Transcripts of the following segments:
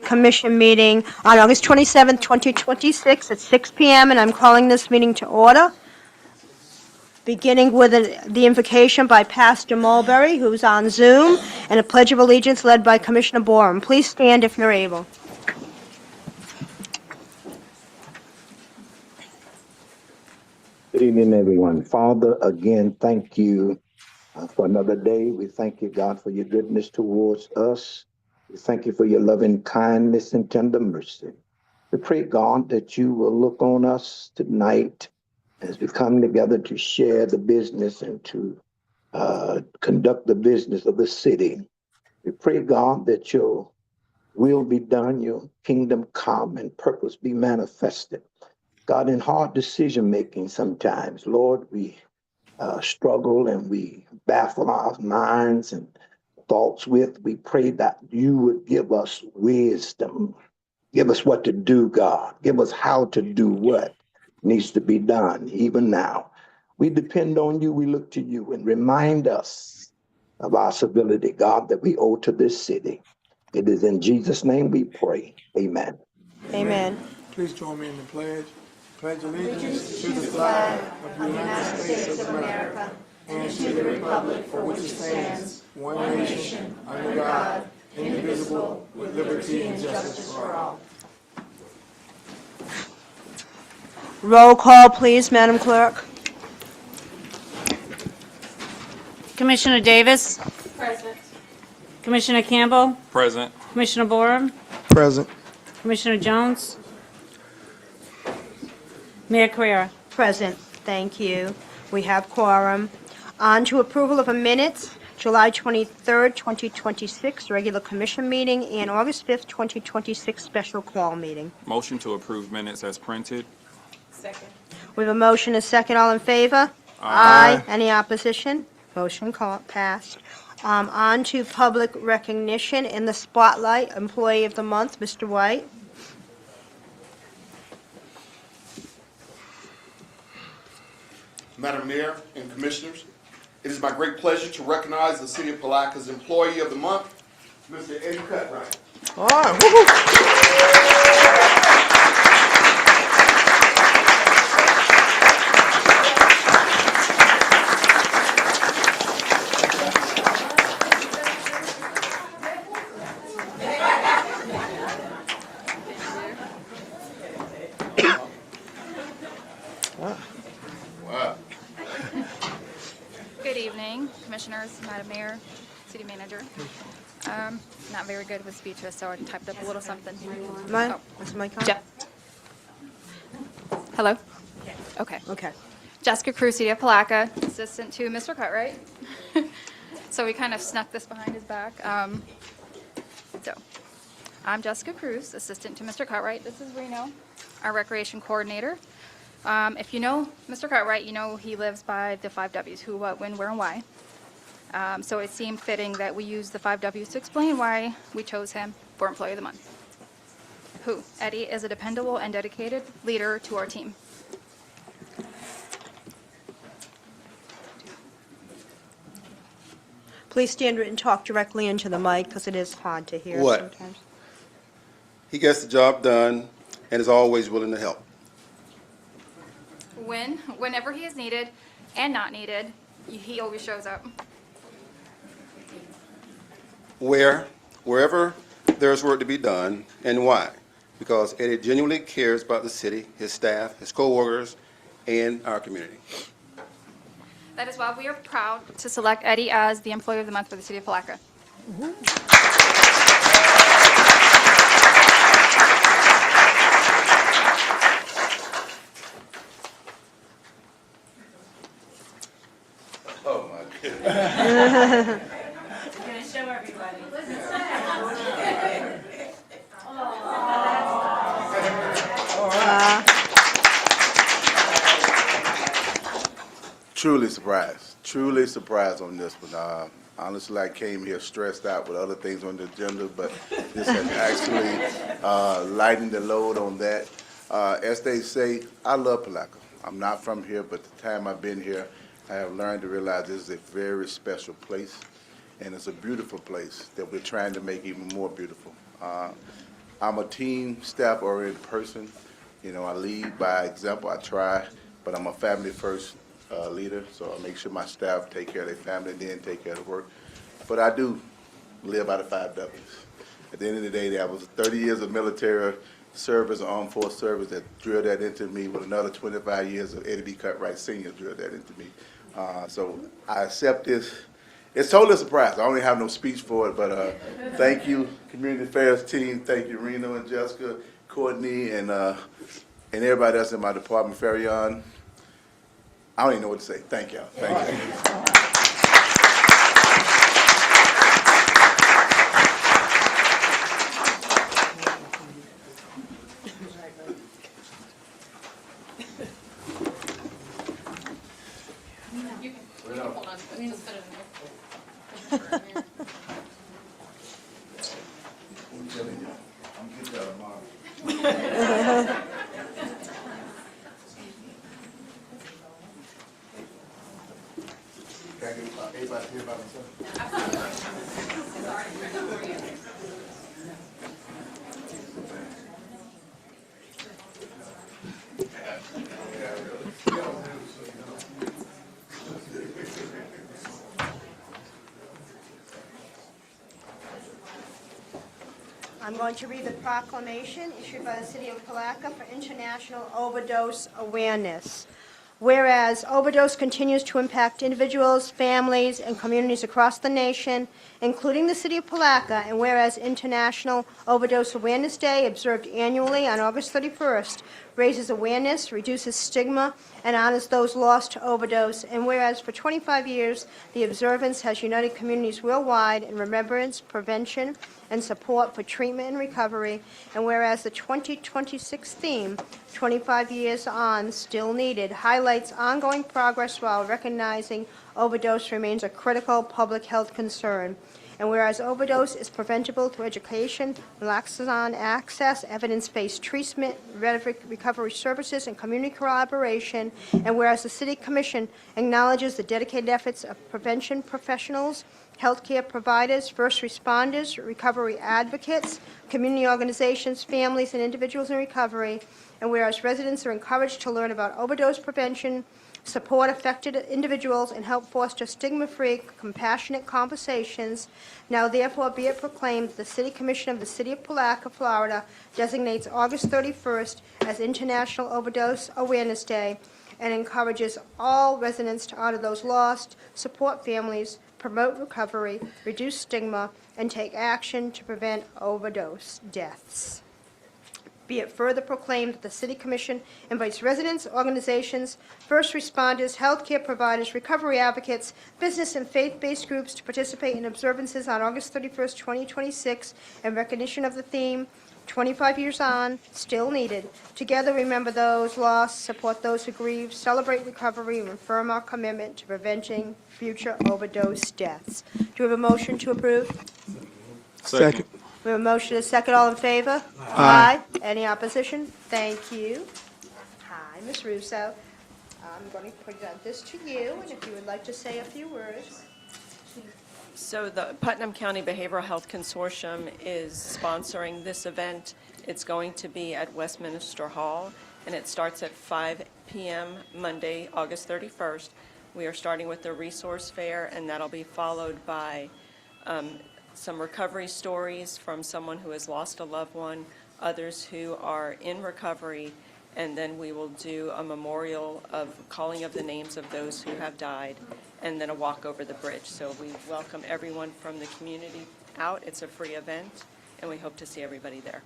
Commission meeting on August 27th, 2026 at 6 p.m., and I'm calling this meeting to order, beginning with the invocation by Pastor Mulberry, who's on Zoom, and a Pledge of Allegiance led by Commissioner Borum. Please stand if you're able. Good evening, everyone. Father, again, thank you for another day. We thank you, God, for your goodness towards us. We thank you for your loving kindness and tender mercy. We pray, God, that you will look on us tonight as we come together to share the business and to conduct the business of the city. We pray, God, that your will be done, your kingdom come, and purpose be manifested. God, in hard decision making sometimes, Lord, we struggle and we baffle our minds and thoughts with. We pray that you would give us wisdom. Give us what to do, God. Give us how to do what needs to be done, even now. We depend on you. We look to you and remind us of our civility, God, that we owe to this city. It is in Jesus' name we pray. Amen. Amen. Please join me in the pledge. Pledge allegiance to the flag of the United States of America and to the republic for which it stands, one nation, under God, indivisible, with liberty and justice for all. Roll call, please, Madam Clerk. Commissioner Davis? Present. Commissioner Campbell? Present. Commissioner Borum? Present. Commissioner Jones? Mayor Carrera? Present. Thank you. We have quorum. On to approval of a minutes, July 23rd, 2026, regular commission meeting, and August 5th, 2026, special call meeting. Motion to approve minutes as printed. Second. We have a motion, a second, all in favor? Aye. Any opposition? Motion passed. On to public recognition in the spotlight, Employee of the Month, Mr. White. Madam Mayor and Commissioners, it is my great pleasure to recognize the City of Palatka's Employee of the Month, Mr. Eddie Cutright. All right. Wow. Good evening, Commissioners, Madam Mayor, City Manager. Not very good with speeches, so I typed up a little something. Mike? Oh. Is Mike on? Hello? Okay. Okay. Jessica Cruz, City of Palatka, assistant to Mr. Cutright. So we kind of snuck this behind his back. So I'm Jessica Cruz, assistant to Mr. Cutright. This is Reno, our recreation coordinator. If you know Mr. Cutright, you know he lives by the 5 W's, who, what, when, where, and why. So it seemed fitting that we use the 5 W's to explain why we chose him for Employee of the Month. Who? Eddie is a dependable and dedicated leader to our team. Please stand and talk directly into the mic, because it is hard to hear What? sometimes. He gets the job done and is always willing to help. Whenever he is needed and not needed, he always shows up. Wherever there's work to be done, and why? Because Eddie genuinely cares about the city, his staff, his co-workers, and our community. That is why we are proud to select Eddie as the Employee of the Month for the City of Palatka. Oh, my goodness. I'm going to show everybody. Truly surprised on this one. Honestly, I came here stressed out with other things on the agenda, but this has actually lightened the load on that. As they say, I love Palatka. I'm not from here, but the time I've been here, I have learned to realize this is a very special place, and it's a beautiful place that we're trying to make even more beautiful. I'm a team, staff-oriented person. You know, I lead by example, I try, but I'm a family-first leader, so I make sure my staff take care of their family, then take care of the work. But I do live by the 5 W's. At the end of the day, that was 30 years of military service, armed force service that drilled that into me, with another 25 years of Eddie B. Cutright Sr. drilled that into me. So I accept this. It's totally a surprise. I don't even have no speech for it, but thank you, Community Affairs team. Thank you, Reno and Jessica, Courtney, and everybody else in my department, Farion. I don't even know what to say. Thank y'all. Thank you. I'm telling you, I'm getting that tomorrow. Can I get everybody here by themselves? I'm going to read the proclamation issued by the City of Palatka for International Overdose Awareness. Whereas overdose continues to impact individuals, families, and communities across the nation, including the City of Palatka, and whereas International Overdose Awareness Day, observed annually on August 31st, raises awareness, reduces stigma, and honors those lost to overdose, and whereas for 25 years, the observance has united communities worldwide in remembrance, prevention, and support for treatment and recovery, and whereas the 2026 theme, 25 years on, still needed, highlights ongoing progress while recognizing overdose remains a critical public health concern. And whereas overdose is preventable through education, naloxone access, evidence-based treatment, recovery services, and community collaboration, and whereas the City Commission acknowledges the dedicated efforts of prevention professionals, healthcare providers, first responders, recovery advocates, community organizations, families, and individuals in recovery, and whereas residents are encouraged to learn about overdose prevention, support affected individuals, and help foster stigma-free, compassionate conversations. Now therefore be it proclaimed that the City Commission of the City of Palatka, Florida, designates August 31st as International Overdose Awareness Day and encourages all residents to honor those lost, support families, promote recovery, reduce stigma, and take action to prevent overdose deaths. Be it further proclaimed that the City Commission invites residents, organizations, first responders, healthcare providers, recovery advocates, business and faith-based groups to participate in observances on August 31st, 2026, in recognition of the theme, 25 years on, still needed. Together, remember those lost, support those who grieve, celebrate recovery, and affirm our commitment to preventing future overdose deaths. Do we have a motion to approve? Second. We have a motion and a second. All in favor? Aye. Any opposition? Thank you. Hi, Ms. Russo. I'm going to present this to you, and if you would like to say a few words. So the Putnam County Behavioral Health Consortium is sponsoring this event. It's going to be at Westminster Hall, and it starts at 5 p.m. Monday, August 31st. We are starting with the resource fair, and that'll be followed by some recovery stories from someone who has lost a loved one, others who are in recovery, and then we will do a memorial of calling of the names of those who have died, and then a walk over the bridge. So we welcome everyone from the community out. It's a free event, and we hope to see everybody there.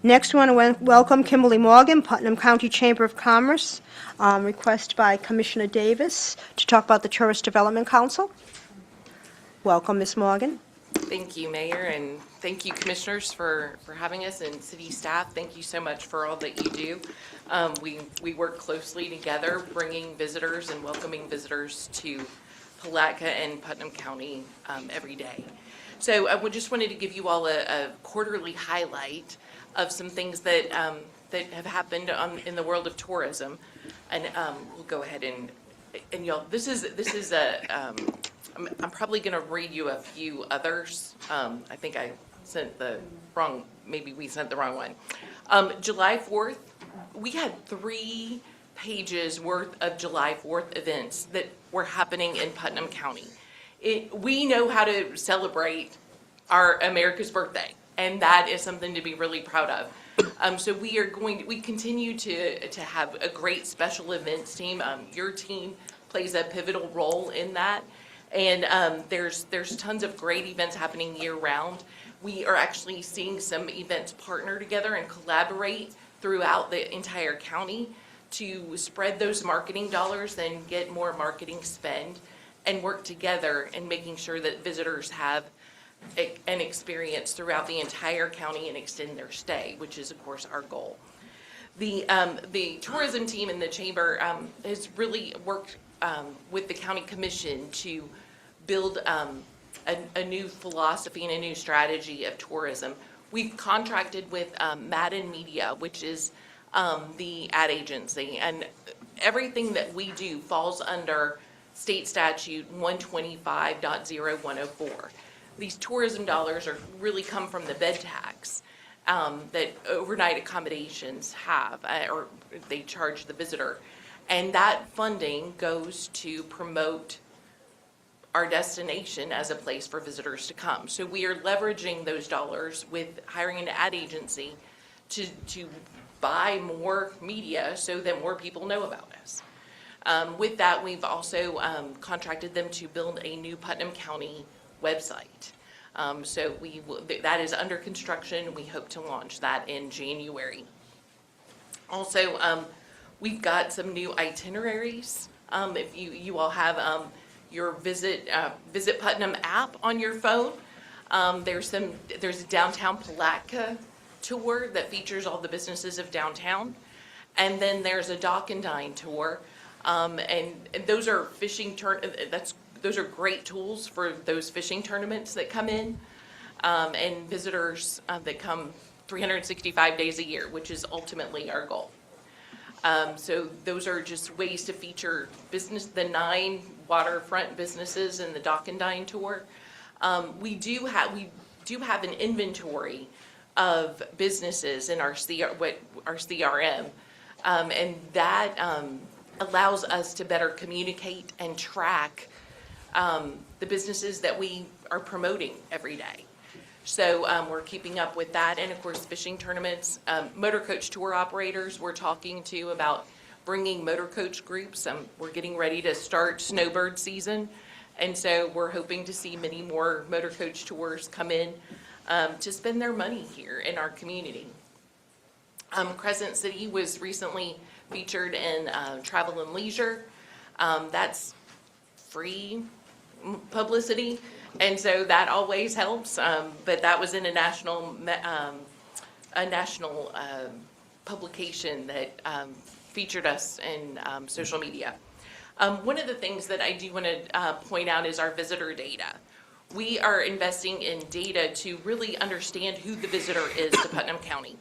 Next, I want to welcome Kimberly Morgan, Putnam County Chamber of Commerce, request by Commissioner Davis to talk about the Tourist Development Council. Welcome, Ms. Morgan. Thank you, Mayor, and thank you, Commissioners, for having us, and city staff. Thank you so much for all that you do. We work closely together, bringing visitors and welcoming visitors to Palatka and Putnam County every day. So I just wanted to give you all a quarterly highlight of some things that that have happened in the world of tourism, and we'll go ahead and y'all. This is a. I'm probably going to read you a few others. I think I sent the wrong. Maybe we sent the wrong one. July 4th, we had 3 pages worth of July 4th events that were happening in Putnam County. We know how to celebrate our America's birthday, and that is something to be really proud of. So we continue to have a great special events team. Your team plays a pivotal role in that, and there's tons of great events happening year round. We are actually seeing some events partner together and collaborate throughout the entire county to spread those marketing dollars and get more marketing spend and work together in making sure that visitors have an experience throughout the entire county and extend their stay, which is of course our goal. The tourism team in the chamber has really worked with the county commission to build a new philosophy and a new strategy of tourism. We've contracted with Madden Media, which is the ad agency, and everything that we do falls under state statute 125.0104. These tourism dollars really come from the bed tax that overnight accommodations have, or they charge the visitor. And that funding goes to promote our destination as a place for visitors to come. So we are leveraging those dollars with hiring an ad agency to buy more media so that more people know about us. With that, we've also contracted them to build a new Putnam County website. So that is under construction. We hope to launch that in January. Also, we've got some new itineraries. If you all have your Visit Putnam app on your phone, there's a downtown Palatka tour that features all the businesses of downtown, and then there's a Dock and Dine tour, and those are those are great tools for those fishing tournaments that come in, and visitors that come 365 days a year, which is ultimately our goal. So those are just ways to feature the 9 waterfront businesses in the Dock and Dine tour. We do have an inventory of businesses in our CRM, and that allows us to better communicate and track the businesses that we are promoting every day. So we're keeping up with that, and of course fishing tournaments, motor coach tour operators we're talking to about bringing motor coach groups. We're getting ready to start snowbird season, and so we're hoping to see many more motor coach tours come in to spend their money here in our community. Crescent City was recently featured in Travel and Leisure. That's free publicity, and so that always helps. But that was in a national publication that featured us in social media. One of the things that I do want to point out is our visitor data. We are investing in data to really understand who the visitor is to Putnam County.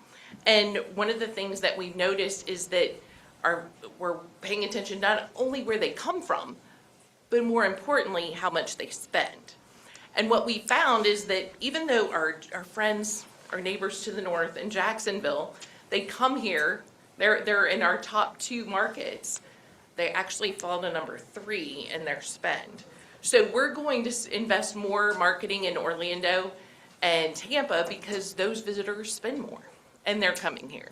And one of the things that we've noticed is that we're paying attention not only where they come from, but more importantly, how much they spend. And what we found is that even though our friends, our neighbors to the north in Jacksonville, they come here, they're in our top 2 markets, they actually fall to number 3 in their spend. So we're going to invest more marketing in Orlando and Tampa because those visitors spend more and they're coming here.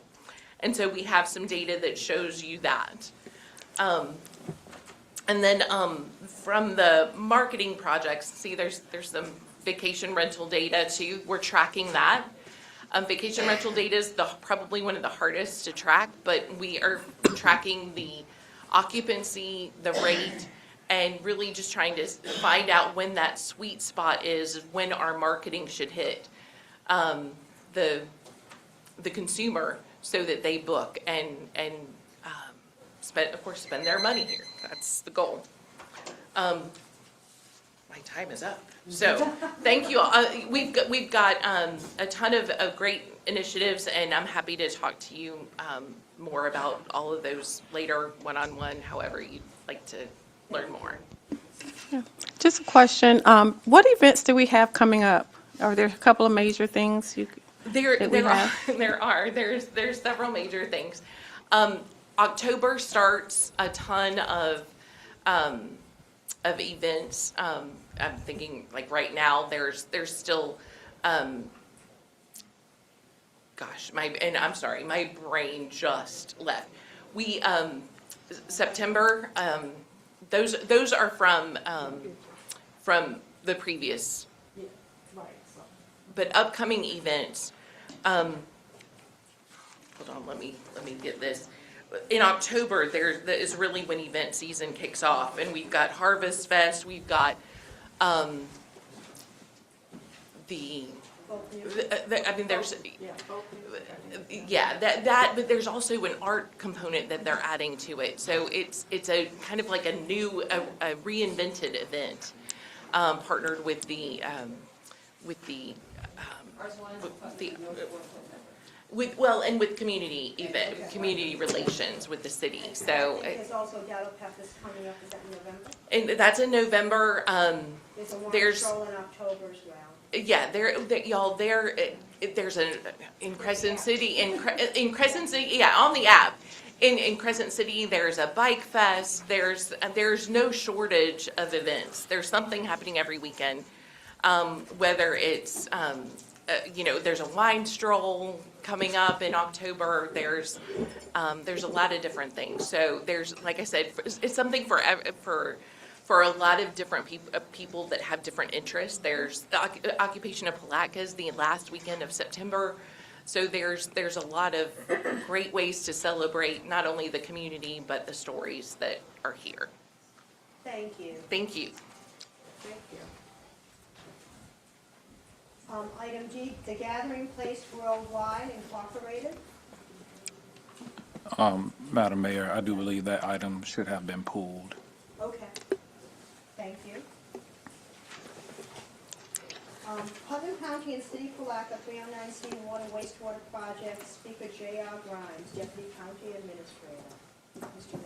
And so we have some data that shows you that. And then from the marketing projects, see there's some vacation rental data too. We're tracking that. Vacation rental data is probably one of the hardest to track, but we are tracking the occupancy, the rate, and really just trying to find out when that sweet spot is, when our marketing should hit the consumer so that they book and spend their money here. That's the goal. My time is up. So, thank you all. We've got a ton of great initiatives, and I'm happy to talk to you more about all of those later, one-on-one, however you'd like to learn more. Just a question. What events do we have coming up? Are there a couple of major things that we have? There's several major things. October starts a ton of events. I'm thinking like right now, there's still, I'm sorry, my brain just left. September, those are from the previous, but upcoming events, hold on, let me get this. In October, that is really when event season kicks off, and we've got Harvest Fest, we've got but there's also an art component that they're adding to it. So it's a kind of like a new, a reinvented event, partnered with the with community relations with the city. So There's also Gallup is coming up, is that in November? and that's in November. There's a wine There's stroll in October as well. Yeah, there's in Crescent City, in Crescent City, yeah, on the app. In Crescent City, there's a bike fest, there's no shortage of events. There's something happening every weekend. Whether it's, there's a wine stroll coming up in October, there's a lot of different things. So there's, like I said, it's something for a lot of different people that have different interests. There's the occupation of Palatka is the last weekend of September. So there's a lot of great ways to celebrate not only the community, but the stories that are here. Thank you. Thank you. Thank you. Item D, The Gathering Place Worldwide Incorporated. Madam Mayor, I do believe that item should have been pulled. Okay. Thank you. Putnam County and City Palatka 309C Water Wastewater Project, Speaker J.R. Grimes, Deputy County Administrator. Mr.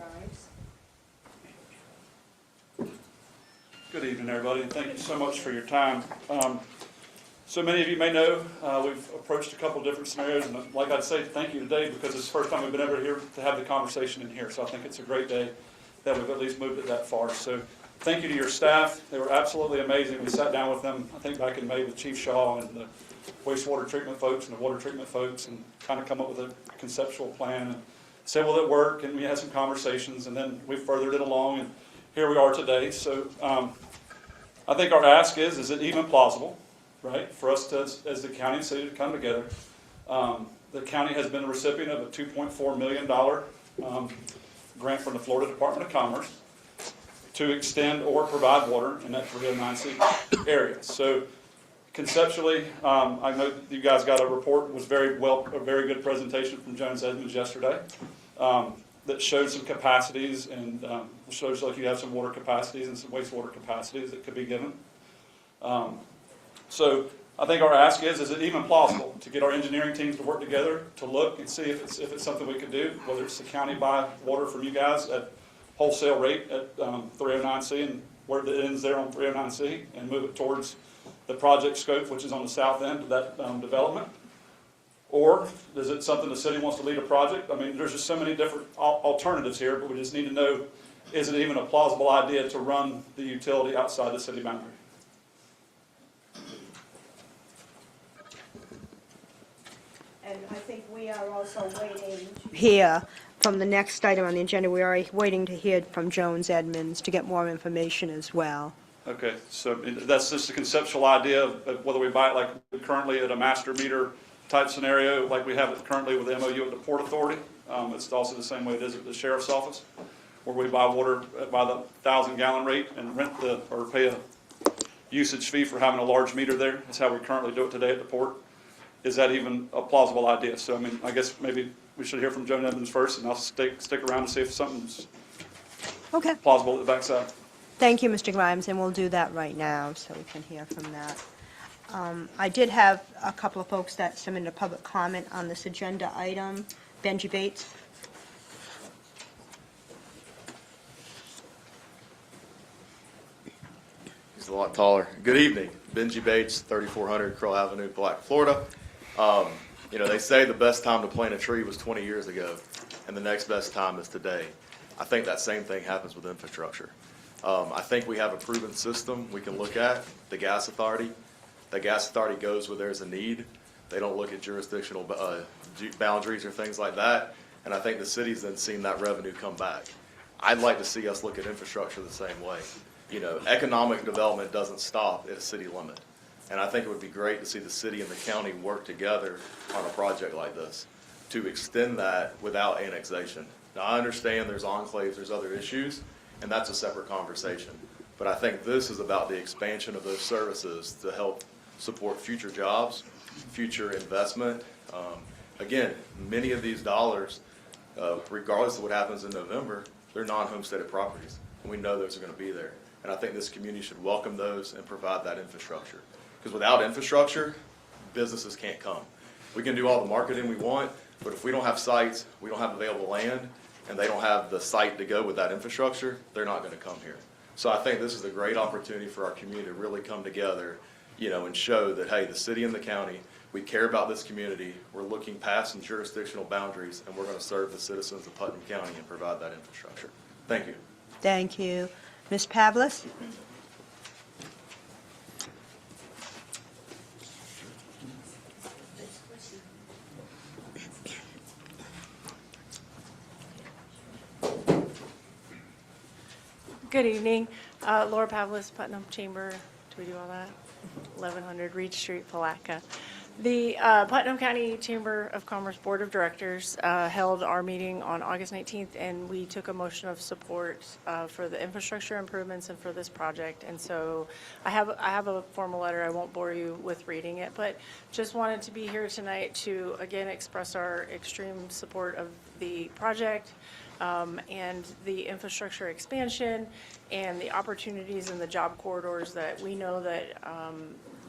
Grimes. Good evening, everybody, and thank you so much for your time. So many of you may know, we've approached a couple different scenarios, and like I'd say, thank you today because it's the first time we've been able to have the conversation in here. So I think it's a great day that we've at least moved it that far. So thank you to your staff. They were absolutely amazing. We sat down with them, I think back in May with Chief Shaw and the wastewater treatment folks and the water treatment folks, and kind of come up with a conceptual plan and said, will it work? And we had some conversations, and then we furthered it along, and here we are today. So I think our ask is it even plausible, right, for us to, as the county and city to come together? The county has been a recipient of a $2.4 million grant from the Florida Department of Commerce to extend or provide water in that 309C area. So conceptually, I know you guys got a report. It was a very good presentation from Jones Edmonds yesterday that showed some capacities and shows like you have some water capacities and some wastewater capacities that could be given. So I think our ask is it even plausible to get our engineering teams to work together to look and see if it's something we could do, whether it's the county buy water from you guys at wholesale rate at 309C and where it ends there on 309C and move it towards the project scope, which is on the south end of that development. Or is it something the city wants to lead a project? I mean, there's just so many different alternatives here, but we just need to know, is it even a plausible idea to run the utility outside the city boundary? And I think we are also waiting to hear from the next item on the agenda. We are waiting to hear from Jones Edmonds to get more information as well. Okay, so that's just a conceptual idea of whether we buy it like currently at a master meter type scenario like we have it currently with the MOU at the Port Authority. It's also the same way it is at the Sheriff's Office, where we buy water by the 1,000-gallon rate and or pay a usage fee for having a large meter there. That's how we currently do it today at the port. Is that even a plausible idea? So, I mean, I guess maybe we should hear from Joan Evans first, and I'll stick around and see if something's Okay. plausible at the backside. Thank you, Mr. Grimes, and we'll do that right now so we can hear from that. I did have a couple of folks that submitted a public comment on this agenda item. Benji Bates. He's a lot taller. Good evening. Benji Bates, 3400 Crow Avenue, Palatka, Florida. You know, they say the best time to plant a tree was 20 years ago, and the next best time is today. I think that same thing happens with infrastructure. I think we have a proven system we can look at, the gas authority. The gas authority goes where there's a need. They don't look at jurisdictional boundaries or things like that, and I think the city's then seen that revenue come back. I'd like to see us look at infrastructure the same way. You know, economic development doesn't stop at a city limit. And I think it would be great to see the city and the county work together on a project like this to extend that without annexation. Now, I understand there's enclaves, there's other issues, and that's a separate conversation. But I think this is about the expansion of those services to help support future jobs, future investment. Again, many of these dollars, regardless of what happens in November, they're non-homesteaded properties, and we know those are going to be there. And I think this community should welcome those and provide that infrastructure. Because without infrastructure, businesses can't come. We can do all the marketing we want, but if we don't have sites, we don't have available land, and they don't have the site to go with that infrastructure, they're not going to come here. So I think this is a great opportunity for our community to really come together, you know, and show that, hey, the city and the county, we care about this community, we're looking past some jurisdictional boundaries, and we're going to serve the citizens of Putnam County and provide that infrastructure. Thank you. Thank you. Ms. Pavlis? Good evening. Laura Pavlis, Putnam Chamber. Do we do all that? 1100 Reed Street, Palatka. The Putnam County Chamber of Commerce Board of Directors held our meeting on August 19th, and we took a motion of support for the infrastructure improvements and for this project. And so I have a formal letter. I won't bore you with reading it, but just wanted to be here tonight to, again, express our extreme support of the project and the infrastructure expansion and the opportunities and the job corridors that we know that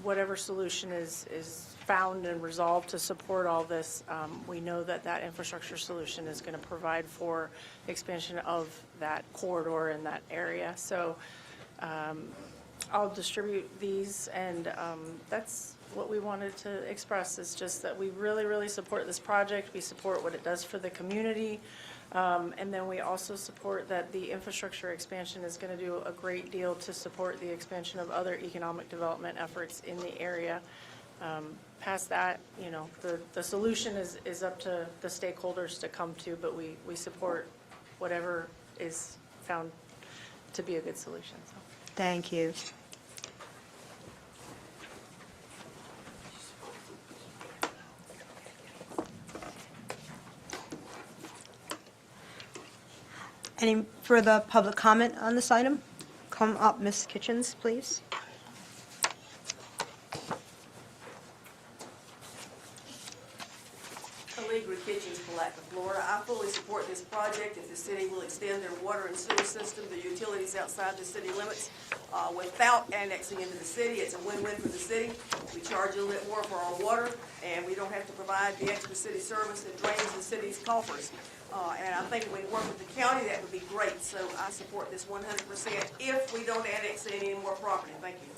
whatever solution is found and resolved to support all this, we know that that infrastructure solution is going to provide for expansion of that corridor in that area. So I'll distribute these, and that's what we wanted to express, is just that we really, really support this project. We support what it does for the community. And then we also support that the infrastructure expansion is going to do a great deal to support the expansion of other economic development efforts in the area. Past that, you know, the solution is up to the stakeholders to come to, but we support whatever is found to be a good solution. So. Thank you. Any further public comment on this item? Come up, Ms. Kitchens, please. Allegra Kitchens, Palatka, Florida. I fully support this project if the city will extend their water and sewer system to utilities outside the city limits without annexing into the city. It's a win-win for the city. We charge a little bit more for our water, and we don't have to provide the extra city service that drains the city's coffers. And I think if we work with the county, that would be great. So I support this 100% if we don't annex any more property. Thank you.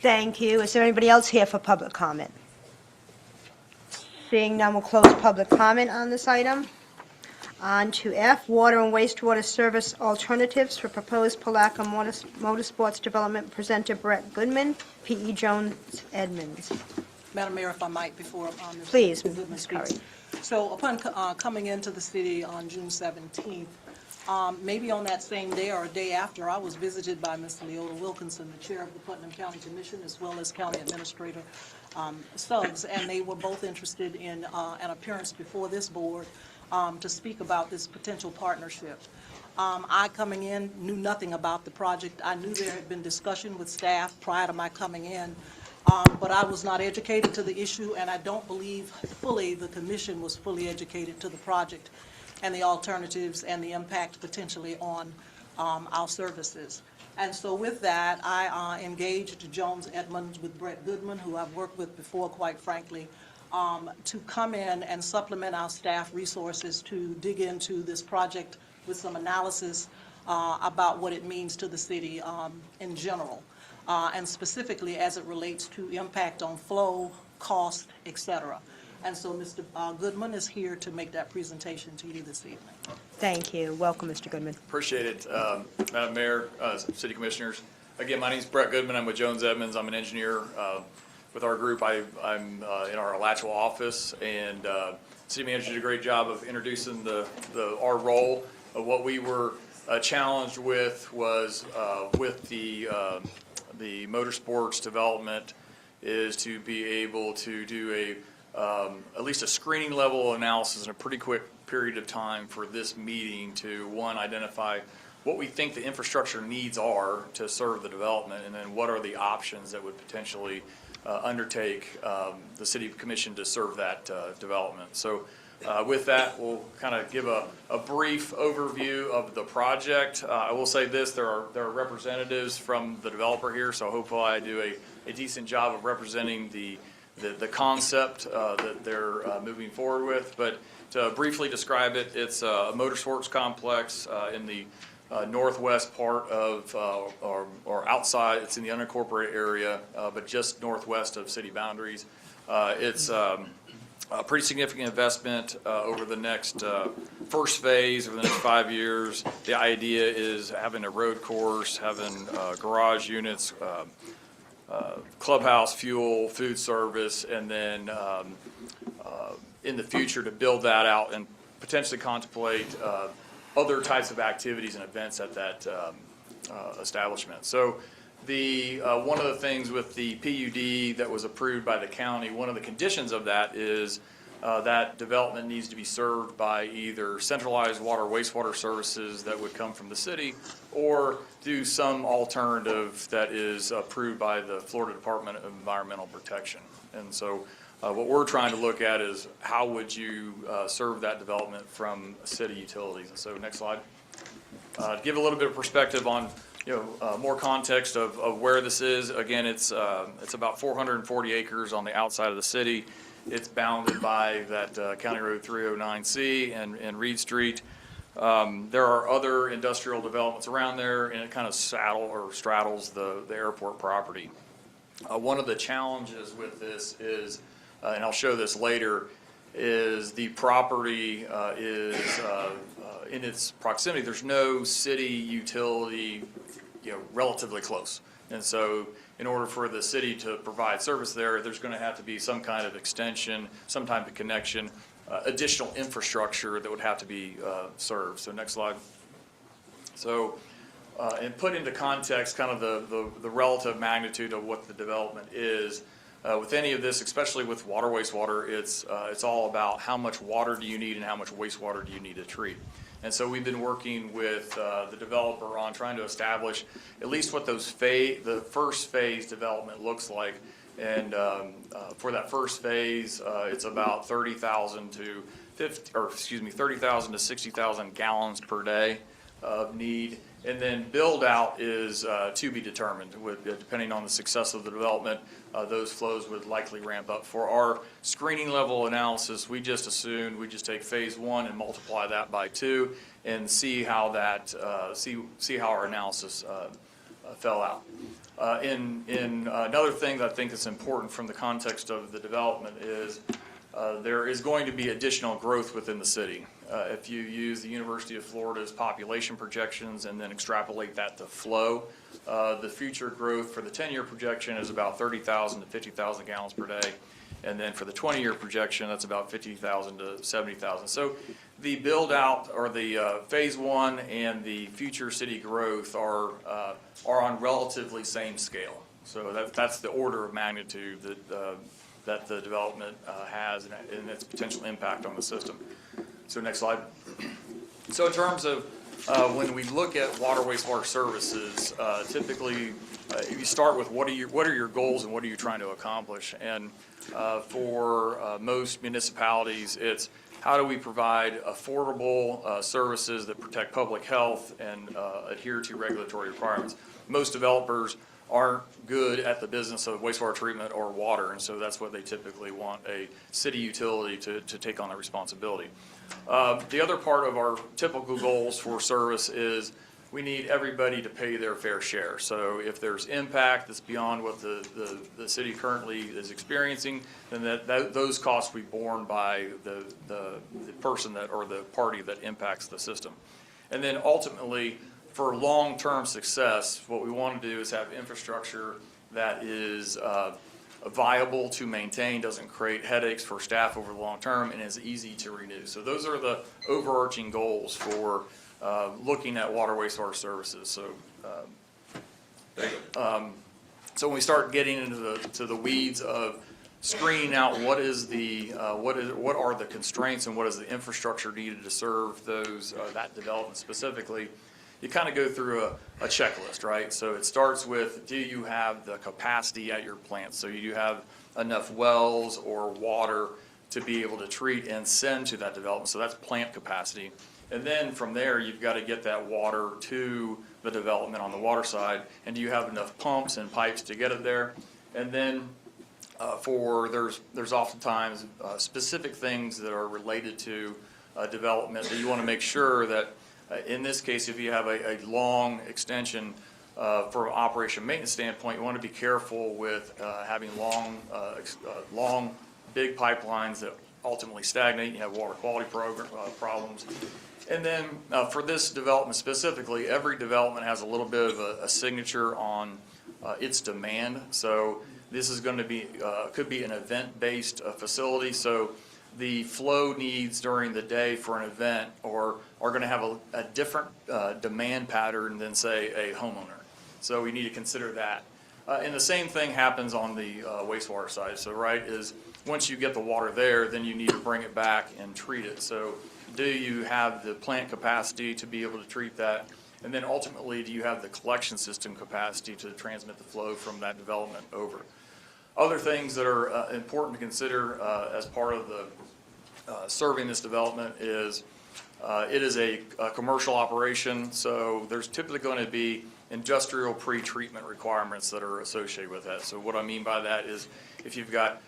Thank you. Is there anybody else here for public comment? Seeing none, we'll close public comment on this item. On to F, water and wastewater service alternatives for proposed Palatka Motorsports Development, presenter Brett Goodman, P.E. Jones Edmonds. Madam Mayor, if I might, before Please, Ms. Curry. So upon coming into the city on June 17th, Maybe on that same day or a day after, I was visited by Mr. Leota Wilkinson, the chair of the Putnam County Commission, as well as County Administrator Suggs, and they were both interested in an appearance before this board to speak about this potential partnership. I, coming in, knew nothing about the project. I knew there had been discussion with staff prior to my coming in, but I was not educated to the issue, and I don't believe fully the commission was fully educated to the project and the alternatives and the impact potentially on our services. And so with that, I engaged Jones Edmonds with Brett Goodman, who I've worked with before, quite frankly, to come in and supplement our staff resources to dig into this project with some analysis about what it means to the city in general, and specifically as it relates to impact on flow, cost, et cetera. And so Mr. Goodman is here to make that presentation to you this evening. Thank you. Welcome, Mr. Goodman. Appreciate it, Madam Mayor, City Commissioners. Again, my name is Brett Goodman. I'm with Jones Edmonds. I'm an engineer with our group. I'm in our Alachua office, and City Manager did a great job of introducing our role. What we were challenged with was with the motorsports development is to be able to do at least a screening level analysis in a pretty quick period of time for this meeting to, one, identify what we think the infrastructure needs are to serve the development, and then what are the options that would potentially undertake the City Commission to serve that development. So with that, we'll kind of give a brief overview of the project. I will say this, there are representatives from the developer here, so hopefully I do a decent job of representing the concept that they're moving forward with. But to briefly describe it, it's a motorsports complex in the northwest part of, or outside, it's in the unincorporated area, but just northwest of city boundaries. It's a pretty significant investment over the next first phase, over the next 5 years. The idea is having a road course, having garage units, clubhouse, fuel, food service, and then in the future to build that out and potentially contemplate other types of activities and events at that establishment. So one of the things with the PUD that was approved by the county, one of the conditions of that is that development needs to be served by either centralized water wastewater services that would come from the city, or do some alternative that is approved by the Florida Department of Environmental Protection. And so what we're trying to look at is how would you serve that development from city utilities. And so next slide. Give a little bit of perspective on more context of where this is. Again, it's about 440 acres on the outside of the city. It's bounded by that County Road 309C and Reed Street. There are other industrial developments around there, and it kind of straddles the airport property. One of the challenges with this is, and I'll show this later, is the property is in its proximity. There's no city utility, relatively close. And so in order for the city to provide service there, there's going to have to be some kind of extension, some type of connection, additional infrastructure that would have to be served. So next slide. So and put into context kind of the relative magnitude of what the development is. With any of this, especially with water, wastewater, it's all about how much water do you need and how much wastewater do you need to treat. And so we've been working with the developer on trying to establish at least what the first phase development looks like. And for that first phase, it's about 30,000 to 60,000 gallons per day of need. And then build out is to be determined. Depending on the success of the development, those flows would likely ramp up. For our screening level analysis, we just assumed we just take phase 1 and multiply that by 2 and see how that see how our analysis fell out. In another thing that I think is important from the context of the development is there is going to be additional growth within the city. If you use the University of Florida's population projections and then extrapolate that to flow, the future growth for the 10-year projection is about 30,000 to 50,000 gallons per day. And then for the 20-year projection, that's about 50,000 to 70,000. So the build out, or the phase one and the future city growth are on relatively same scale. So that's the order of magnitude that the development has and its potential impact on the system. So next slide. So in terms of when we look at water wastewater services, typically you start with what are your goals and what are you trying to accomplish? And for most municipalities, it's how do we provide affordable services that protect public health and adhere to regulatory requirements? Most developers aren't good at the business of wastewater treatment or water, and so that's what they typically want a city utility to take on the responsibility. The other part of our typical goals for service is we need everybody to pay their fair share. So if there's impact that's beyond what the city currently is experiencing, then those costs will be borne by the person or the party that impacts the system. And then ultimately, for long-term success, what we want to do is have infrastructure that is viable to maintain, doesn't create headaches for staff over the long term, and is easy to renew. So those are the overarching goals for looking at water wastewater services. So, so when we start getting into the weeds of screening out what are the constraints and what is the infrastructure needed to serve those that development specifically, you kind of go through a checklist, right? So it starts with, do you have the capacity at your plant? So you have enough wells or water to be able to treat and send to that development. So that's plant capacity. And then from there, you've got to get that water to the development on the water side. And do you have enough pumps and pipes to get it there? And then there's oftentimes specific things that are related to development that you want to make sure that in this case, if you have a long extension from an operation maintenance standpoint, you want to be careful with having long, big pipelines that ultimately stagnate. You have water quality problems. And then for this development specifically, every development has a little bit of a signature on its demand. So this is going to be, could be an event-based facility. So the flow needs during the day for an event are going to have a different demand pattern than, say, a homeowner. So we need to consider that. And the same thing happens on the wastewater side. So, right, is once you get the water there, then you need to bring it back and treat it. So do you have the plant capacity to be able to treat that? And then ultimately, do you have the collection system capacity to transmit the flow from that development over? Other things that are important to consider as part of the serving this development is it is a commercial operation, so there's typically going to be industrial pre-treatment requirements that are associated with that. So what I mean by that is if you've got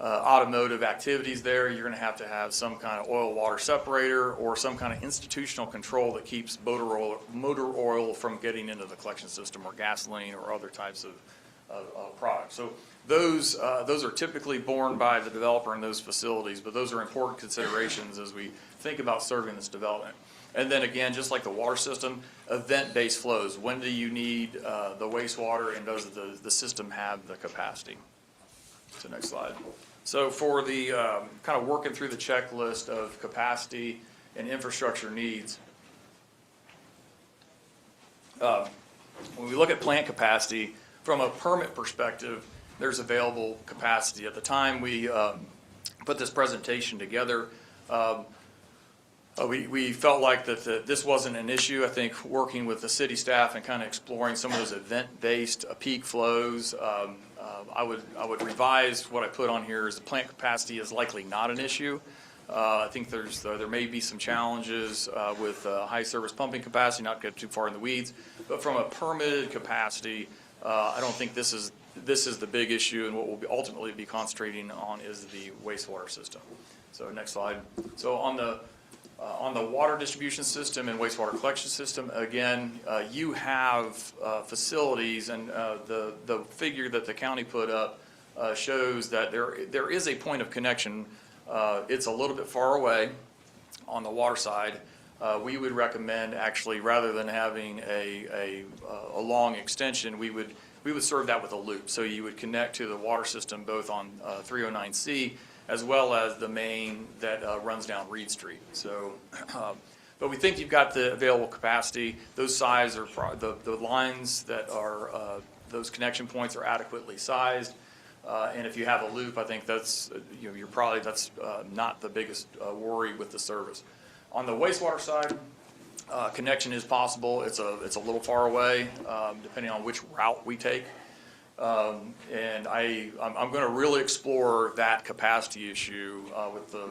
automotive activities there, you're going to have some kind of oil water separator or some kind of institutional control that keeps motor oil from getting into the collection system, or gasoline or other types of products. So those are typically borne by the developer in those facilities, but those are important considerations as we think about serving this development. And then again, just like the water system, event-based flows. When do you need the wastewater, and does the system have the capacity? So next slide. So for the kind of working through the checklist of capacity and infrastructure needs, when we look at plant capacity, from a permit perspective, there's available capacity. At the time we put this presentation together, we felt like that this wasn't an issue. I think working with the city staff and kind of exploring some of those event-based peak flows, I would revise what I put on here is the plant capacity is likely not an issue. I think there may be some challenges with high service pumping capacity, not get too far in the weeds, but from a permitted capacity, I don't think this is the big issue, and what we'll ultimately be concentrating on is the wastewater system. So next slide. So on the water distribution system and wastewater collection system, again, you have facilities, and the figure that the county put up shows that there is a point of connection. It's a little bit far away on the water side. We would recommend, actually, rather than having a long extension, we would we would serve that with a loop. So you would connect to the water system both on 309C as well as the main that runs down Reed Street. So, but we think you've got the available capacity. Those size are, the lines that are, those connection points are adequately sized. And if you have a loop, I think that's, you're probably, that's not the biggest worry with the service. On the wastewater side, connection is possible. It's a little far away, depending on which route we take. And I'm going to really explore that capacity issue with the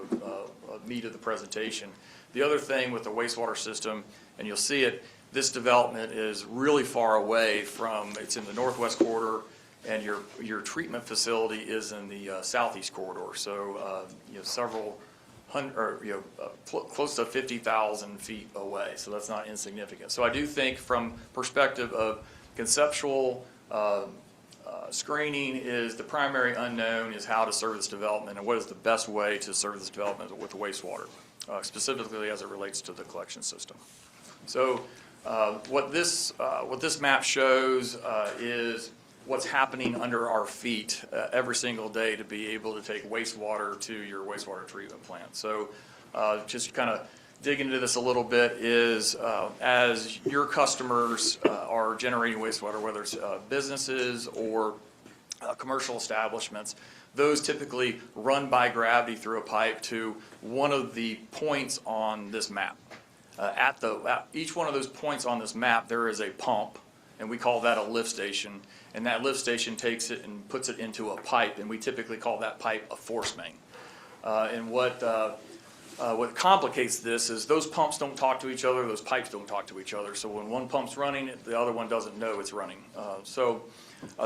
meat of the presentation. The other thing with the wastewater system, and you'll see it, this development is really far away from, it's in the northwest corridor, and your treatment facility is in the southeast corridor. So several hundred, or close to 50,000 feet away. So that's not insignificant. So I do think from perspective of conceptual screening is the primary unknown is how to serve this development and what is the best way to serve this development with wastewater, specifically as it relates to the collection system. So what this map shows is what's happening under our feet every single day to be able to take wastewater to your wastewater treatment plant. So just kind of dig into this a little bit is as your customers are generating wastewater, whether it's businesses or commercial establishments, those typically run by gravity through a pipe to one of the points on this map. At each one of those points on this map, there is a pump, and we call that a lift station. And that lift station takes it and puts it into a pipe, and we typically call that pipe a force main. And what complicates this is those pumps don't talk to each other, those pipes don't talk to each other. So when one pump's running, the other one doesn't know it's running. So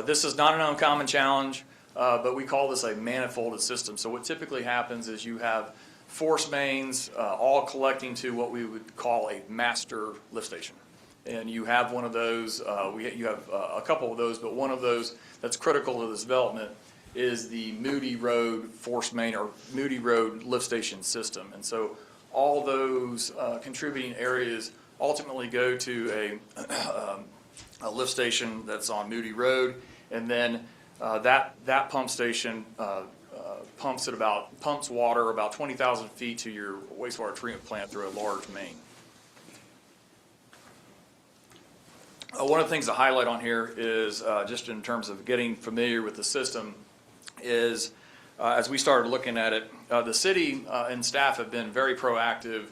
this is not an uncommon challenge, but we call this a manifolded system. So what typically happens is you have force mains all collecting to what we would call a master lift station. And you have one of those, you have a couple of those, but one of those that's critical to this development is the Moody Road force main or Moody Road lift station system. And so all those contributing areas ultimately go to a lift station that's on Moody Road. And then that pump station pumps water about 20,000 feet to your wastewater treatment plant through a large main. One of the things to highlight on here is just in terms of getting familiar with the system is as we started looking at it, the city and staff have been very proactive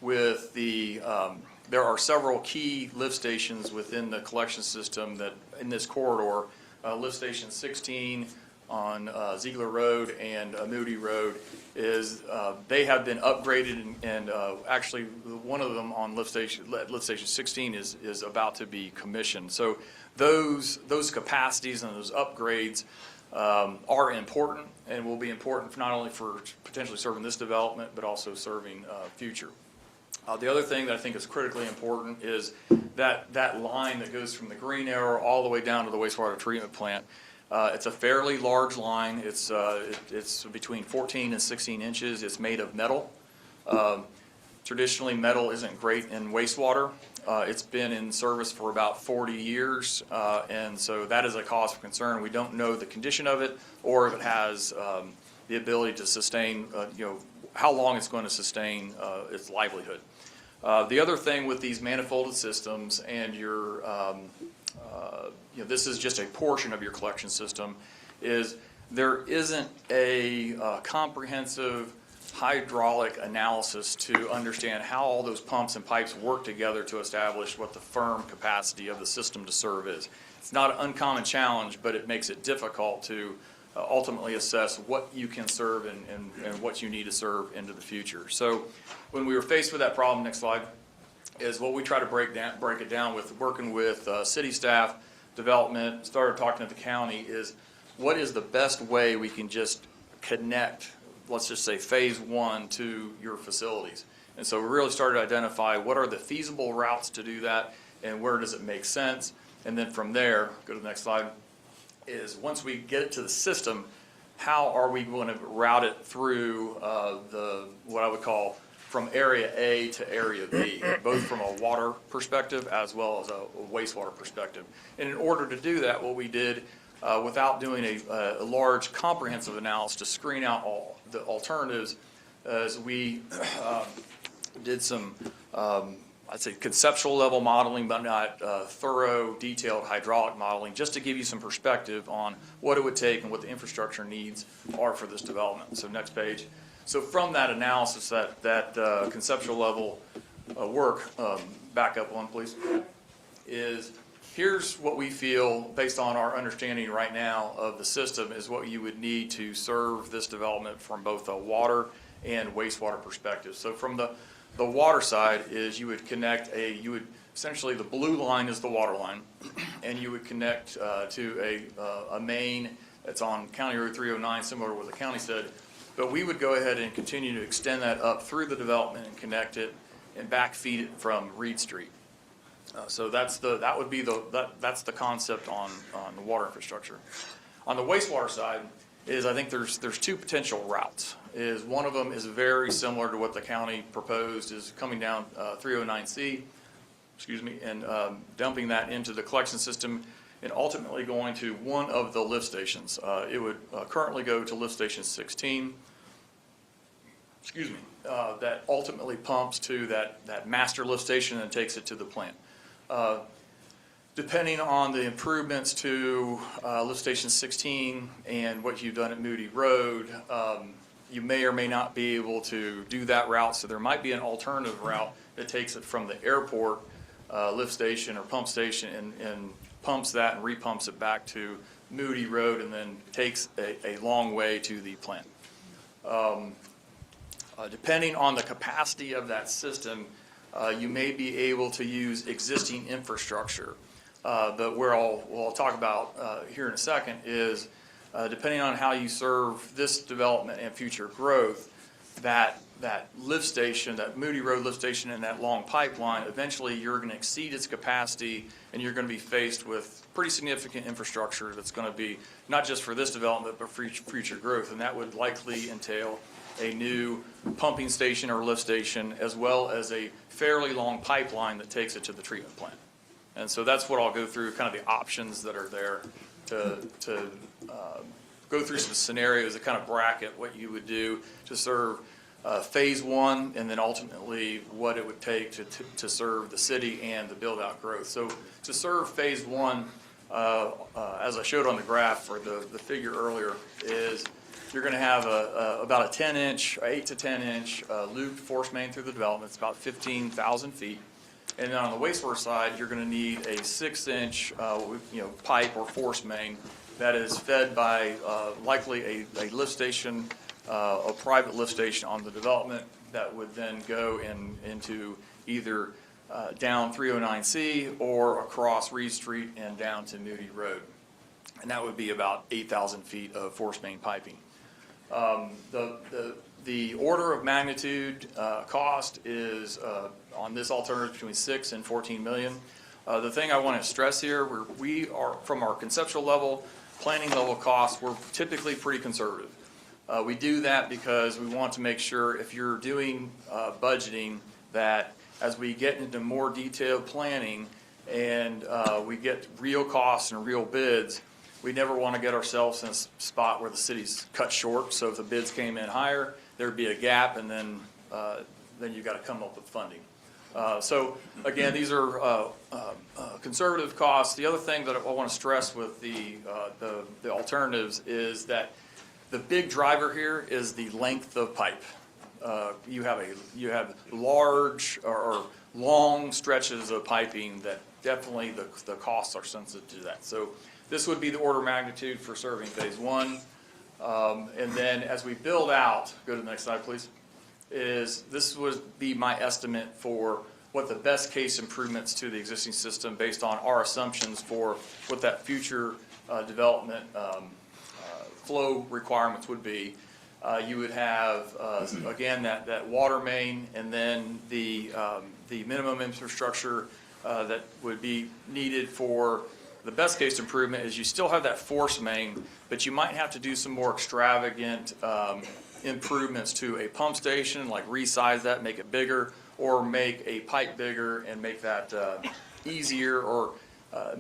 with there are several key lift stations within the collection system that in this corridor, lift station 16 on Ziegler Road and Moody Road they have been upgraded and actually one of them on lift station 16 is about to be commissioned. So those capacities and those upgrades are important and will be important not only for potentially serving this development but also serving future. The other thing that I think is critically important is that line that goes from the green arrow all the way down to the wastewater treatment plant. It's a fairly large line. It's between 14 and 16 inches. It's made of metal. Traditionally, metal isn't great in wastewater. It's been in service for about 40 years, and so that is a cause for concern. We don't know the condition of it or if it has the ability to sustain, how long it's going to sustain its livelihood. The other thing with these manifolded systems and your this is just a portion of your collection system, is there isn't a comprehensive hydraulic analysis to understand how all those pumps and pipes work together to establish what the firm capacity of the system to serve is. It's not an uncommon challenge, but it makes it difficult to ultimately assess what you can serve and what you need to serve into the future. So when we were faced with that problem, next slide, is what we try to break it down with working with city staff, development, started talking to the county, is what is the best way we can just connect, let's just say phase one to your facilities. And so we really started to identify what are the feasible routes to do that and where does it make sense. And then from there, go to the next slide, is once we get it to the system, how are we going to route it through what I would call from Area A to Area B, both from a water perspective as well as a wastewater perspective. And in order to do that, what we did, without doing a large comprehensive analysis to screen out all the alternatives, is we did some, I'd say, conceptual level modeling, but not thorough, detailed hydraulic modeling, just to give you some perspective on what it would take and what the infrastructure needs are for this development. So next page. So from that analysis, that conceptual level work, back up one, please, is here's what we feel, based on our understanding right now of the system, is what you would need to serve this development from both a water and wastewater perspective. So from the water side is you would connect essentially the blue line is the water line, and you would connect to a main that's on County Road 309, similar to what the county said. But we would go ahead and continue to extend that up through the development and connect it and backfeed it from Reed Street. So that's the concept on the water infrastructure. On the wastewater side is, I think there's two potential routes. One of them is very similar to what the county proposed, is coming down 309C, and dumping that into the collection system and ultimately going to one of the lift stations. It would currently go to lift station 16, that ultimately pumps to that master lift station and takes it to the plant. Depending on the improvements to lift station 16 and what you've done at Moody Road, you may or may not be able to do that route. So there might be an alternative route that takes it from the airport lift station or pump station and pumps that and repumps it back to Moody Road, and then takes a long way to the plant. Depending on the capacity of that system, you may be able to use existing infrastructure. But where I'll talk about here in a second is, depending on how you serve this development and future growth, that lift station, that Moody Road lift station, and that long pipeline, eventually you're going to exceed its capacity, and you're going to be faced with pretty significant infrastructure that's going to be not just for this development, but for future growth. And that would likely entail a new pumping station or lift station, as well as a fairly long pipeline that takes it to the treatment plant. And so that's what I'll go through, kind of the options that are there to go through some scenarios that kind of bracket what you would do to serve phase one, and then ultimately what it would take to serve the city and the build-out growth. So to serve phase one, as I showed on the graph for the figure earlier, is you're going to have about a 10-inch, 8 to 10-inch looped force main through the development. It's about 15,000 feet. And then on the wastewater side, you're going to need a 6-inch pipe or force main that is fed by likely a lift station, a private lift station on the development that would then go into either down 309C or across Reed Street and down to Moody Road. And that would be about 8,000 feet of force main piping. The order of magnitude cost is on this alternative between 6 and 14 million. The thing I want to stress here, we are from our conceptual level, planning level costs, we're typically pretty conservative. We do that because we want to make sure, if you're doing budgeting, that as we get into more detailed planning and we get real costs and real bids, we never want to get ourselves in a spot where the city's cut short. So if the bids came in higher, there'd be a gap, and then you've got to come up with funding. So again, these are conservative costs. The other thing that I want to stress with the alternatives is that the big driver here is the length of pipe. You have large or long stretches of piping that definitely the costs are sensitive to that. So this would be the order of magnitude for serving phase one. And then as we build out, go to the next slide, please, this would be my estimate for what the best case improvements to the existing system based on our assumptions for what that future development flow requirements would be. You would have, again, that water main, and then the minimum infrastructure that would be needed for the best case improvement is you still have that force main, but you might have to do some more extravagant improvements to a pump station, like resize that, make it bigger, or make a pipe bigger and make that easier, or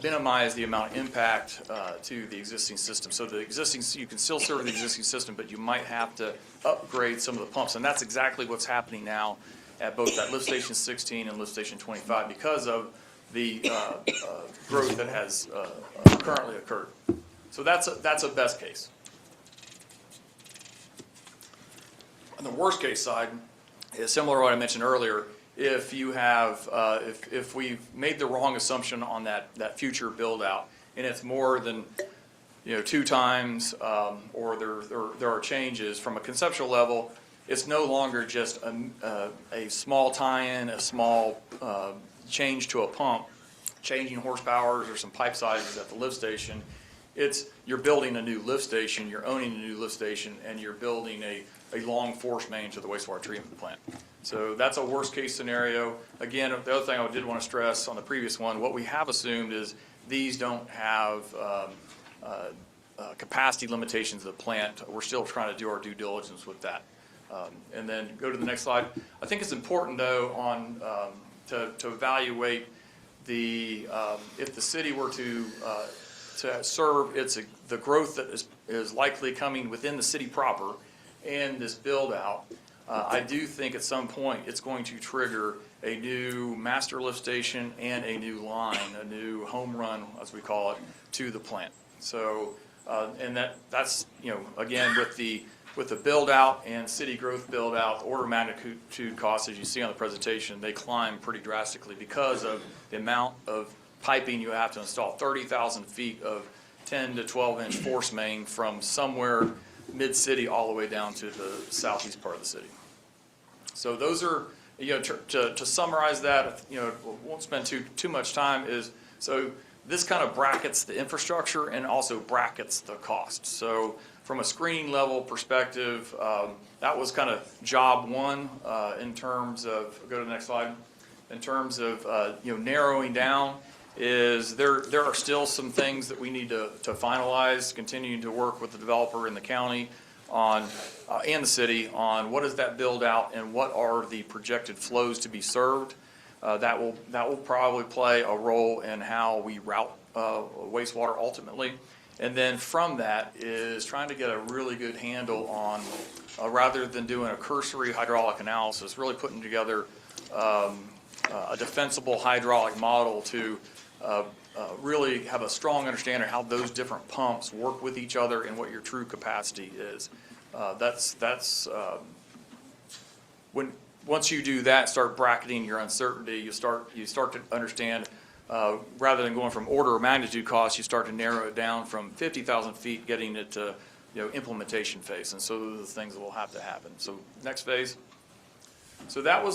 minimize the amount of impact to the existing system. So the existing, you can still serve the existing system, but you might have to upgrade some of the pumps. And that's exactly what's happening now at both that lift station 16 and lift station 25 because of the growth that has currently occurred. So that's a best case. On the worst case side is similar to what I mentioned earlier. If you have, if we've made the wrong assumption on that future build out, and it's more than 2 times, or there are changes from a conceptual level, it's no longer just a small tie-in, a small change to a pump, changing horsepowers or some pipe sizes at the lift station. It's you're building a new lift station, you're owning a new lift station, and you're building a long force main to the wastewater treatment plant. So that's a worst case scenario. Again, the other thing I did want to stress on the previous one, what we have assumed is these don't have capacity limitations of the plant. We're still trying to do our due diligence with that. And then go to the next slide. I think it's important though on to evaluate the if the city were to serve the growth that is likely coming within the city proper and this build out. I do think at some point it's going to trigger a new master lift station and a new line, a new home run, as we call it, to the plant. So, and that's again with the build out and city growth build out, the order of magnitude costs, as you see on the presentation, they climb pretty drastically because of the amount of piping you have to install. 30,000 feet of 10 to 12 inch force main from somewhere mid-city all the way down to the southeast part of the city. So those are, to summarize that, won't spend too much time, is so this kind of brackets the infrastructure and also brackets the cost. So from a screening level perspective, that was kind of job one in terms of, go to the next slide, in terms of narrowing down. Is there are still some things that we need to finalize, continuing to work with the developer in the county on and the city on what is that build out and what are the projected flows to be served. That will probably play a role in how we route wastewater ultimately. And then from that is trying to get a really good handle on, rather than doing a cursory hydraulic analysis, really putting together a defensible hydraulic model to really have a strong understanding of how those different pumps work with each other and what your true capacity is. Once you do that, start bracketing your uncertainty, you start to understand, rather than going from order of magnitude costs, you start to narrow it down from 50,000 feet, getting it to implementation phase. And so those are the things that will have to happen. So next phase. So that's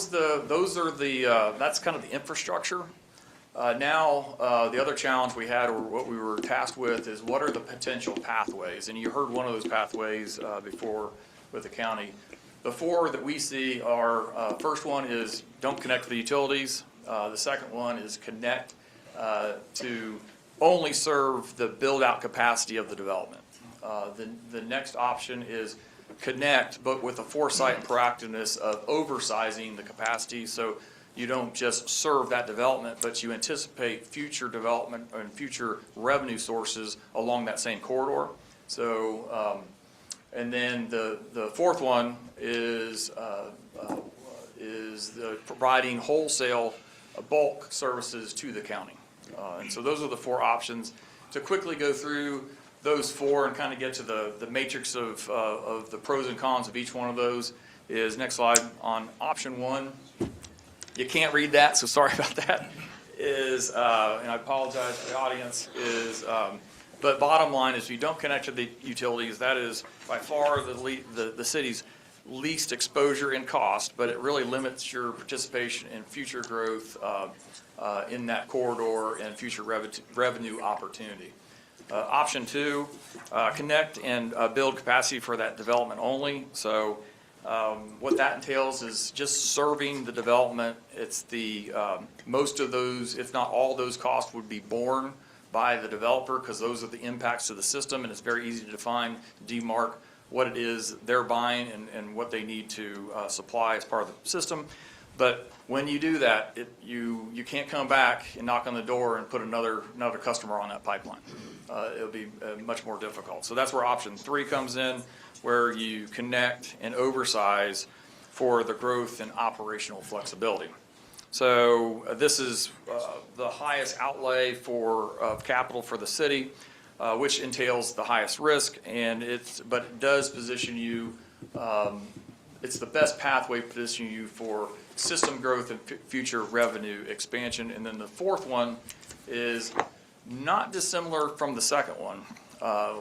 kind of the infrastructure. Now, the other challenge we had, or what we were tasked with, is what are the potential pathways? And you heard one of those pathways before with the county. The 4 that we see are, first one is don't connect to the utilities. The second one is connect to only serve the build-out capacity of the development. The next option is connect, but with the foresight and proactiveness of oversizing the capacity, so you don't just serve that development, but you anticipate future development and future revenue sources along that same corridor. So, and then the fourth one is providing wholesale bulk services to the county. And so those are the 4 options. To quickly go through those 4 and kind of get to the matrix of the pros and cons of each one of those is, next slide, on option 1. You can't read that, so sorry about that. And I apologize to the audience, but bottom line is, if you don't connect to the utilities, that is by far the city's least exposure in cost, but it really limits your participation in future growth in that corridor and future revenue opportunity. Option 2, connect and build capacity for that development only. So what that entails is just serving the development. It's most of those, if not all those costs, would be borne by the developer, because those are the impacts to the system, and it's very easy to define, demarc what it is they're buying and what they need to supply as part of the system. But when you do that, you can't come back and knock on the door and put another customer on that pipeline. It'll be much more difficult. So that's where option 3 comes in, where you connect and oversize for the growth and operational flexibility. So this is the highest outlay of capital for the city, which entails the highest risk, but it does position you. It's the best pathway positioning you for system growth and future revenue expansion. And then the fourth one is not dissimilar from the second one.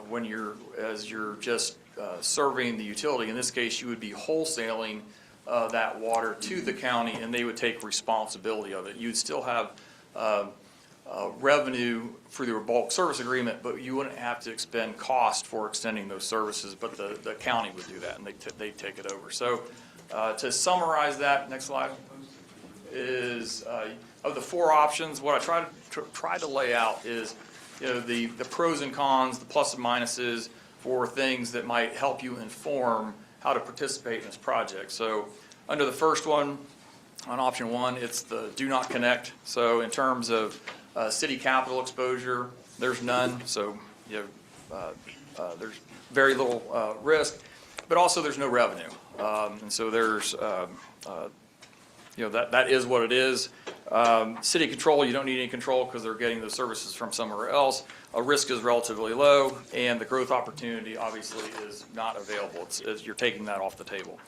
When you're just serving the utility, in this case, you would be wholesaling that water to the county, and they would take responsibility of it. You'd still have revenue through your bulk service agreement, but you wouldn't have to expend cost for extending those services, but the county would do that, and they take it over. So to summarize that, next slide, is of the 4 options, what I try to lay out is, the pros and cons, the plus and minuses for things that might help you inform how to participate in this project. So under the first one, on option 1, it's the do not connect. So in terms of city capital exposure, there's none. So there's very little risk, but also there's no revenue. And so there's, that is what it is. City control, you don't need any control because they're getting those services from somewhere else. A risk is relatively low, and the growth opportunity obviously is not available. You're taking that off the table.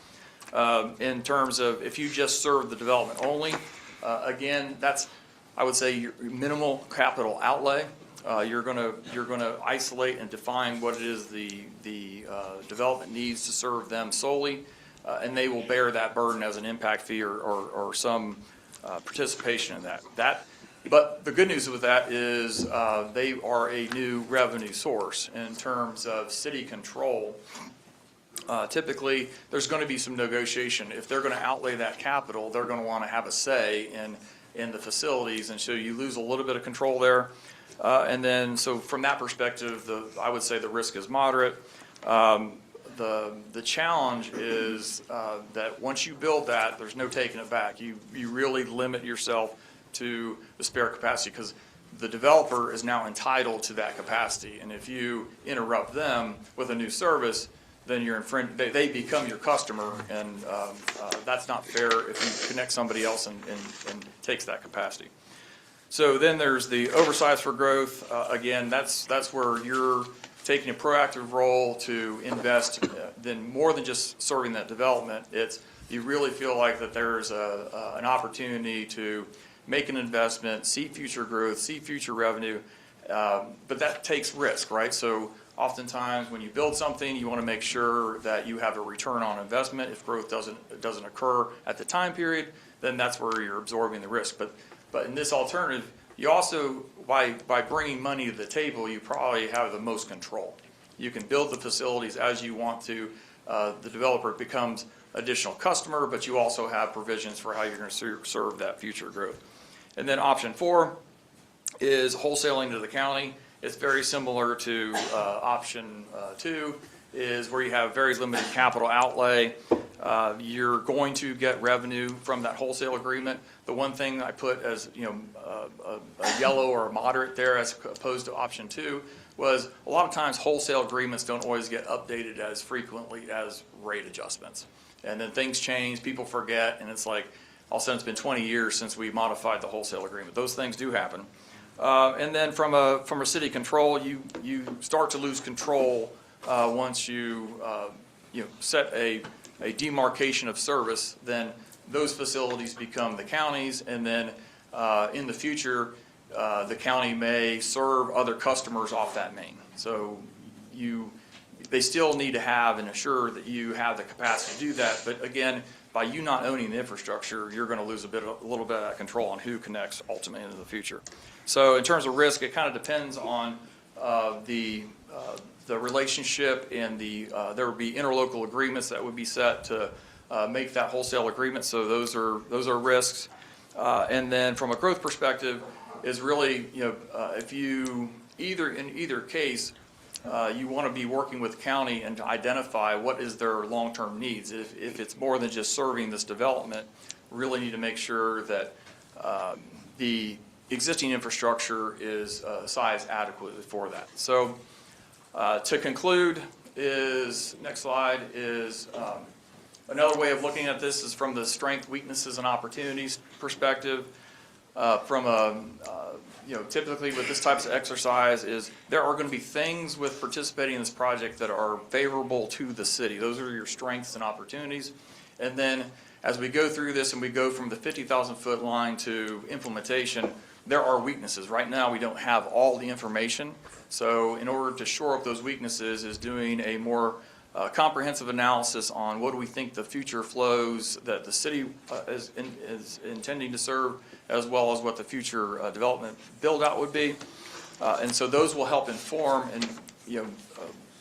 In terms of if you just serve the development only, again, that's, I would say, your minimal capital outlay. You're gonna isolate and define what it is the development needs to serve them solely, and they will bear that burden as an impact fee or some participation in that. But the good news with that is they are a new revenue source. In terms of city control, typically there's going to be some negotiation. If they're going to outlay that capital, they're going to want to have a say in the facilities, and so you lose a little bit of control there. And then, so from that perspective, I would say the risk is moderate. The challenge is that once you build that, there's no taking it back. You really limit yourself to the spare capacity because the developer is now entitled to that capacity. And if you interrupt them with a new service, then they become your customer, and that's not fair if you connect somebody else and takes that capacity. So then there's the oversize for growth. Again, that's where you're taking a proactive role to invest, then more than just serving that development. You really feel like that there's an opportunity to make an investment, see future growth, see future revenue, but that takes risk, right? So oftentimes when you build something, you want to make sure that you have a return on investment. If growth doesn't occur at the time period, then that's where you're absorbing the risk. But in this alternative, you also, by bringing money to the table, you probably have the most control. You can build the facilities as you want to. The developer becomes additional customer, but you also have provisions for how you're going to serve that future growth. And then option 4 is wholesaling to the county. It's very similar to option 2, is where you have very limited capital outlay. You're going to get revenue from that wholesale agreement. The one thing I put as a yellow or a moderate there as opposed to option 2 was a lot of times wholesale agreements don't always get updated as frequently as rate adjustments. And then things change, people forget, and it's like all of a sudden it's been 20 years since we modified the wholesale agreement. Those things do happen. And then from a city control, you start to lose control once you set a demarcation of service. Then those facilities become the county's, and then in the future, the county may serve other customers off that main. So they still need to have and assure that you have the capacity to do that. But again, by you not owning the infrastructure, you're going to lose a little bit of that control on who connects ultimately into the future. So in terms of risk, it kind of depends on the relationship, and there would be interlocal agreements that would be set to make that wholesale agreement. So those are risks. And then from a growth perspective, is really if you in either case, you want to be working with the county and to identify what is their long-term needs. If it's more than just serving this development, really need to make sure that the existing infrastructure is size adequate for that. So to conclude is, next slide, is another way of looking at this is from the strength, weaknesses, and opportunities perspective. From a, typically with this type of exercise is there are going to be things with participating in this project that are favorable to the city. Those are your strengths and opportunities. And then as we go through this and we go from the 50,000 foot line to implementation, there are weaknesses. Right now, we don't have all the information. So in order to shore up those weaknesses is doing a more comprehensive analysis on what do we think the future flows that the city is intending to serve, as well as what the future development build-out would be. And so those will help inform and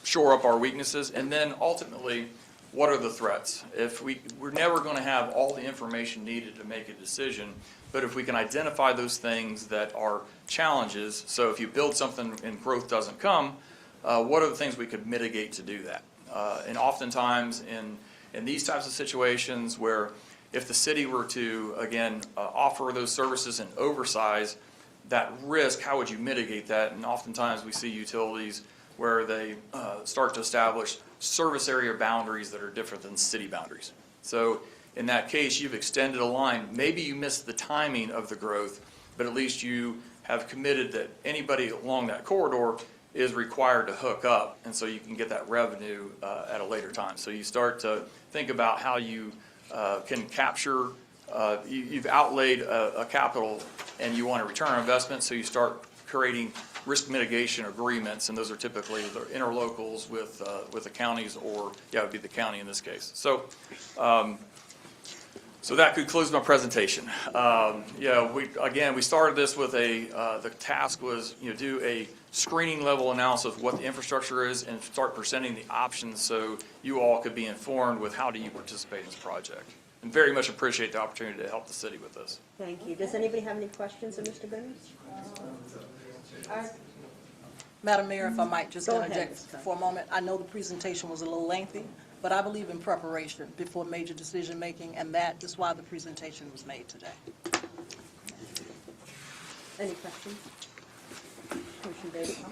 shore up our weaknesses. And then ultimately, what are the threats? If we're never going to have all the information needed to make a decision, but if we can identify those things that are challenges, so if you build something and growth doesn't come, what are the things we could mitigate to do that? And oftentimes in these types of situations where if the city were to, again, offer those services and oversize that risk, how would you mitigate that? And oftentimes we see utilities where they start to establish service area boundaries that are different than city boundaries. So in that case, you've extended a line. Maybe you missed the timing of the growth, but at least you have committed that anybody along that corridor is required to hook up, and so you can get that revenue at a later time. So you start to think about how you can capture, you've outlaid a capital and you want to return on investment, so you start creating risk mitigation agreements, and those are typically the interlocals with the counties, or it would be the county in this case. So so that concludes my presentation. We started this with the task was do a screening level analysis of what the infrastructure is and start presenting the options so you all could be informed with how do you participate in this project. And very much appreciate the opportunity to help the city with this. Thank you. Does anybody have any questions of Mr. Bennett? Madam Mayor, if I might just Go ahead, interject Ms. Tuck. for a moment. I know the presentation was a little lengthy, but I believe in preparation before major decision-making, and that is why the presentation was made today. Any questions? Commissioner Davis?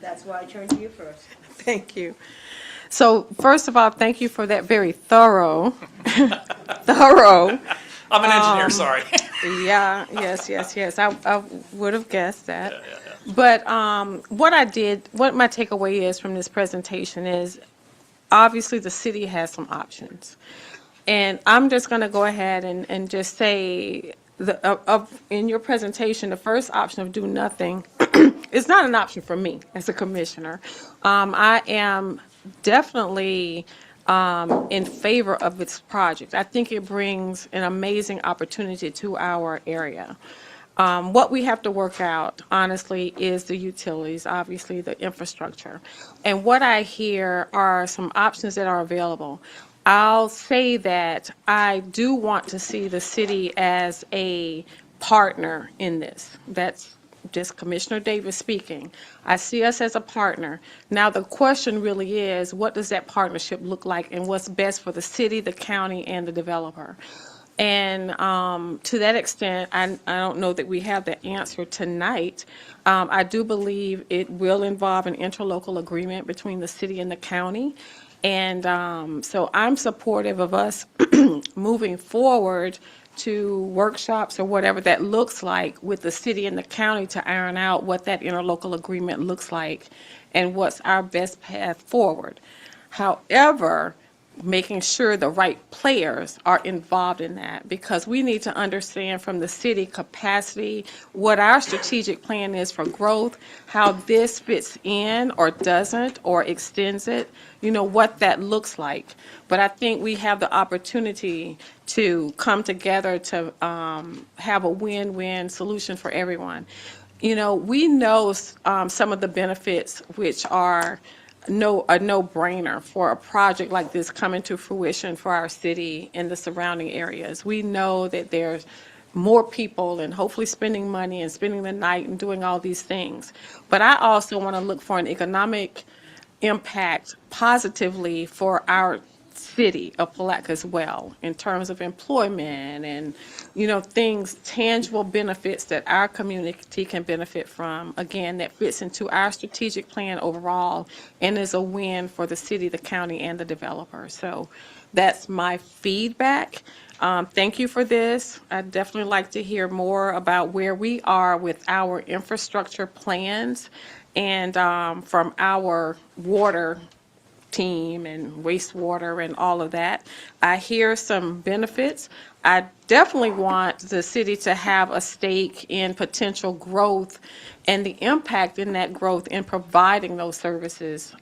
That's why I turned to you first. Thank you. So first of all, thank you for that very thorough. I'm an engineer, sorry. Yeah, yes. I would have guessed that. Yeah. But what my takeaway is from this presentation is obviously the city has some options. And I'm just going to go ahead and just say, in your presentation, the first option of do nothing is not an option for me as a commissioner. I am definitely in favor of this project. I think it brings an amazing opportunity to our area. What we have to work out, honestly, is the utilities, obviously the infrastructure. And what I hear are some options that are available. I'll say that I do want to see the city as a partner in this. That's just Commissioner Davis speaking. I see us as a partner. Now the question really is, what does that partnership look like and what's best for the city, the county, and the developer? And to that extent, I don't know that we have the answer tonight. I do believe it will involve an interlocal agreement between the city and the county. And so I'm supportive of us moving forward to workshops or whatever that looks like with the city and the county to iron out what that interlocal agreement looks like and what's our best path forward. However, making sure the right players are involved in that, because we need to understand from the city capacity what our strategic plan is for growth, how this fits in or doesn't or extends it, what that looks like. But I think we have the opportunity to come together to have a win-win solution for everyone. We know some of the benefits which are a no-brainer for a project like this coming to fruition for our city and the surrounding areas. We know that there's more people and hopefully spending money and spending the night and doing all these things. But I also want to look for an economic impact positively for our city of Palatka as well, in terms of employment and, things, tangible benefits that our community can benefit from. Again, that fits into our strategic plan overall and is a win for the city, the county, and the developer. So that's my feedback. Thank you for this. I'd definitely like to hear more about where we are with our infrastructure plans and from our water team and wastewater and all of that. I hear some benefits. I definitely want the city to have a stake in potential growth and the impact in that growth in providing those services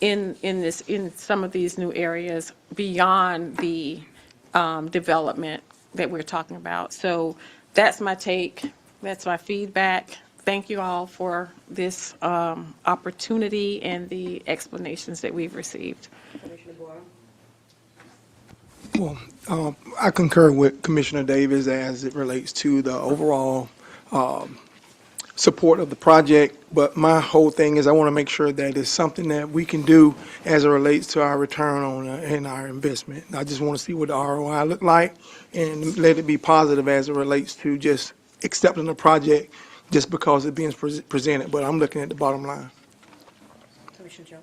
in some of these new areas beyond the development that we're talking about. So that's my take. That's my feedback. Thank you all for this opportunity and the explanations that we've received. Well, I concur with Commissioner Davis as it relates to the overall support of the project, but my whole thing is I want to make sure that it's something that we can do as it relates to our return on and our investment. I just want to see what the ROI look like and let it be positive as it relates to just accepting the project just because it's being presented, but I'm looking at the bottom line. Commissioner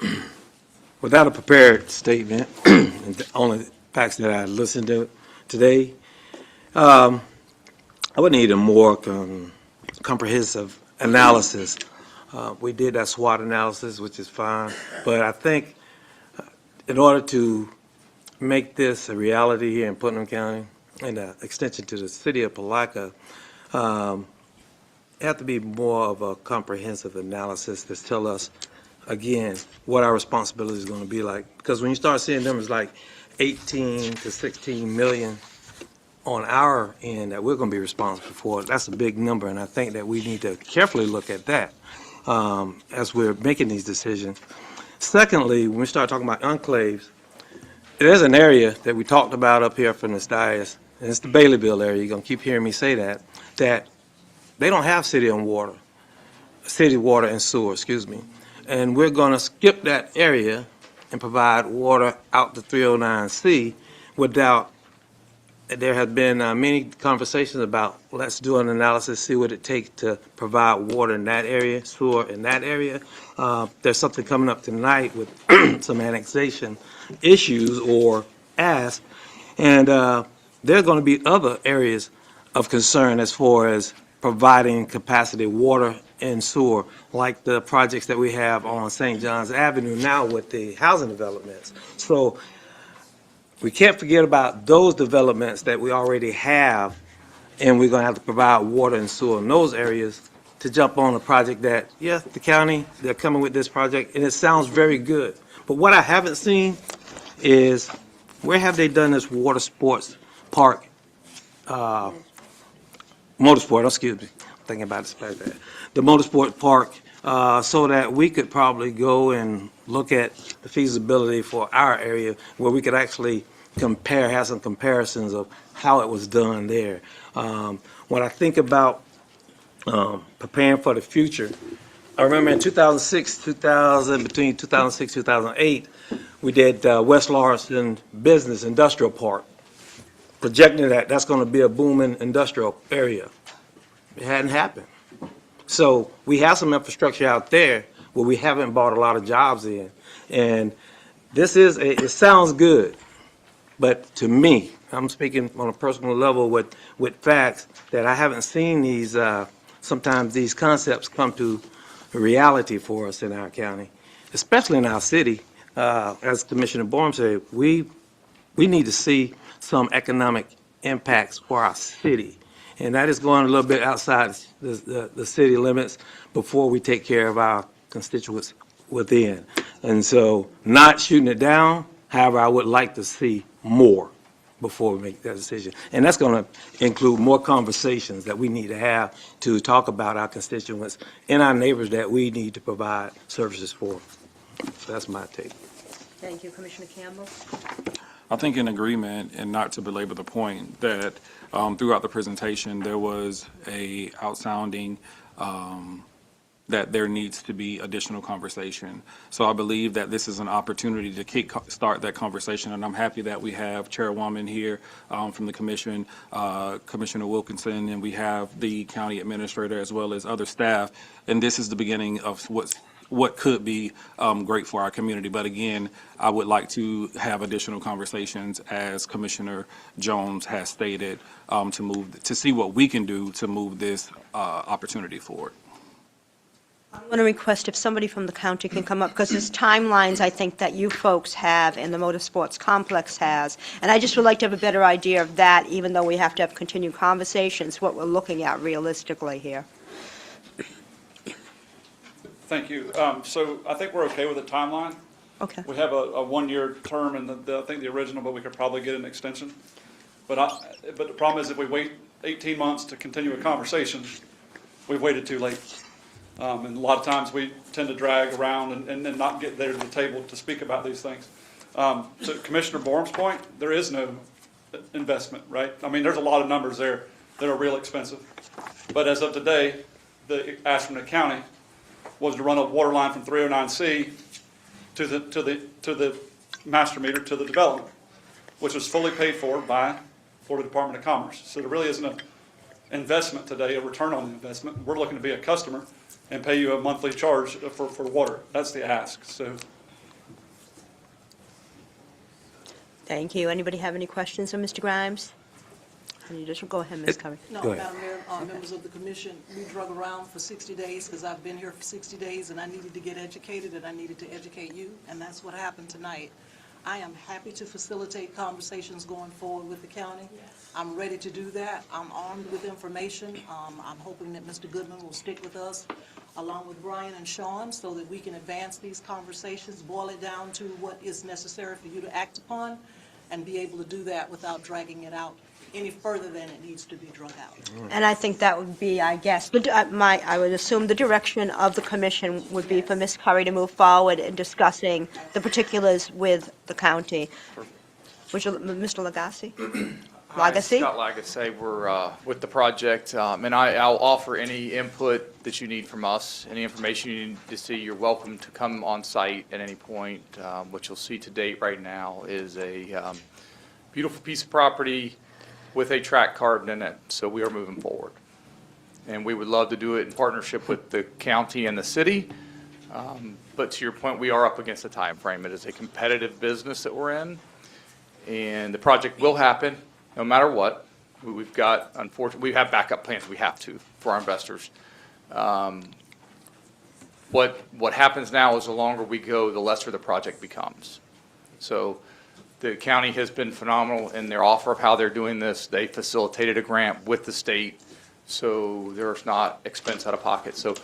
Jones? Without a prepared statement, and the only facts that I listened to today, I would need a more comprehensive analysis. We did that SWOT analysis, which is fine, but I think in order to make this a reality here in Putnam County and an extension to the city of Palatka, it have to be more of a comprehensive analysis to tell us, again, what our responsibility is going to be like. Because when you start seeing numbers like 18 to 16 million on our end that we're going to be responsible for, that's a big number, and I think that we need to carefully look at that as we're making these decisions. Secondly, when we start talking about enclaves, there's an area that we talked about up here from this dais, and it's the Baileyville area. You're going to keep hearing me say that they don't have city water and sewer, excuse me. And we're going to skip that area and provide water out to 309C without, there have been many conversations about, let's do an analysis, see what it takes to provide water in that area, sewer in that area. There's something coming up tonight with some annexation issues or asks, and there are going to be other areas of concern as far as providing capacity water and sewer, like the projects that we have on St. John's Avenue now with the housing developments. So we can't forget about those developments that we already have, and we're going to have to provide water and sewer in those areas to jump on a project that, yes, the county, they're coming with this project, and it sounds very good. But what I haven't seen is, where have they done this water sports park, motorsport, excuse me, I'm thinking about this like that, the motorsport park, so that we could probably go and look at the feasibility for our area where we could actually compare, have some comparisons of how it was done there. When I think about preparing for the future, I remember in 2006, between 2006 and 2008, we did West Larson Business Industrial Park, projecting that that's going to be a booming industrial area. It hadn't happened. So we have some infrastructure out there where we haven't brought a lot of jobs in. And this is, it sounds good, but to me, I'm speaking on a personal level with facts, that I haven't seen these, sometimes these concepts come to reality for us in our county, especially in our city. As Commissioner Bourne said, we need to see some economic impacts for our city. And that is going a little bit outside the city limits before we take care of our constituents within. And so, not shooting it down, however, I would like to see more before we make that decision. And that's going to include more conversations that we need to have to talk about our constituents and our neighbors that we need to provide services for. So that's my take. Thank you. Commissioner Campbell? I think in agreement, and not to belabor the point, that throughout the presentation, there was a outsounding that there needs to be additional conversation. So I believe that this is an opportunity to start that conversation, and I'm happy that we have Chairwoman here from the commission, Commissioner Wilkinson, and we have the county administrator as well as other staff, and this is the beginning of what could be great for our community. But again, I would like to have additional conversations, as Commissioner Jones has stated, to see what we can do to move this opportunity forward. I'm going to request if somebody from the county can come up, because there's timelines I think that you folks have and the motorsports complex has, and I just would like to have a better idea of that, even though we have to have continued conversations, what we're looking at realistically here. Thank you. So I think we're okay with the timeline. Okay. We have a one-year term in I think the original, but we could probably get an extension. But the problem is if we wait 18 months to continue a conversation, we've waited too late. And a lot of times we tend to drag around and not get there to the table to speak about these things. To Commissioner Borum's point, there is no investment, right? I mean, there's a lot of numbers there that are real expensive. But as of today, the ask from the county was to run a water line from 309C to the master meter to the development, which was fully paid for by Florida Department of Commerce. So there really isn't an investment today, a return on the investment. We're looking to be a customer and pay you a monthly charge for water. That's the ask. So. Thank you. Anybody have any questions of Mr. Grimes? Can you just go ahead, Ms. Curry? No, Madam Mayor, members of the commission, we drug around for 60 days because I've been here for 60 days and I needed to get educated and I needed to educate you, and that's what happened tonight. I am happy to facilitate conversations going forward with the county. I'm ready to do that. I'm armed with information. I'm hoping that Mr. Goodman will stick with us along with Brian and Sean so that we can advance these conversations, boil it down to what is necessary for you to act upon, and be able to do that without dragging it out any further than it needs to be drug out. And I think that would be, I guess, I would assume the direction of the commission would be for Ms. Curry to move forward in discussing the particulars with the county. Mr. Lagasse? Hi, Scott Lagasse. We're with the project, and I'll offer any input that you need from us, any information you need to see. You're welcome to come on site at any point. What you'll see to date right now is a beautiful piece of property with a track carved in it, so we are moving forward. And we would love to do it in partnership with the county and the city, but to your point, we are up against a time frame. It is a competitive business that we're in, and the project will happen no matter what. We've got, unfortunately, we have backup plans we have to for our investors. What happens now is the longer we go, the lesser the project becomes. So the county has been phenomenal in their offer of how they're doing this. They facilitated a grant with the state, so there's not expense out of pocket. So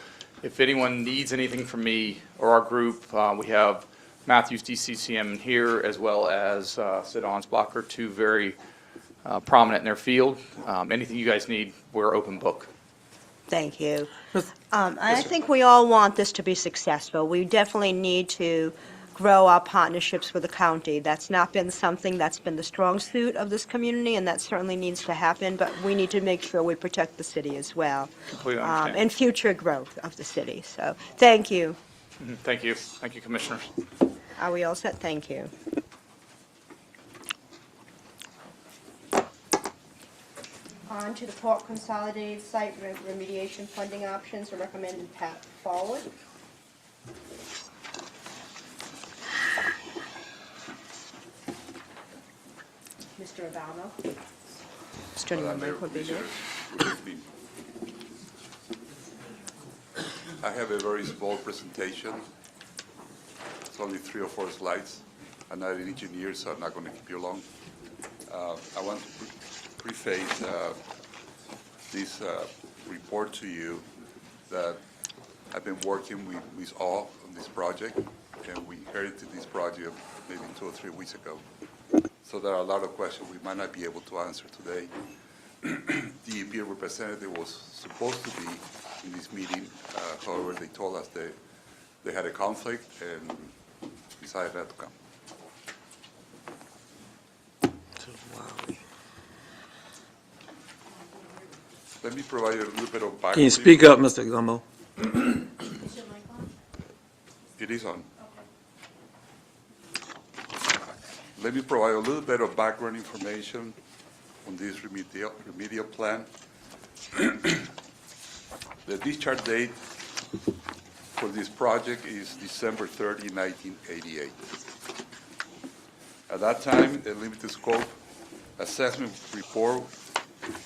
if anyone needs anything from me or our group, we have Matthews DCCM here, as well as Sid Ansbacher, two very prominent in their field. Anything you guys need, we're open book. Thank you. I think we all want this to be successful. We definitely need to grow our partnerships with the county. That's not been something that's been the strong suit of this community, and that certainly needs to happen, but we need to make sure we protect the city as well. Completely understand. And future growth of the city. So, thank you. Thank you. Thank you, Commissioners. Are we all set? Thank you. On to the Port Consolidated Site Remediation Funding Options, a recommended path forward. Mr. Adamo. Mr. Newman would be here. I have a very small presentation. It's only 3 or 4 slides. I'm not an engineer, so I'm not going to keep you long. I want to preface this report to you that I've been working with all on this project, and we inherited this project maybe 2 or 3 weeks ago. So there are a lot of questions we might not be able to answer today. The DEP representative was supposed to be in this meeting. However, they told us they had a conflict and decided not to come. Let me provide you a little bit of background. Can you speak up, Mr. Gumbo? It is on. Let me provide a little bit of background information on this remedial plan. The discharge date for this project is December 30, 1988. At that time, a limited scope assessment report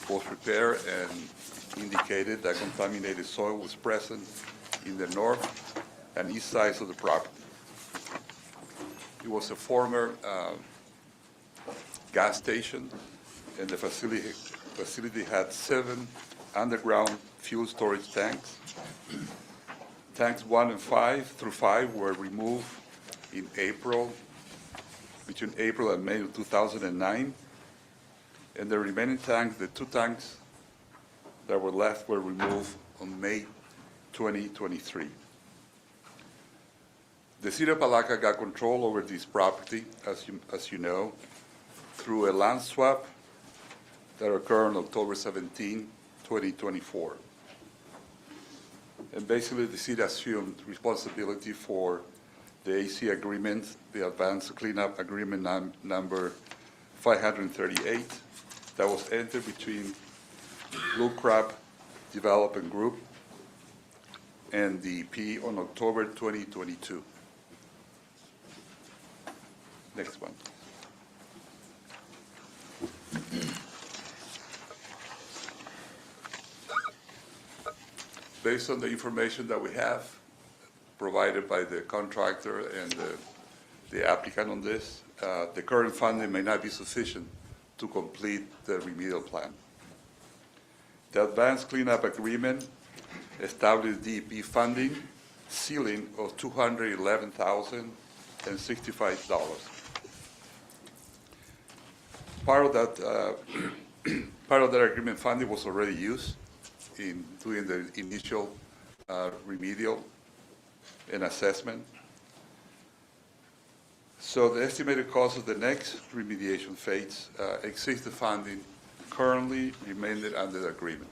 was prepared and indicated that contaminated soil was present in the north and east sides of the property. It was a former gas station, and the facility had 7 underground fuel storage tanks. Tanks 1 and 5 were removed in between April and May of 2009, and the remaining tanks, the 2 tanks that were left, were removed on May 2023. The city of Palatka got control over this property, as you know, through a land swap that occurred on October 17, 2024. And basically, the city assumed responsibility for the AC agreement, the Advanced Cleanup Agreement number 538, that was entered between Blue Crab Development Group and the EP on October 2022. Next one. Based on the information that we have provided by the contractor and the applicant on this, the current funding may not be sufficient to complete the remedial plan. The Advanced Cleanup Agreement established DEP funding ceiling of $211,065. Part of that agreement funding was already used in doing the initial remedial and assessment. So the estimated cost of the next remediation phase exceeds the funding currently remaining under the agreement.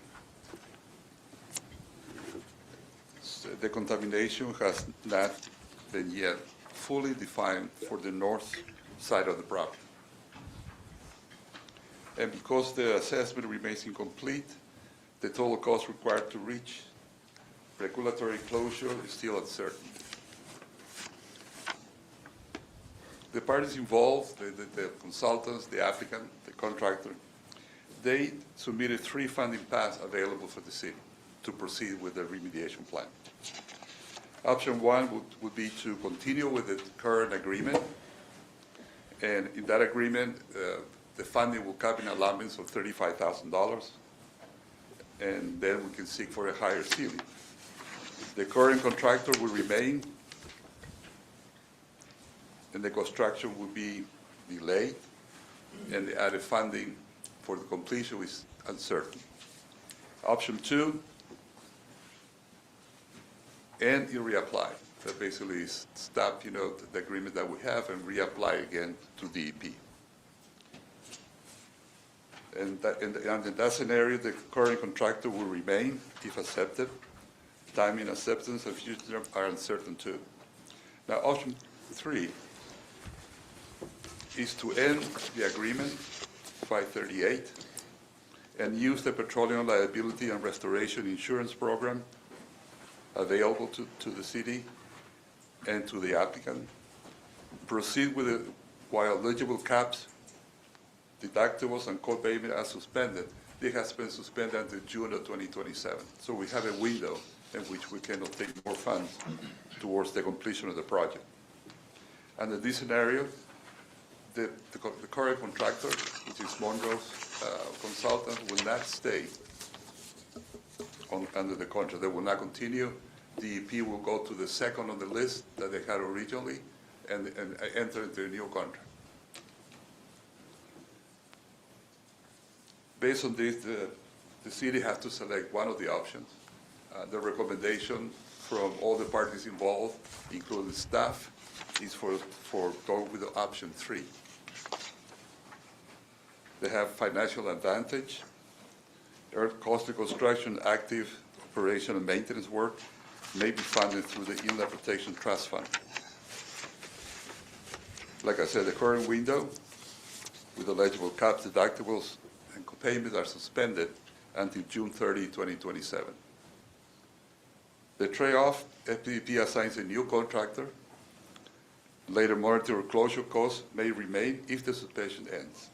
So the contamination has not been yet fully defined for the north side of the property. And because the assessment remains incomplete, the total cost required to reach regulatory closure is still uncertain. The parties involved, the consultants, the applicant, the contractor, they submitted 3 funding paths available for the city to proceed with the remediation plan. Option 1 would be to continue with the current agreement, and in that agreement, the funding will cap in allotments of $35,000, and then we can seek for a higher ceiling. The current contractor will remain, and the construction will be delayed, and the added funding for the completion is uncertain. Option 2, and you reapply. That basically is stop, the agreement that we have and reapply again to DEP. And in that scenario, the current contractor will remain if accepted. Timing, acceptance, and future are uncertain too. Now, option 3 is to end the agreement, 538, and use the Petroleum Liability and Restoration Insurance Program available to the city and to the applicant. Proceed with it while eligible caps, deductibles, and co-payment are suspended. It has been suspended until June of 2027. So we have a window in which we can obtain more funds towards the completion of the project. Under this scenario, the current contractor, which is Monroe's consultant, will not stay under the contract. They will not continue. DEP will go to the second on the list that they had originally and enter into a new contract. Based on this, the city has to select one of the options. The recommendation from all the parties involved, including staff, is for going with the option 3. They have financial advantage. Earth coastal construction, active operation and maintenance work may be funded through the Inland Protection Trust Fund. Like I said, the current window with eligible caps, deductibles, and copayments are suspended until June 30, 2027. The trade-off, FPDP assigns a new contractor. Later monitoring or closure costs may remain if the suspension ends.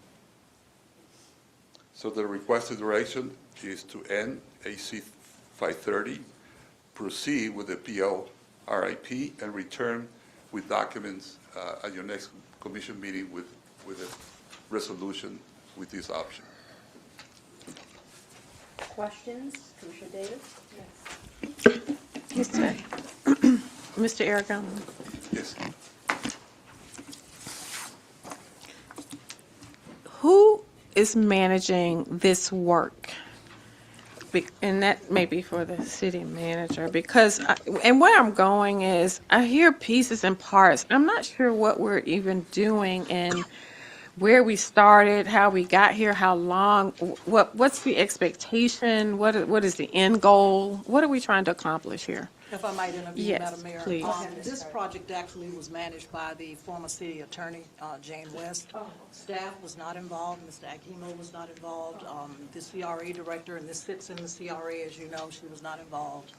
So the requested direction is to end AC 530, proceed with the PL RIP, and return with documents at your next commission meeting with a resolution with this option. Questions? Commissioner Davis? Mr. Aragon? Yes. Who is managing this work? And that may be for the city manager, because, and where I'm going is, I hear pieces and parts. I'm not sure what we're even doing and where we started, how we got here, how long, what's the expectation, what is the end goal? What are we trying to accomplish here? If I might intervene, Yes, Madam Mayor. please. This project actually was managed by the former city attorney, Jane West. Staff was not involved, Mr. Akimo was not involved, the CRA director, and this sits in the CRA, as you know, she was not involved.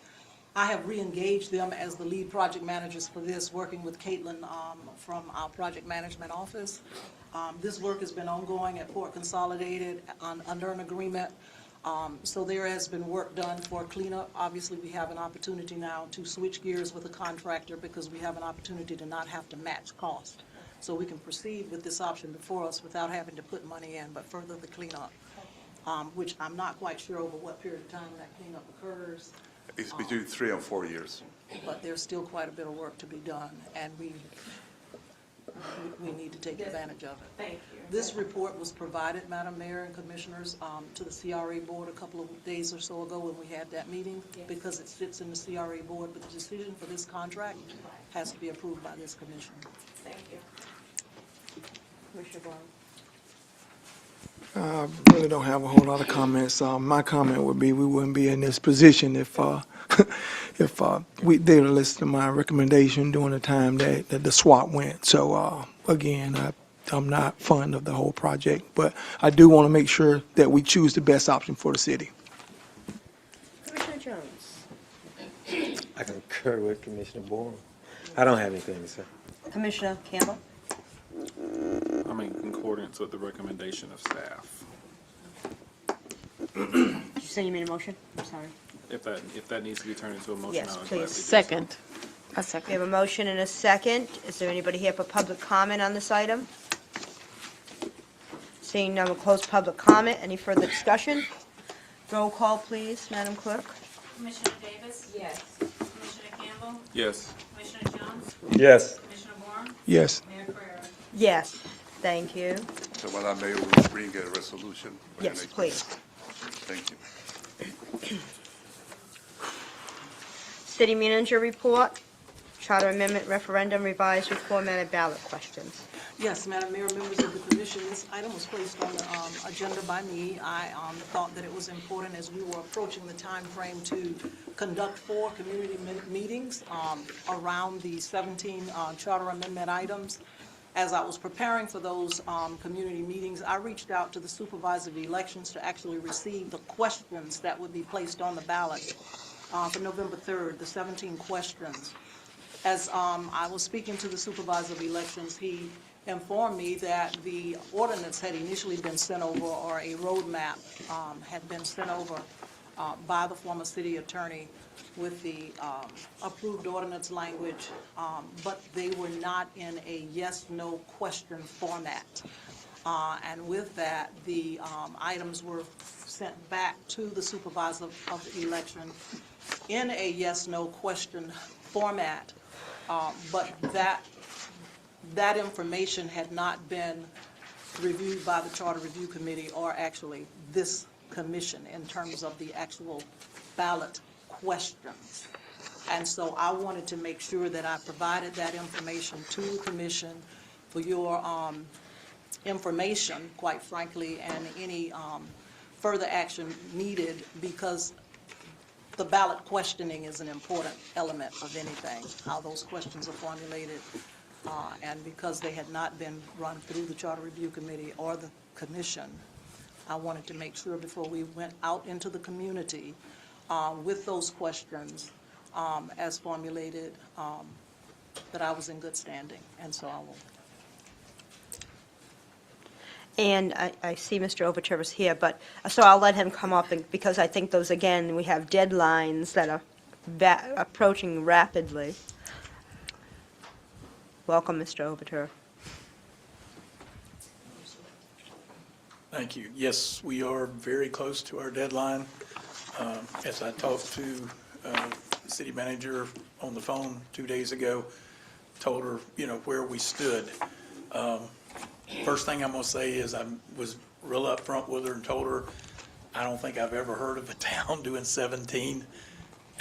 I have re-engaged them as the lead project managers for this, working with Caitlin from our project management office. This work has been ongoing at Port Consolidated under an agreement. So there has been work done for cleanup. Obviously, we have an opportunity now to switch gears with a contractor because we have an opportunity to not have to match cost. So we can proceed with this option before us without having to put money in, but further the cleanup, which I'm not quite sure over what period of time that cleanup occurs. It's between 3 and 4 years. But there's still quite a bit of work to be done, and we need to take advantage of it. Thank you. This report was provided, Madam Mayor and Commissioners, to the CRA board a couple of days or so ago when we had that meeting, because it sits in the CRA board, but the decision for this contract has to be approved by this commission. Thank you. Commissioner Barnes? I really don't have a whole lot of comments. My comment would be we wouldn't be in this position if if they'd listen to my recommendation during the time that the swap went. So again, I'm not fond of the whole project, but I do want to make sure that we choose the best option for the city. Commissioner Jones? I concur with Commissioner Boren. I don't have anything to say. Commissioner Campbell? I'm in concordance with the recommendation of staff. Did you say you made a motion? I'm sorry. If that needs to be turned into a motion, Yes, I would please. gladly do so. Second. A We second. have a motion and a second. Is there anybody here for public comment on this item? Seeing none, we'll close public comment. Any further discussion? Roll call, please, Madam Clerk. Commissioner Davis? Yes. Commissioner Campbell? Yes. Commissioner Jones? Yes. Commissioner Warren? Yes. Mayor Carrera? Yes, thank you. So Madam Mayor will bring a resolution. for the Yes, next please. meeting. Thank you. City manager report, charter amendment referendum, revised reformatted ballot questions. Yes, Madam Mayor, members of the commission, this item was placed on the agenda by me. I thought that it was important as we were approaching the time frame to conduct 4 community meetings around the 17 charter amendment items. As I was preparing for those community meetings, I reached out to the supervisor of elections to actually receive the questions that would be placed on the ballot for November 3rd, the 17 questions. As I was speaking to the supervisor of elections, he informed me that the ordinance had initially been sent over, or a roadmap had been sent over by the former city attorney with the approved ordinance language, but they were not in a yes/no question format. And with that, the items were sent back to the supervisor of the election in a yes/no question format, but that information had not been reviewed by the Charter Review Committee, or actually this commission, in terms of the actual ballot questions. And so I wanted to make sure that I provided that information to the commission for your information, quite frankly, and any further action needed, because the ballot questioning is an important element of anything, how those questions are formulated. And because they had not been run through the Charter Review Committee or the commission, I wanted to make sure before we went out into the community with those questions as formulated, that I was in good standing, and so I will. And I see Mr. Overture is here, but, so I'll let him come up, because I think those, again, we have deadlines that are approaching rapidly. Welcome, Mr. Overture. Thank you. Yes, we are very close to our deadline. As I talked to the city manager on the phone 2 days ago, told her, where we stood. First thing I'm going to say is I was real upfront with her and told her I don't think I've ever heard of a town doing 17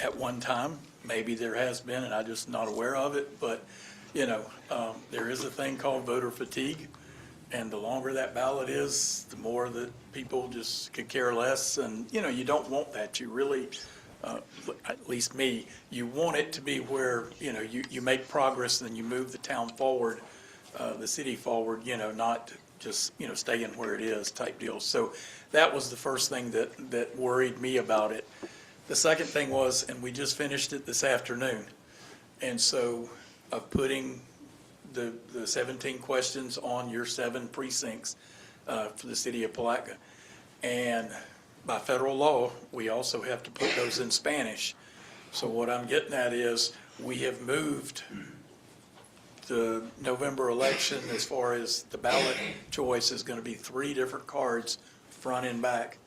at one time. Maybe there has been, and I'm just not aware of it. But, there is a thing called voter fatigue. And the longer that ballot is, the more that people just could care less. And, you don't want that. You really, at least me, you want it to be where, you make progress and you move the town forward, the city forward, not just, staying where it is type deal. So that was the first thing that worried me about it. The second thing was, and we just finished it this afternoon, and so of putting the 17 questions on your 7 precincts for the city of Palatka. And by federal law, we also have to put those in Spanish. So what I'm getting at is we have moved the November election as far as the ballot choice is going to be 3 different cards, front and back.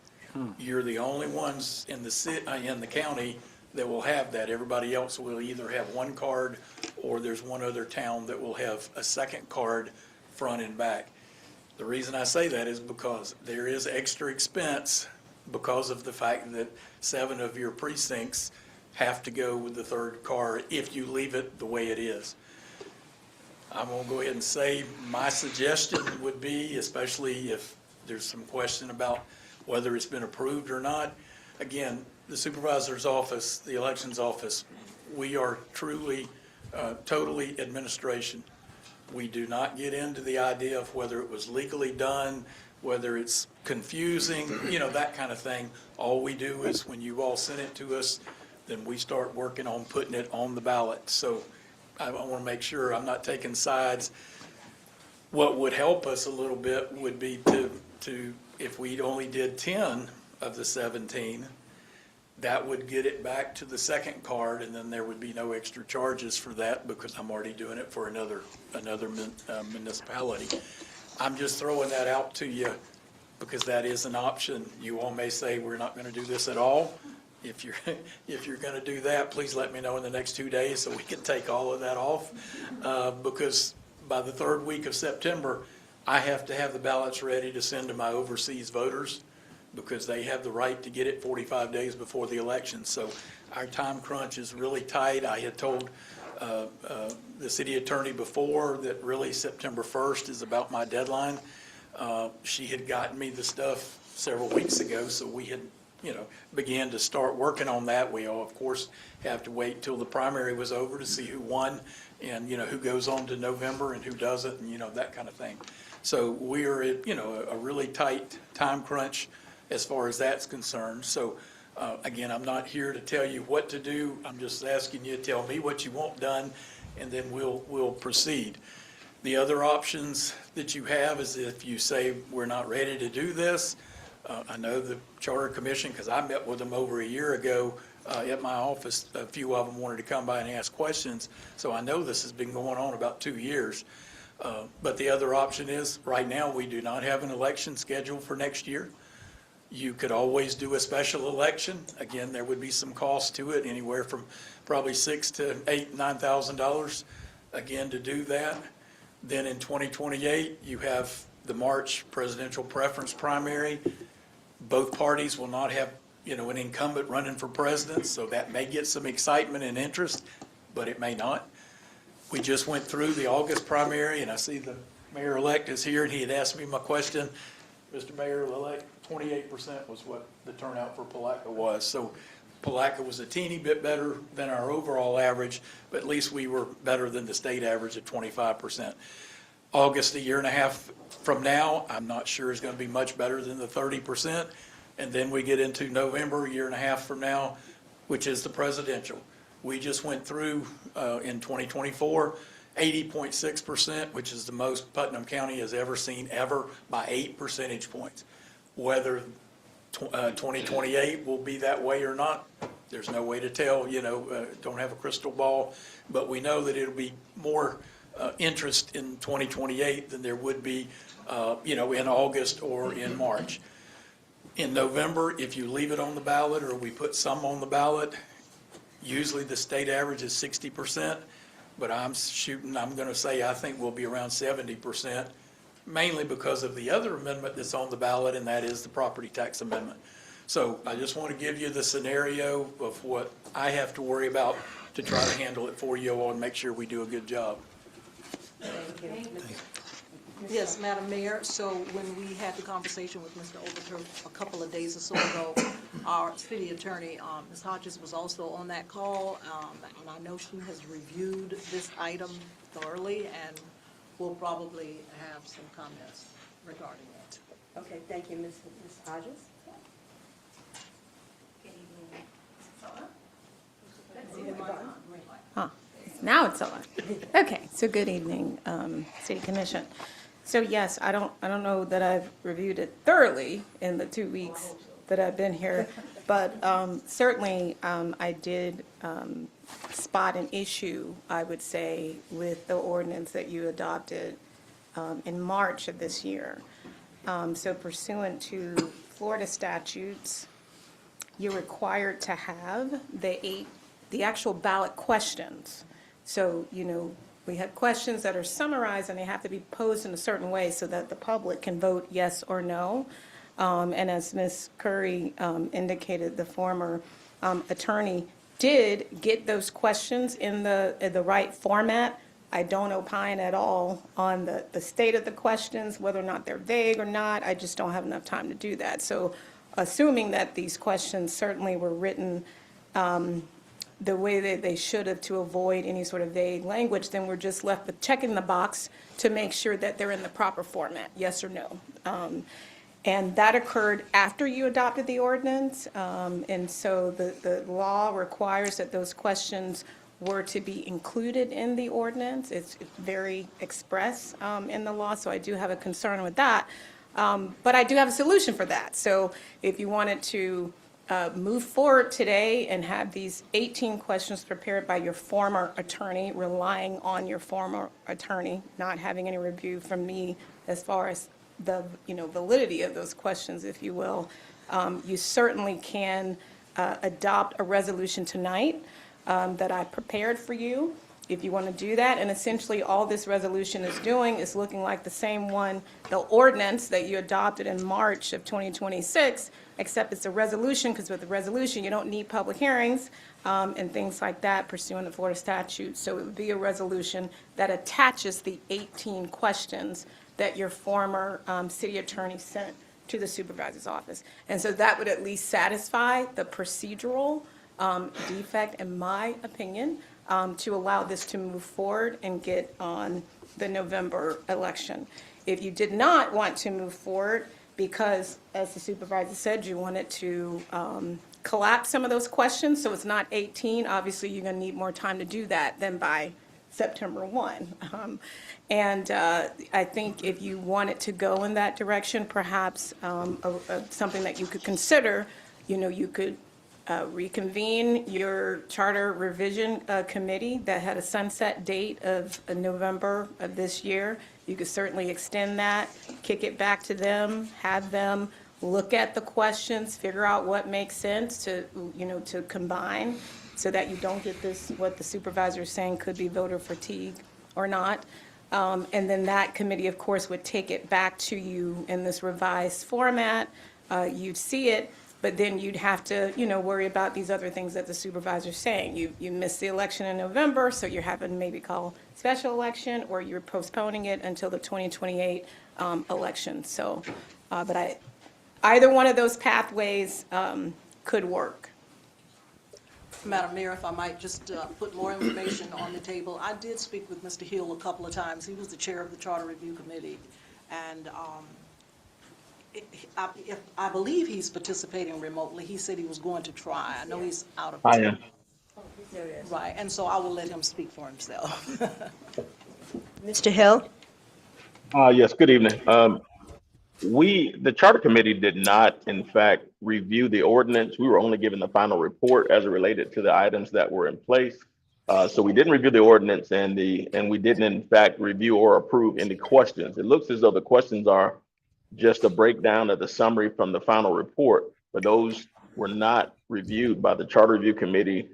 You're the only ones in the county that will have that. Everybody else will either have 1 card, or there's one other town that will have a second card, front and back. The reason I say that is because there is extra expense because of the fact that 7 of your precincts have to go with the 3rd card if you leave it the way it is. I'm going to go ahead and say my suggestion would be, especially if there's some question about whether it's been approved or not. Again, the supervisor's office, the elections office, we are truly, totally administration. We do not get into the idea of whether it was legally done, whether it's confusing, that kind of thing. All we do is when you all send it to us, then we start working on putting it on the ballot. So I want to make sure I'm not taking sides. What would help us a little bit would be to if we only did 10 of the 17, that would get it back to the 2nd card, and then there would be no extra charges for that because I'm already doing it for another municipality. I'm just throwing that out to you because that is an option. You all may say we're not going to do this at all. If you're going to do that, please let me know in the next 2 days so we can take all of that off. Because by the 3rd week of September, I have to have the ballots ready to send to my overseas voters because they have the right to get it 45 days before the election. So our time crunch is really tight. I had told the city attorney before that really September 1st is about my deadline. She had gotten me the stuff several weeks ago, so we had began to start working on that. We all, of course, have to wait till the primary was over to see who won and, who goes on to November and who doesn't and, that kind of thing. So we are at, a really tight time crunch as far as that's concerned. So, again, I'm not here to tell you what to do. I'm just asking you to tell me what you want done, and then we'll proceed. The other options that you have is if you say we're not ready to do this. I know the Charter Commission, because I met with them over a year ago at my office. A few of them wanted to come by and ask questions. So I know this has been going on about 2 years. But the other option is, right now, we do not have an election scheduled for next year. You could always do a special election. Again, there would be some cost to it, anywhere from probably $6,000 to $8,000, $9,000, again, to do that. Then in 2028, you have the March presidential preference primary. Both parties will not have, an incumbent running for president, so that may get some excitement and interest, but it may not. We just went through the August primary, and I see the Mayor-elect is here, and he had asked me my question. Mr. Mayor-elect, 28% was what the turnout for Palatka was. So Palatka was a teeny bit better than our overall average, but at least we were better than the state average at 25%. August, a year and a half from now, I'm not sure is going to be much better than the 30%. And then we get into November, a year and a half from now, which is the presidential. We just went through in 2024, 80.6%, which is the most Putnam County has ever seen ever by 8 percentage points. Whether 2028 will be that way or not, there's no way to tell, don't have a crystal ball, but we know that it'll be more interest in 2028 than there would be, in August or in March. In November, if you leave it on the ballot or we put some on the ballot, usually the state average is 60%, but I'm going to say I think we'll be around 70%, mainly because of the other amendment that's on the ballot, and that is the property tax amendment. So I just want to give you the scenario of what I have to worry about to try to handle it for you all and make sure we do a good job. Thank you. Yes, Madam Mayor, so when we had the conversation with Mr. Overturf a couple of days or so ago, our city attorney, Ms. Hodges, was also on that call, and I know she has reviewed this item thoroughly, and will probably have some comments regarding it. Okay, thank you, Ms. Hodges. Huh, now it's on. Okay, so good evening, City Commission. So yes, I don't know that I've reviewed it thoroughly in the 2 weeks that I've been here, but certainly I did spot an issue, I would say, with the ordinance that you adopted in March of this year. So pursuant to Florida statutes, you're required to have the actual ballot questions. So, we have questions that are summarized and they have to be posed in a certain way so that the public can vote yes or no. And as Ms. Curry indicated, the former attorney did get those questions in the right format. I don't opine at all on the state of the questions, whether or not they're vague or not. I just don't have enough time to do that. So assuming that these questions certainly were written the way that they should have to avoid any sort of vague language, then we're just left with checking the box to make sure that they're in the proper format, yes or no. And that occurred after you adopted the ordinance. And so the law requires that those questions were to be included in the ordinance. It's very express in the law, so I do have a concern with that. But I do have a solution for that. So if you wanted to move forward today and have these 18 questions prepared by your former attorney, relying on your former attorney, not having any review from me as far as the validity of those questions, if you will, you certainly can adopt a resolution tonight that I prepared for you, if you want to do that. And essentially, all this resolution is doing is looking like the same one, the ordinance that you adopted in March of 2026, except it's a resolution, because with the resolution, you don't need public hearings and things like that pursuant to Florida statute. So it would be a resolution that attaches the 18 questions that your former city attorney sent to the supervisor's office. And so that would at least satisfy the procedural defect, in my opinion, to allow this to move forward and get on the November election. If you did not want to move forward because, as the supervisor said, you wanted to collapse some of those questions, so it's not 18, obviously you're going to need more time to do that than by September 1. And I think if you wanted to go in that direction, perhaps something that you could consider, you could reconvene your charter revision committee that had a sunset date of November of this year. You could certainly extend that, kick it back to them, have them look at the questions, figure out what makes sense to combine, so that you don't get this, what the supervisor is saying could be voter fatigue or not. And then that committee, of course, would take it back to you in this revised format. You'd see it. but then you'd have to, worry about these other things that the supervisor's saying. You missed the election in November, so you're having to maybe call special election, or you're postponing it until the 2028 election. So, but either one of those pathways could work. Madam Mayor, if I might just put more information on the table. I did speak with Mr. Hill a couple of times. He was the chair of the Charter Review Committee. And I believe he's participating remotely. He said he was going to try. I know he's out of town. I am. Right, and so I will let him speak for himself. Mr. Hill? Yes, good evening. The Charter Committee did not, in fact, review the ordinance. We were only given the final report as it related to the items that were in place. So we didn't review the ordinance and we didn't, in fact, review or approve any questions. It looks as though the questions are just a breakdown of the summary from the final report, but those were not reviewed by the Charter Review Committee,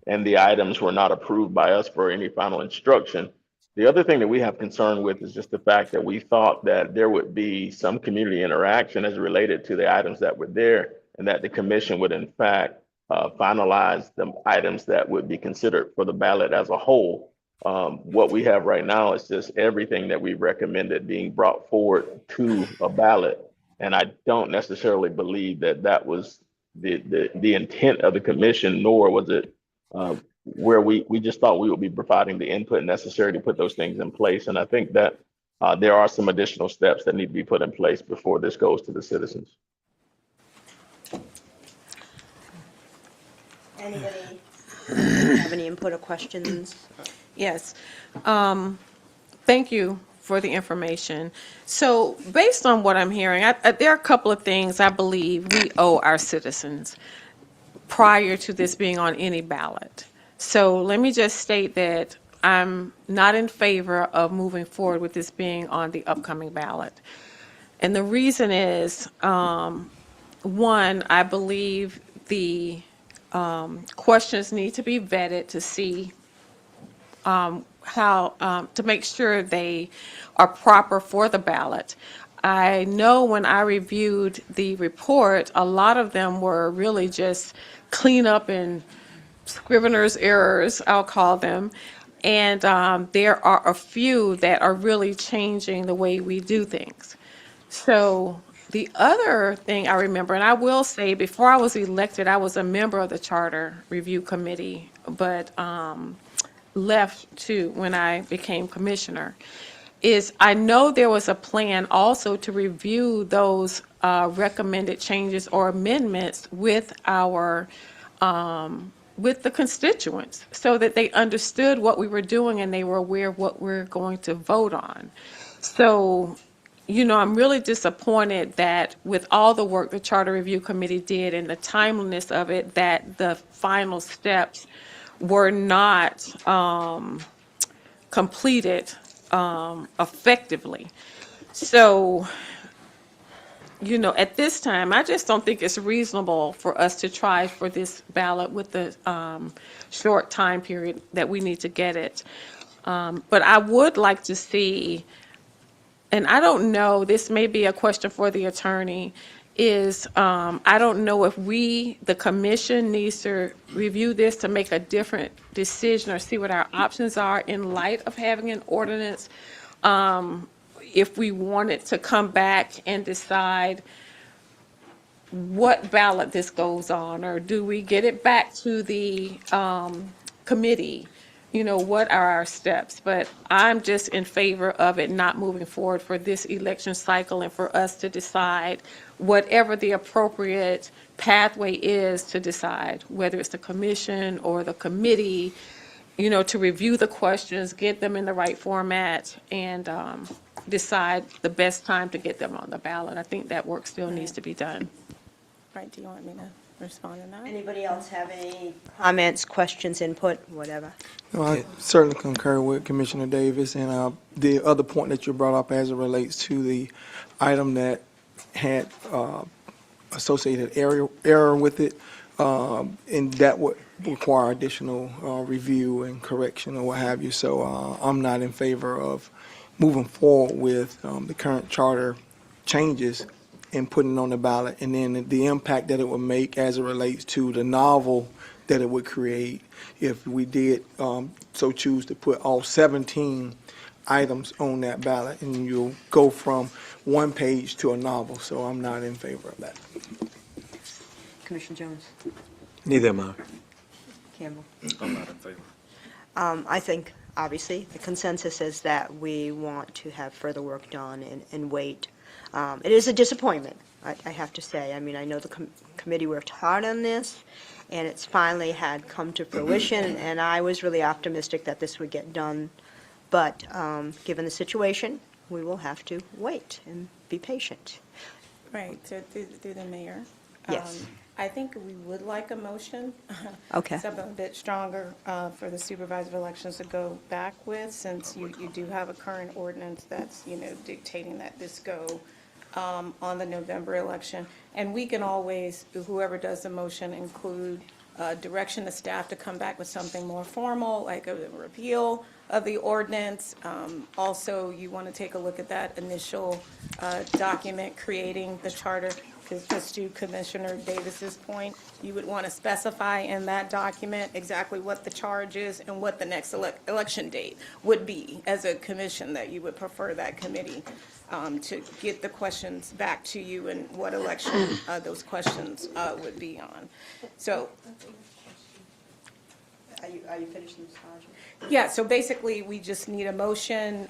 and the items were not approved by us for any final instruction. The other thing that we have concern with is just the fact that we thought that there would be some community interaction as related to the items that were there, and that the commission would in fact finalize the items that would be considered for the ballot as a whole. What we have right now is just everything that we recommended being brought forward to a ballot. And I don't necessarily believe that that was the intent of the commission, nor was it where we just thought we would be providing the input necessary to put those things in place. And I think that there are some additional steps that need to be put in place before this goes to the citizens. Anybody have any input or questions? Yes. Thank you for the information. So based on what I'm hearing, there are a couple of things I believe we owe our citizens prior to this being on any ballot. So let me just state that I'm not in favor of moving forward with this being on the upcoming ballot. And the reason is, one, I believe the questions need to be vetted to see how to make sure they are proper for the ballot. I know when I reviewed the report, a lot of them were really just cleanup and scrivener's errors, I'll call them. And there are a few that are really changing the way we do things. So the other thing I remember, and I will say, before I was elected, I was a member of the Charter Review Committee, but left to when I became commissioner, is I know there was a plan also to review those recommended changes or amendments with our with the constituents, so that they understood what we were doing and they were aware of what we're going to vote on. So, I'm really disappointed that with all the work the Charter Review Committee did and the timeliness of it, that the final steps were not completed effectively. So, at this time, I just don't think it's reasonable for us to try for this ballot with the short time period that we need to get it. But I would like to see, and I don't know, this may be a question for the attorney, is I don't know if the commission needs to review this to make a different decision or see what our options are in light of having an ordinance. If we wanted to come back and decide what ballot this goes on, or do we get it back to the committee? What are our steps? But I'm just in favor of it not moving forward for this election cycle, and for us to decide whatever the appropriate pathway is to decide, whether it's the commission or the committee, to review the questions, get them in the right format, and decide the best time to get them on the ballot. I think that work still needs to be done. Right, do you want me to respond to that? Anybody else have any comments, questions, input, whatever? No, I certainly concur with Commissioner Davis, and the other point that you brought up as it relates to the item that had associated error with it, and that would require additional review and correction or what have you. So I'm not in favor of moving forward with the current charter changes and putting it on the ballot, and then the impact that it would make as it relates to the novel that it would create if we did so choose to put all 17 items on that ballot, and you'll go from one page to a novel. So I'm not in favor of that. Commissioner Jones? Neither am I. Campbell? I'm not in favor. I think, obviously, the consensus is that we want to have further work done and wait. It is a disappointment, I have to say. I mean, I know the committee worked hard on this, and it's finally had come to fruition, and I was really optimistic that this would get done. But given the situation, we will have to wait and be patient. Right, so through the mayor. Yes. I think we would like a motion. Okay. Something a bit stronger for the supervisor of elections to go back with, since you do have a current ordinance that's, dictating that this go on the November election. And we can always, whoever does the motion, include direction to staff to come back with something more formal, like a repeal of the ordinance. Also, you want to take a look at that initial document creating the charter, because just to Commissioner Davis's point, you would want to specify in that document exactly what the charge is and what the next election date would be as a commission, that you would prefer that committee to get the questions back to you and what election those questions would be on. So. Are you finished, Ms. Hodges? Yeah, so basically, we just need a motion,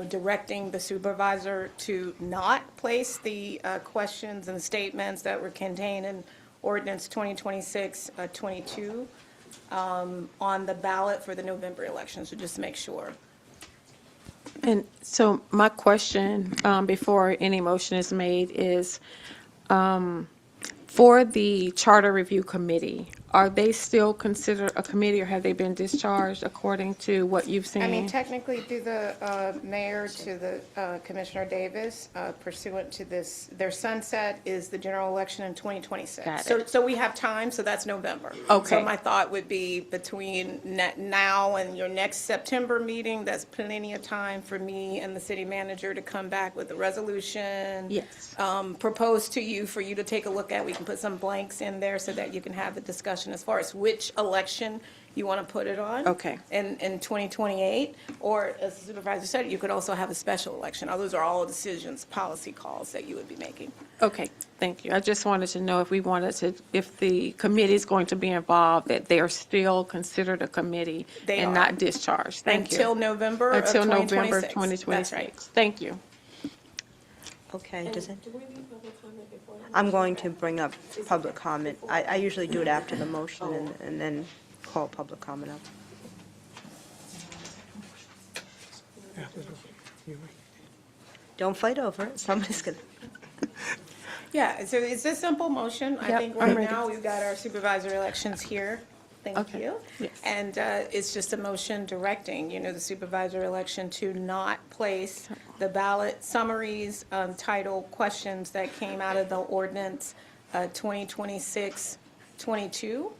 directing the supervisor to not place the questions and statements that were contained in ordinance 2026-22 on the ballot for the November election, so just make sure. And so my question, before any motion is made, is for the Charter Review Committee, are they still considered a committee, or have they been discharged according to what you've seen? I mean, technically through the mayor to the Commissioner Davis, pursuant to this, their sunset is the general election in 2026. Got it. So we have time, so that's November. Okay. So my thought would be between now and your next September meeting, that's plenty of time for me and the city manager to come back with a resolution. Yes. Proposed to you for you to take a look at. We can put some blanks in there so that you can have the discussion as far as which election you want to put it on. Okay. In 2028, or as the supervisor said, you could also have a special election. Those are all decisions, policy calls that you would be making. Okay, thank you. I just wanted to know if the committee is going to be involved, that they are still considered a committee They and are. not discharged. Thank you. Until November of Until November 2026. 2026. That's right. Thank you. Okay, does it? I'm going to bring up public comment. I usually do it after the motion and then call public comment up. Don't fight over it. Somebody's going to. Yeah, so it's a simple motion. I Yep, think I'm right ready. now, we've got our supervisor elections here. Thank Okay. you. Yes. And it's just a motion directing, the supervisor election to not place the ballot summaries, title questions that came out of the ordinance 2026-22.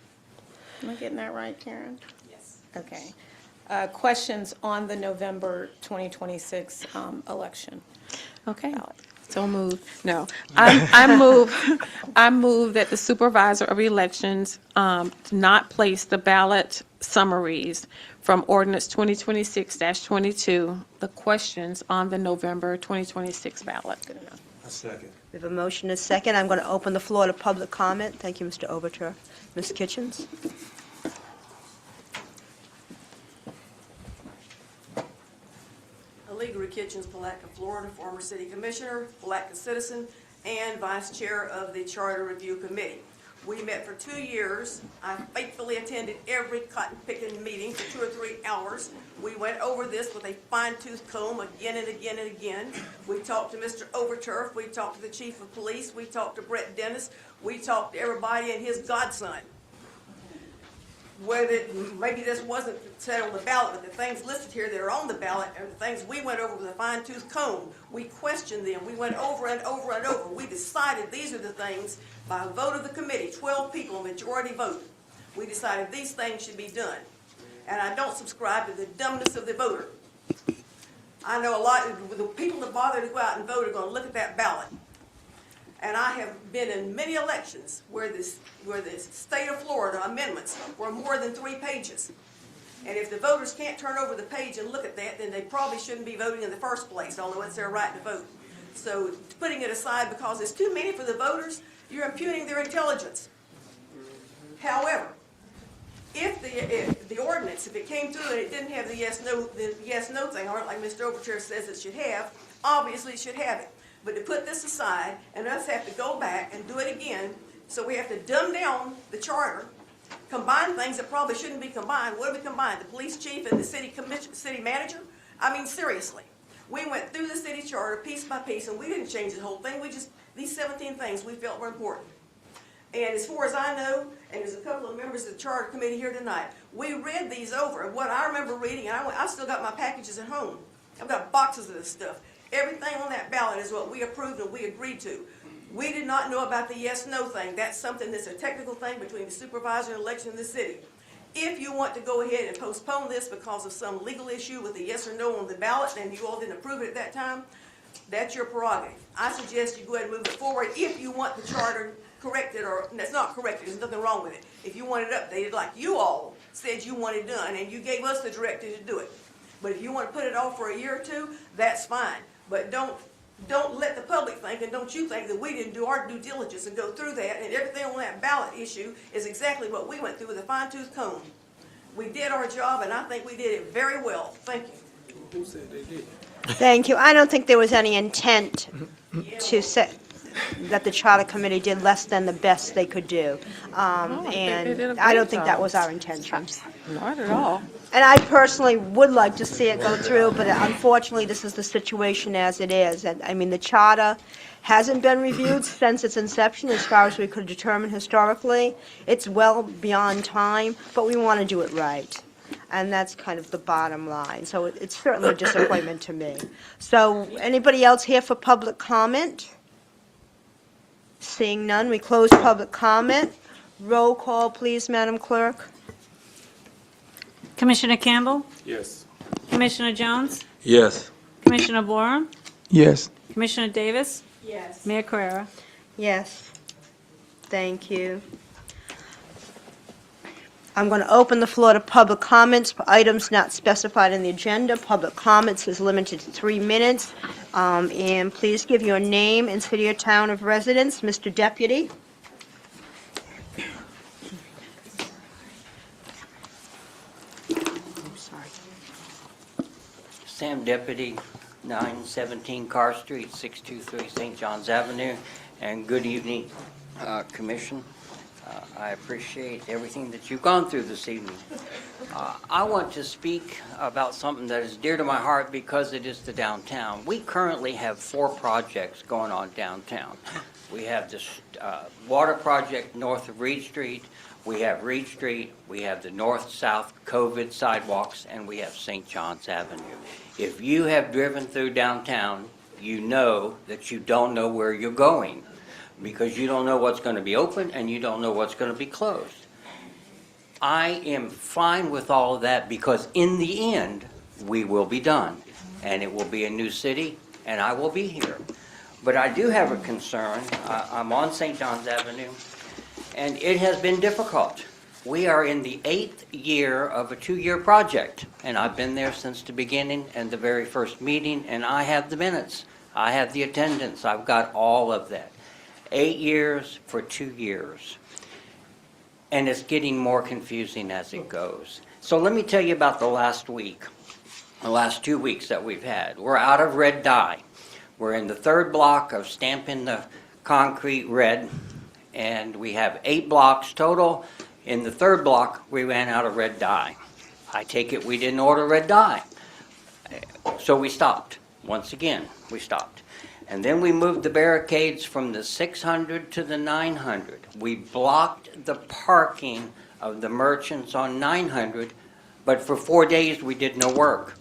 Am I getting that right, Karen? Yes. Okay. Questions on the November 2026 election. Okay, so moved. No, I move that the supervisor of elections not place the ballot summaries from ordinance 2026-22, the questions on the November 2026 ballot. Good enough. A second. We have a motion and a second. I'm going to open the floor to public comment. Thank you, Mr. Overture. Ms. Kitchens? Allegra Kitchens, Palatka, Florida, former city commissioner, Palatka citizen, and vice chair of the Charter Review Committee. We met for 2 years. I faithfully attended every cotton picking meeting for 2 or 3 hours. We went over this with a fine-tooth comb again and again and again. We talked to Mr. Overturf. We talked to the chief of police. We talked to Brett Dennis. We talked to everybody and his godson. Whether maybe this wasn't said on the ballot, but the things listed here that are on the ballot are the things we went over with a fine-tooth comb. We questioned them. We went over and over and over. We decided these are the things by a vote of the committee, 12 people, majority vote. We decided these things should be done. And I don't subscribe to the dumbness of the voter. I know a lot of the people that bother to go out and vote are going to look at that ballot. and I have been in many elections where the state of Florida amendments were more than 3 pages. And if the voters can't turn over the page and look at that, then they probably shouldn't be voting in the first place, although it's their right to vote. So putting it aside because it's too many for the voters, you're impugning their intelligence. However, if the ordinance, if it came through and it didn't have the yes no thing on it, like Mr. Overchair says it should have, obviously it should have it. But to put this aside and us have to go back and do it again, so we have to dumb down the charter, combine things that probably shouldn't be combined. What do we combine? The police chief and the city manager? I mean, seriously. We went through the city charter piece by piece, and we didn't change the whole thing. These 17 things we felt were important. And as far as I know, and there's a couple of members of the charter committee here tonight, we read these over. And what I remember reading, and I still got my packages at home. I've got boxes of this stuff. Everything on that ballot is what we approved and we agreed to. We did not know about the yes-no thing. That's something that's a technical thing between the supervisor and election in the city. If you want to go ahead and postpone this because of some legal issue with the yes or no on the ballot, and you all didn't approve it at that time, that's your prerogative. I suggest you go ahead and move it forward if you want the charter corrected, or that's not corrected, there's nothing wrong with it. If you want it updated like you all said you wanted done, and you gave us the directive to do it. But if you want to put it off for a year or two, that's fine. But don't let the public think, and don't you think that we didn't do our due diligence and go through that, and everything on that ballot issue is exactly what we went through with a fine-tooth comb. We did our job, and I think we did it very well. Thank you. Who said they did? Thank you. I don't think there was any intent to say that the charter committee did less than the best they could do. And I don't think that was our intention. Not at all. And I personally would like to see it go through, but unfortunately, this is the situation as it is. And I mean, the charter hasn't been reviewed since its inception, as far as we could determine historically. It's well beyond time, but we want to do it right. And that's kind of the bottom line. So it's certainly a disappointment to me. So anybody else here for public comment? Seeing none, we close public comment. Roll call, please, Madam Clerk. Commissioner Campbell, Yes. Commissioner Jones, Yes. Commissioner Borum, Yes. Commissioner Davis, Yes. Mayor Carrera. Yes. Thank you. I'm going to open the floor to public comments for items not specified in the agenda. Public comments is limited to 3 minutes. And please give your name and city or town of residence. Mr. Deputy. Sam Deputy, 917 Carr Street, 623 St. John's Avenue, and good evening, Commission. I appreciate everything that you've gone through this evening. I want to speak about something that is dear to my heart because it is the downtown. We currently have 4 projects going on downtown. We have this water project north of Reed Street, we have Reed Street, we have the north-south COVID sidewalks, and we have St. John's Avenue. If you have driven through downtown, you know that you don't know where you're going because you don't know what's going to be open and you don't know what's going to be closed. I am fine with all of that because in the end, we will be done and it will be a new city and I will be here. But I do have a concern. I'm on St. John's Avenue and it has been difficult. We are in the 8th year of a 2-year project, and I've been there since the beginning and the very first meeting, and I have the minutes. I have the attendance. I've got all of that. 8 years for 2 years. And it's getting more confusing as it goes. So let me tell you about the last week, the last 2 weeks that we've had. We're out of red dye. We're in the 3rd block of stamping the concrete red, and we have 8 blocks total. In the 3rd block, we ran out of red dye. I take it we didn't order red dye. So we stopped. Once again, we stopped. And then we moved the barricades from the 600 to the 900. We blocked the parking of the merchants on 900, but for 4 days we did no work.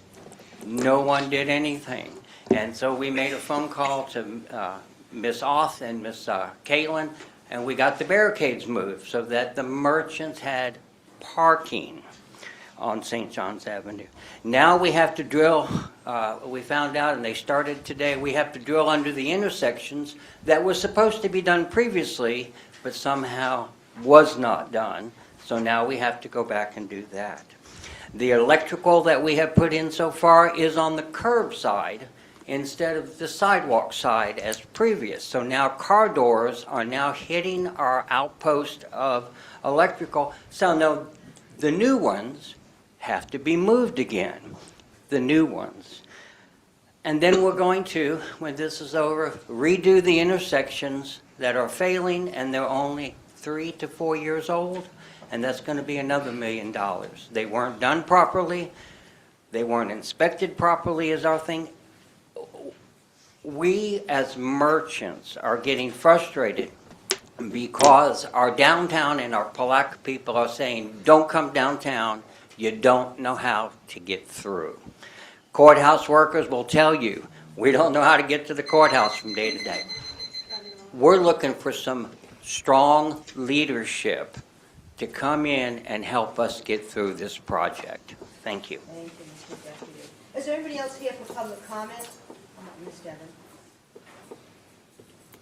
No one did anything. And so we made a phone call to Miss Oth and Miss Caitlin, and we got the barricades moved so that the merchants had parking. on St. John's Avenue. Now we have to drill, we found out, and they started today, we have to drill under the intersections that was supposed to be done previously, but somehow was not done. So now we have to go back and do that. The electrical that we have put in so far is on the curb side instead of the sidewalk side as previous. So now car doors are now hitting our outpost of electrical. So now the new ones have to be moved again, the new ones. And then we're going to, when this is over, redo the intersections that are failing and they're only 3 to 4 years old, and that's going to be another $1 million. They weren't done properly. They weren't inspected properly is our thing. We as merchants are getting frustrated because our downtown and our Palatka people are saying, don't come downtown, you don't know how to get through. Courthouse workers will tell you, we don't know how to get to the courthouse from day to day. We're looking for some strong leadership to come in and help us get through this project. Thank you. Thank you, Mr. Deputy. Is there anybody else here for public comment? Ms. Devon.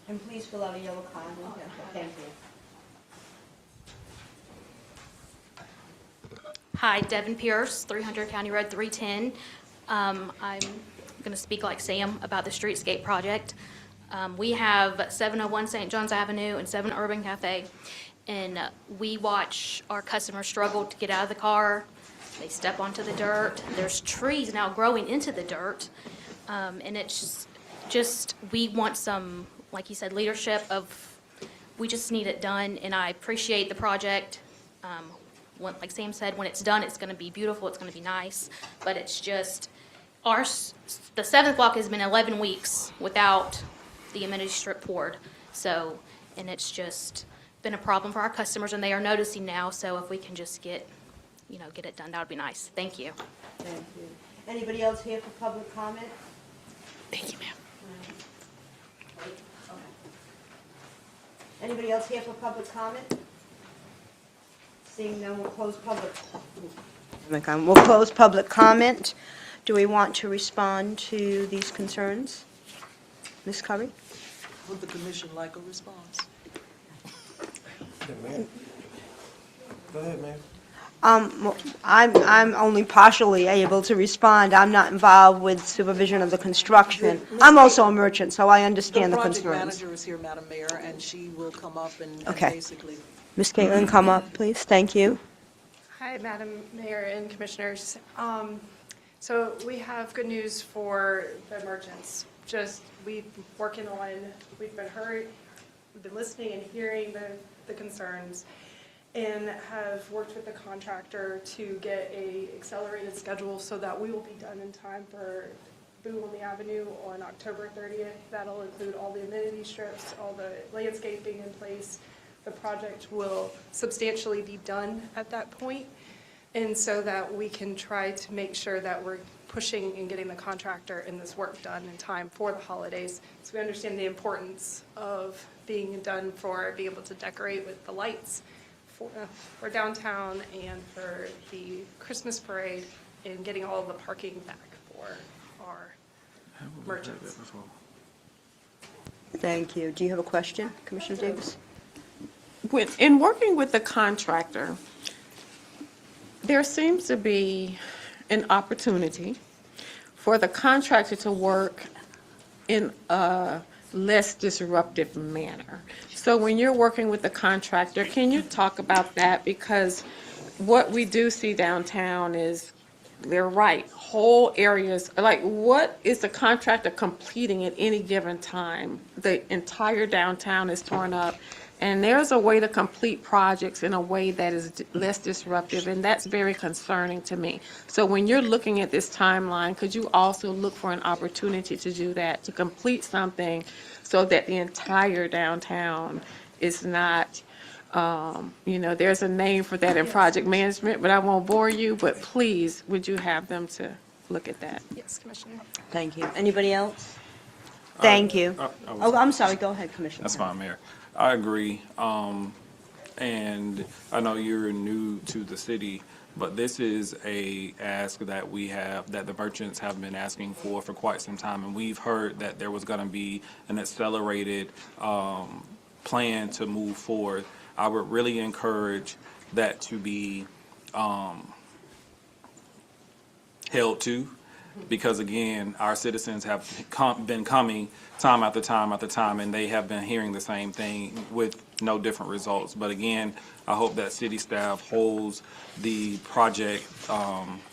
And please fill out a yellow card. Thank you. Hi, Devin Pierce, 300 County Road 310. I'm going to speak like Sam about the streetscape project. We have 701 St. John's Avenue and 7 Urban Cafe, and we watch our customers struggle to get out of the car. They step onto the dirt. There's trees now growing into the dirt, and it's just we want some, like you said, leadership of, we just need it done, and I appreciate the project. Like Sam said, when it's done, it's going to be beautiful, it's going to be nice, but it's just, the 7th block has been 11 weeks without the amenity strip poured, so, and it's just been a problem for our customers, and they are noticing now, so if we can just get it done, that would be nice. Thank you. Thank you. Anybody else here for public comment? Thank you, ma'am. Anybody else here for public comment? Seeing none, we'll close public. We'll close public comment. Do we want to respond to these concerns? Ms. Curry? Would the commission like a response? Go ahead, ma'am. I'm only partially able to respond. I'm not involved with supervision of the construction. I'm also a merchant, so I understand the concerns. The project manager is here, Madam Mayor, and she will come up and Okay. basically. Ms. Caitlin, come up, please. Thank you. Hi, Madam Mayor and Commissioners. So we have good news for the merchants. We've been listening and hearing the concerns, and have worked with the contractor to get a accelerated schedule so that we will be done in time for Boom on the Avenue on October 30th. That'll include all the amenity strips, all the landscaping in place. The project will substantially be done at that point, and so that we can try to make sure that we're pushing and getting the contractor and this work done in time for the holidays. So we understand the importance of being done for being able to decorate with the lights for downtown and for the Christmas parade, and getting all of the parking back for our merchants. Thank you. Do you have a question, Commissioner Davis? In working with the contractor, there seems to be an opportunity for the contractor to work in a less disruptive manner. So when you're working with the contractor, can you talk about that? Because what we do see downtown is, they're right, whole areas, like what is the contractor completing at any given time? The entire downtown is torn up. And there's a way to complete projects in a way that is less disruptive, and that's very concerning to me. So when you're looking at this timeline, could you also look for an opportunity to do that, to complete something so that the entire downtown is not, there's a name for that in project management, but I won't bore you, but please, would you have them to look at that? Yes, Commissioner. Thank you. Anybody else? Thank you. I'm sorry. Go ahead, Commissioner. That's fine, Mayor. I agree. And I know you're new to the city, But this is a ask that that the merchants have been asking for quite some time, and we've heard that there was gonna be an accelerated, plan to move forward. I would really encourage that to be, held to, because again, our citizens have been coming time after time after time, and they have been hearing the same thing with no different results. But again, I hope that city staff holds the project,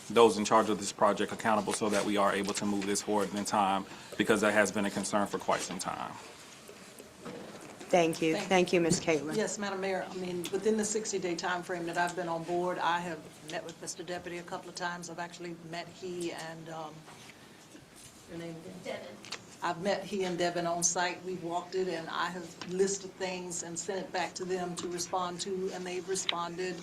those in charge of this project accountable so that we are able to move this forward in time, because that has been a concern for quite some time. Thank you. Thank you, Ms. Caitlin. Yes, Madam Mayor, I mean, within the 60-day time frame that I've been on board, I have met with Mr. Deputy a couple of times. I've actually met he and, your name again? Devin. I've met he and Devin on site. We've walked it, and I have listed things and sent it back to them to respond to, and they've responded.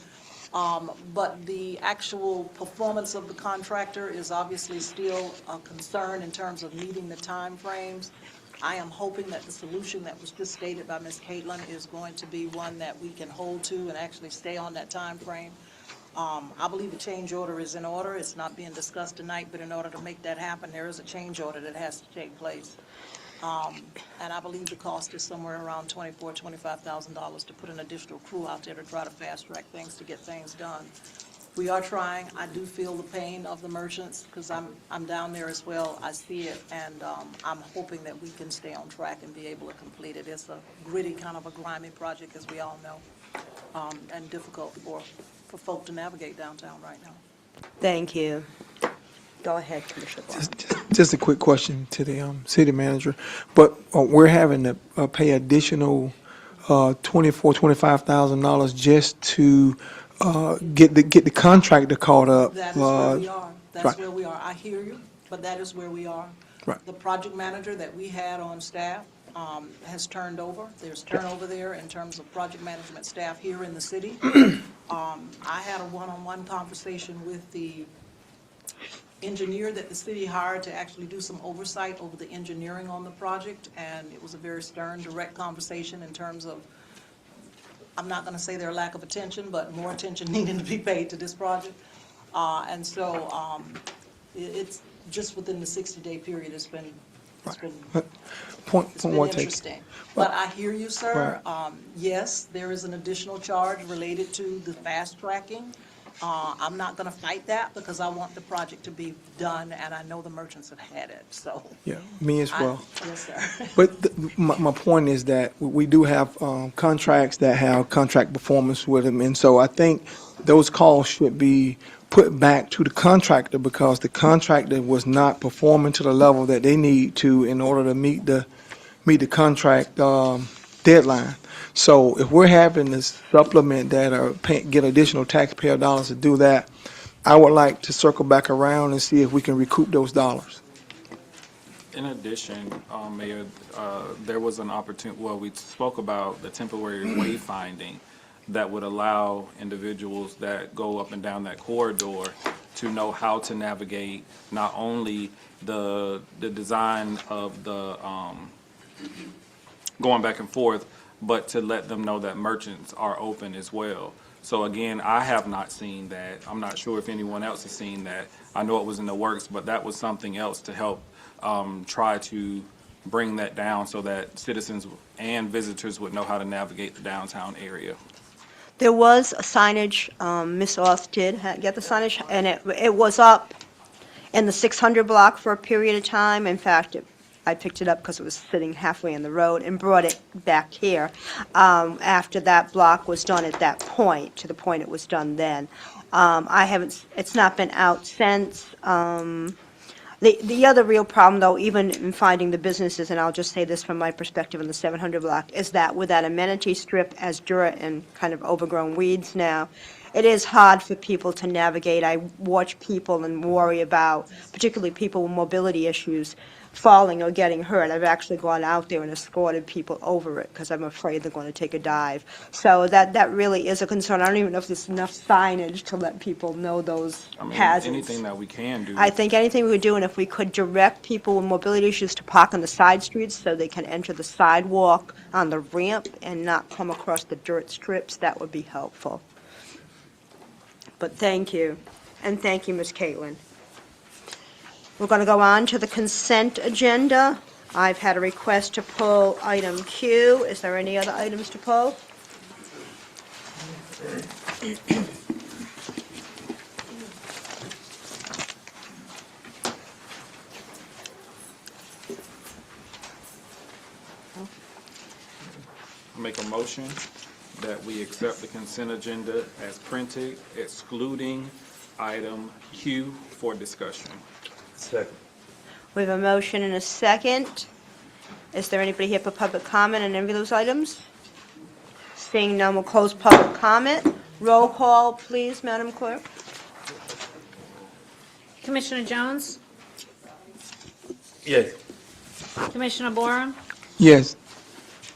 But the actual performance of the contractor is obviously still a concern in terms of meeting the timeframes. I am hoping that the solution that was just stated by Ms. Caitlin is going to be one that we can hold to and actually stay on that timeframe. I believe a change order is in order. It's not being discussed tonight, but in order to make that happen, there is a change order that has to take place. And I believe the cost is somewhere around $25,000 to put an additional crew out there to try to fast track things to get things done. We are trying. I do feel the pain of the merchants because I'm down there as well. I see it, and I'm hoping that we can stay on track and be able to complete it. It's a gritty, kind of a grimy project, as we all know, and difficult for folk to navigate downtown right now. Thank you. Go ahead, Commissioner Barr. Just a quick question to the city manager, but we're having to pay additional $25,000 just to get the contractor caught up. That is where we are. That's right. where we are. I hear you, but that is where we are. Right. The project manager that we had on staff has turned over. There's turnover there in terms of project management staff here in the city. I had a one-on-one conversation with the engineer that the city hired to actually do some oversight over the engineering on the project, and it was a very stern, direct conversation in terms of, I'm not going to say their lack of attention, but more attention needing to be paid to this project. And so it's just within the 60-day period, it's been Point been one take. interesting. But I hear you, sir. Yes, there is an additional charge related to the fast tracking. I'm not going to fight that because I want the project to be done, and I know the merchants have had it, so. Yeah, me as well. Yes, sir. But my point is that we do have contracts that have contract performance with them, and so I think those costs should be put back to the contractor because the contractor was not performing to the level that they need to in order to meet the contract deadline. So if we're having to supplement that or get additional taxpayer dollars to do that, I would like to circle back around and see if we can recoup those dollars. In addition, Mayor, there was an opportunity, well, we spoke about the temporary wayfinding that would allow individuals that go up and down that corridor to know how to navigate not only the design of the going back and forth, but to let them know that merchants are open as well. So again, I have not seen that. I'm not sure if anyone else has seen that. I know it was in the works, but that was something else to help try to bring that down so that citizens and visitors would know how to navigate the downtown area. There was a signage, Ms. Oth did get the signage, and it was up in the 600 block for a period of time. In fact, I picked it up because it was sitting halfway in the road and brought it back here after that block was done at that point, to the point it was done then. It's not been out since. The other real problem, though, even in finding the businesses, and I'll just say this from my perspective in the 700 block, is that with that amenity strip as dirt and kind of overgrown weeds now, it is hard for people to navigate. I watch people and worry about, particularly people with mobility issues, falling or getting hurt. I've actually gone out there and escorted people over it because I'm afraid they're going to take a dive. So that really is a concern. I don't even know if there's enough signage to let people know those hazards. Anything that we can do. I think anything we could do, and if we could direct people with mobility issues to park on the side streets so they can enter the sidewalk on the ramp and not come across the dirt strips, that would be helpful. but thank you. And thank you, Ms. Caitlin. We're going to go on to the consent agenda. I've had a request to pull item Q. Is there any other items to pull? Make a motion that we accept the consent agenda as printed, excluding item Q for discussion. Second. We have a motion and a second. Is there anybody here for public comment on any of those items? Seeing none, we'll close public comment. Roll call, please, Madam Clerk. Commissioner Jones? Yes. Commissioner Boren? Yes.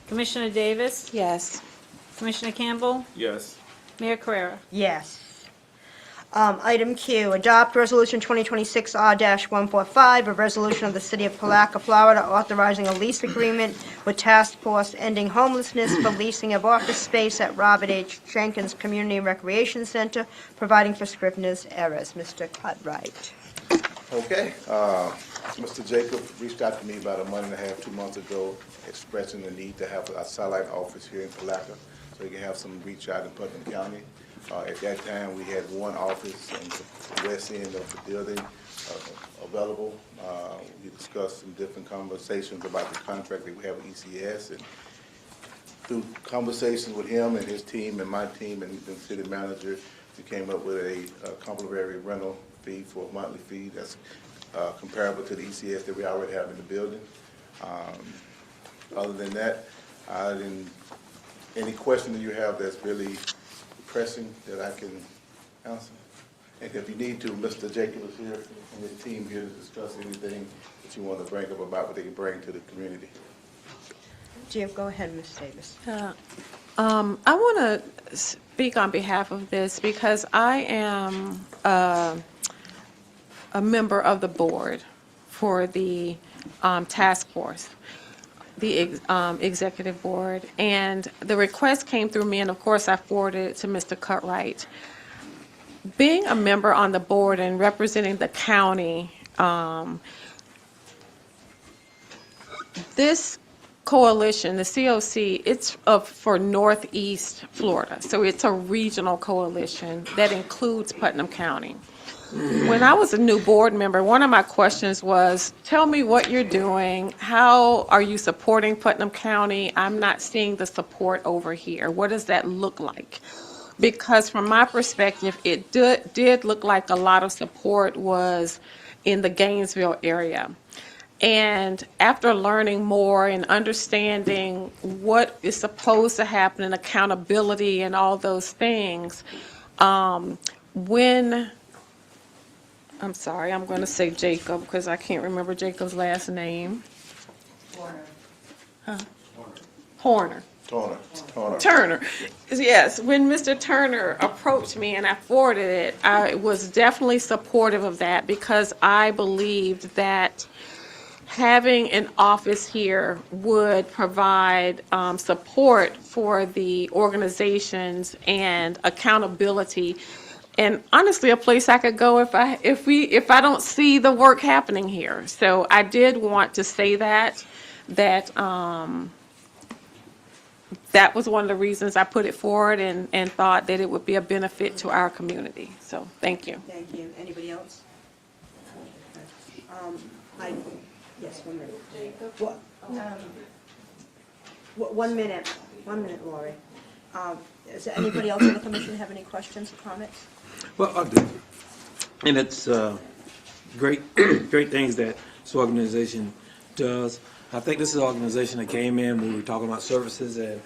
Commissioner Davis? Yes. Commissioner Campbell? Yes. Mayor Carrera? Yes. Item Q, adopt Resolution 2026-R-145, a resolution of the City of Palatka, Florida, authorizing a lease agreement with Task Force Ending Homelessness for leasing of office space at Robert H. Jenkins Community Recreation Center, providing for scrivener's errors. Mr. Cutright. Okay. Mr. Jacob reached out to me about a month and a half, 2 months ago, expressing the need to have a satellite office here in Palatka so he can have some reach out in Putnam County. At that time, we had one office on the west end of the building available. We discussed some different conversations about the contract that we have with ECS, and through conversations with him and his team and my team and the city manager, we came up with a complimentary rental fee for a monthly fee that's comparable to the ECS that we already have in the building. Other than that, any question that you have that's really pressing that I can answer. And if you need to, Mr. Jacob is here and his team here to discuss anything that you want to bring up about what they can bring to the community. Jim, go ahead, Ms. Davis. I want to speak on behalf of this because I am a member of the board for the task force, the executive board, and the request came through me, and of course I forwarded it to Mr. Cutright. Being a member on the board and representing the county, this coalition, the COC, it's for Northeast Florida, so it's a regional coalition that includes Putnam County. When I was a new board member, one of my questions was, tell me what you're doing. How are you supporting Putnam County? I'm not seeing the support over here. What does that look like? Because from my perspective, it did look like a lot of support was in the Gainesville area. And after learning more and understanding what is supposed to happen and accountability and all those things, I'm sorry, I'm going to say Jacob because I can't remember Jacob's last name. Horner. Turner. Yes, when Mr. Turner approached me and I forwarded it, I was definitely supportive of that because I believed that having an office here would provide support for the organizations and accountability. And honestly, a place I could go if I don't see the work happening here. So I did want to say that that was one of the reasons I put it forward and thought that it would be a benefit to our community. So thank you. Thank you. Anybody else? Yes, 1 minute. What? 1 minute. 1 minute, Lori. Does anybody else on the commission have any questions or comments? Well, I do. And it's great things that this organization does. I think this is an organization that came in when we were talking about services, and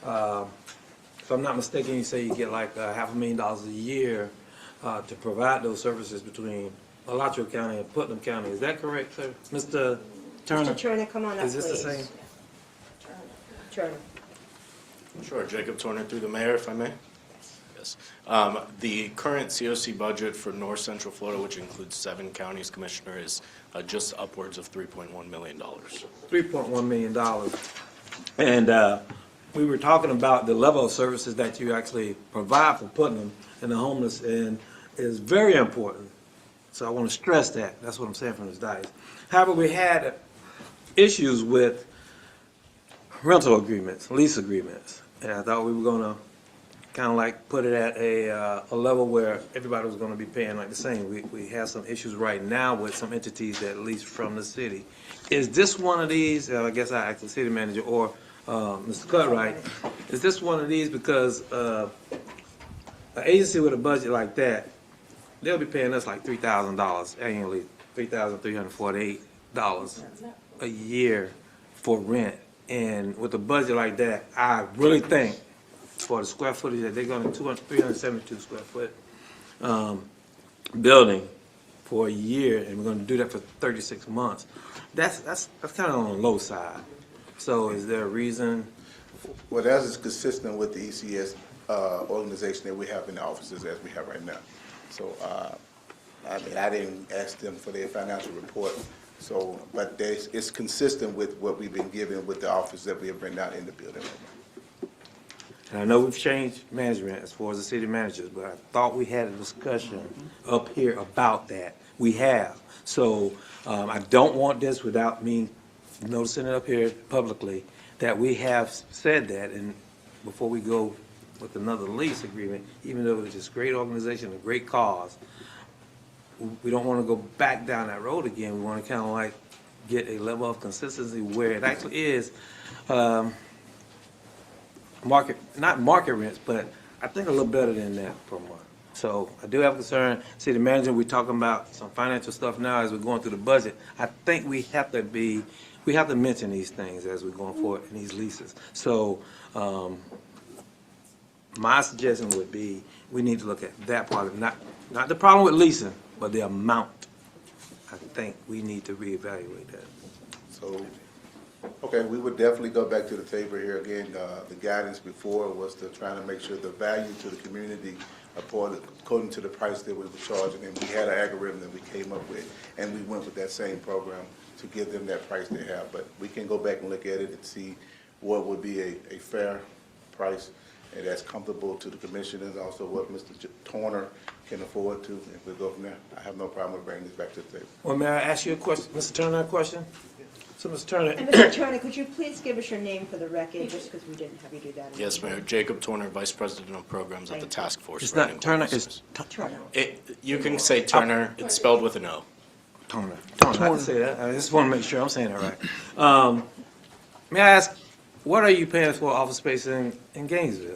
if I'm not mistaken, you say you get like $500,000 a year to provide those services between Alachua County and Putnam County. Is that correct, sir? Mr. Turner? Mr. Turner, come on up, Is this the please. same? Turner. Sure, Jacob Turner through the mayor, if I may. Yes. The current COC budget for North Central Florida, which includes 7 counties, Commissioner, is just upwards of $3.1 million. $3.1 million. And we were talking about the level of services that you actually provide for Putnam and the homeless, and is very important. So I want to stress that. That's what I'm saying from this dais. However, we had issues with rental agreements, lease agreements, and I thought we were going to kind of like put it at a level where everybody was going to be paying like the same. We have some issues right now with some entities that lease from the city. Is this one of these, I guess I asked the city manager or Mr. Cutright, is this one of these because an agency with a budget like that, they'll be paying us like $3,000 annually, $3,348 a year for rent. And with a budget like that, I really think for the square footage that they're going to 372 square foot building for a year, and we're going to do that for 36 months. That's kind of on the low side. So is there a reason? Well, that is consistent with the ECS organization that we have in the offices as we have right now. So, I mean, I didn't ask them for their financial report. So, but it's consistent with what we've been given with the office that we have been out in the building right now. And I know we've changed management as far as the city managers, but I thought we had a discussion up here about that. We have. So I don't want this without me noticing it up here publicly, that we have said that, and before we go with another lease agreement, even though it's this great organization, a great cause, we don't want to go back down that road again. We want to kind of like get a level of consistency where it actually is not market rents, but I think a little better than that per month. So I do have concern. City manager, we're talking about some financial stuff now as we're going through the budget. I think we have to mention these things as we're going forward in these leases. So my suggestion would be we need to look at that part of it. Not the problem with leasing, but the amount. I think we need to reevaluate that. So, okay, we would definitely go back to the table here again. The guidance before was to try to make sure the value to the community according to the price that we were charging, and we had an algorithm that we came up with, and we went with that same program to give them that price they have. But we can go back and look at it and see what would be a fair price and that's comfortable to the commissioners, also what Mr. Turner can afford to, and we'll go from there. I have no problem with bringing this back to the table. Well, may I ask you a question, Mr. Turner, a question? So, Mr. Turner. And Mr. Turner, could you please give us your name for the record, just because we didn't have you do that? Yes, Mayor. Jacob Turner, Vice President of Programs at the Task Force. It's not Turner, it's Turner. You can say Turner. It's spelled with an O. Turner. I can say that. I just want to make sure I'm saying that right. May I ask, what are you paying for office space in Gainesville?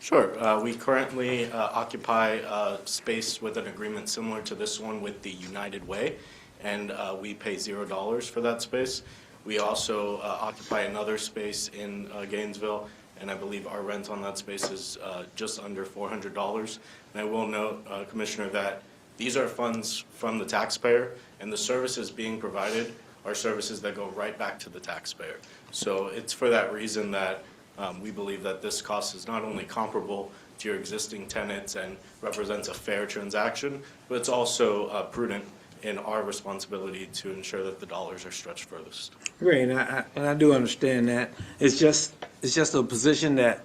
Sure. We currently occupy space with an agreement similar to this one with the United Way, and we pay $0 for that space. We also occupy another space in Gainesville, and I believe our rent on that space is just under $400. And I will note, Commissioner, that these are funds from the taxpayer, and the services being provided are services that go right back to the taxpayer. So it's for that reason that we believe that this cost is not only comparable to your existing tenants and represents a fair transaction, but it's also prudent in our responsibility to ensure that the dollars are stretched furthest. Great, and I do understand that. It's just a position that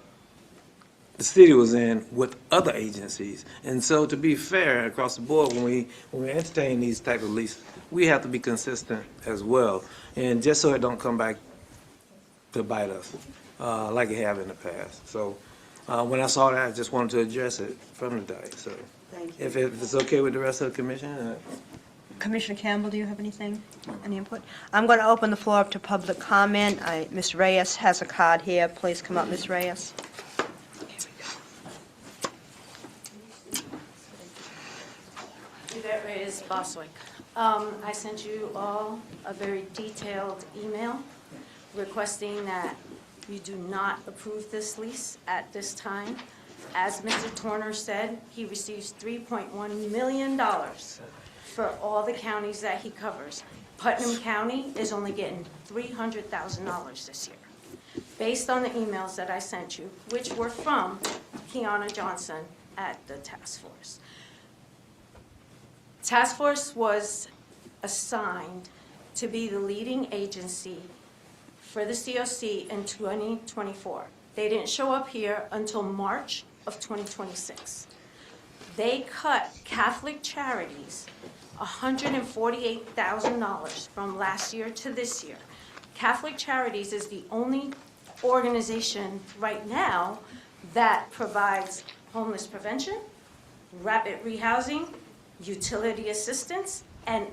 the city was in with other agencies. And so to be fair across the board, when we entertain these type of leases, we have to be consistent as well. And just so it don't come back to bite us, like it have in the past. So when I saw that, I just wanted to address it from the day. So Thank you. if it's okay with the rest of the commission, Commissioner Campbell, do you have anything, any input? I'm going to open the floor up to public comment. Ms. Reyes has a card here. Please come up, Ms. Reyes. Yvette Reyes, Boswick. I sent you all a very detailed email requesting that you do not approve this lease at this time. As Mr. Turner said, he receives $3.1 million for all the counties that he covers. Putnam County is only getting $300,000 this year, based on the emails that I sent you, which were from Kiana Johnson at the task force. Task force was assigned to be the leading agency for the COC in 2024. They didn't show up here until March of 2026. They cut Catholic Charities $148,000 from last year to this year. Catholic Charities is the only organization right now that provides homeless prevention, rapid rehousing, utility assistance, and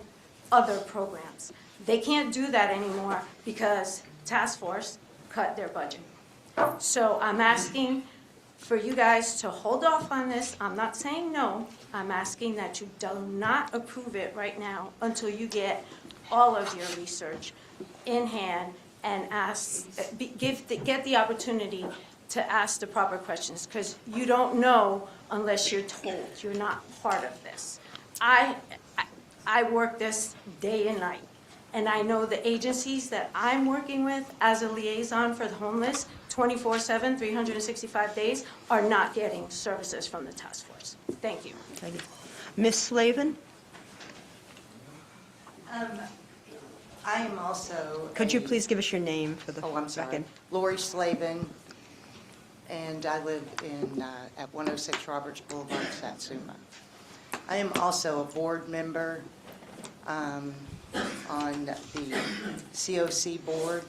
other programs. They can't do that anymore because task force cut their budget. So I'm asking for you guys to hold off on this. I'm not saying no. I'm asking that you do not approve it right now until you get all of your research in hand and get the opportunity to ask the proper questions, because you don't know unless you're told. You're not part of this. I work this day and night, and I know the agencies that I'm working with as a liaison for the homeless 24/7, 365 days are not getting services from the task force. Thank you. Thank you. Ms. Slavin, I am also. could you please give us your name for the Oh, I'm sorry. record? Lori Slavin, and I live at 106 Roberts Boulevard, Satsuma. I am also a board member on the COC board,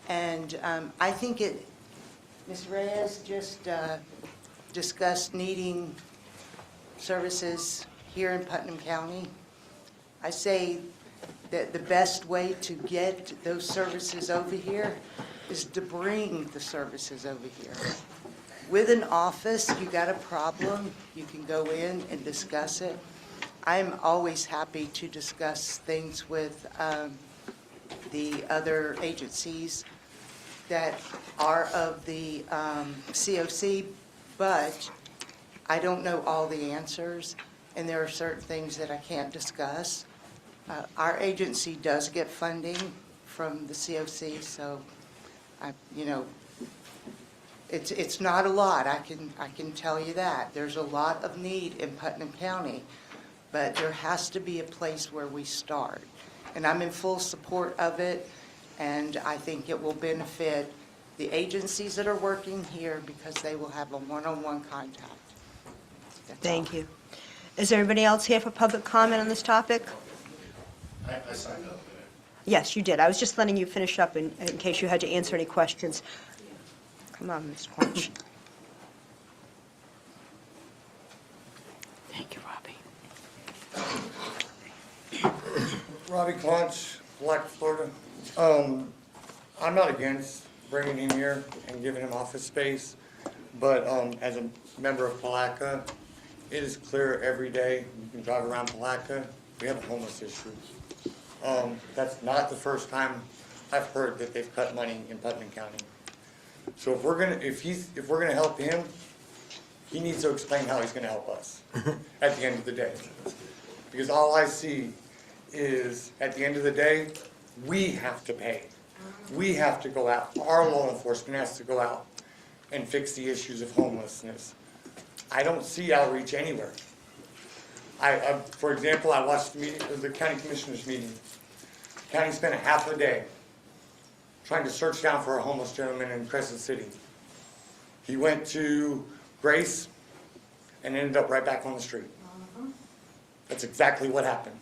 and I think Ms. Reyes just discussed needing services here in Putnam County. I say that the best way to get those services over here is to bring the services over here. With an office, you got a problem, you can go in and discuss it. I'm always happy to discuss things with the other agencies that are of the COC, but I don't know all the answers, and there are certain things that I can't discuss. Our agency does get funding from the COC, so it's not a lot. I can tell you that. There's a lot of need in Putnam County, but there has to be a place where we start. And I'm in full support of it, and I think it will benefit the agencies that are working here because they will have a one-on-one contact. Thank you. Is there anybody else here for public comment on this topic? I signed up. Yes, you did. I was just letting you finish up in case you had to answer any questions. Come on, Ms. Quanch. Thank you, Robbie. Robbie Quanch, Palatka, Florida. I'm not against bringing him here and giving him office space, but as a member of Palatka, it is clear every day you can drive around Palatka, we have a homeless issue. That's not the first time I've heard that they've cut money in Putnam County. So if we're gonna help him, he needs to explain how he's gonna help us at the end of the day. Because all I see is, at the end of the day, we have to pay. We have to go out. Our law enforcement has to go out and fix the issues of homelessness. I don't see outreach anywhere. For example, I watched the county commissioners meeting. The county spent a half a day trying to search down for a homeless gentleman in Crescent City. He went to Grace and ended up right back on the street. That's exactly what happened.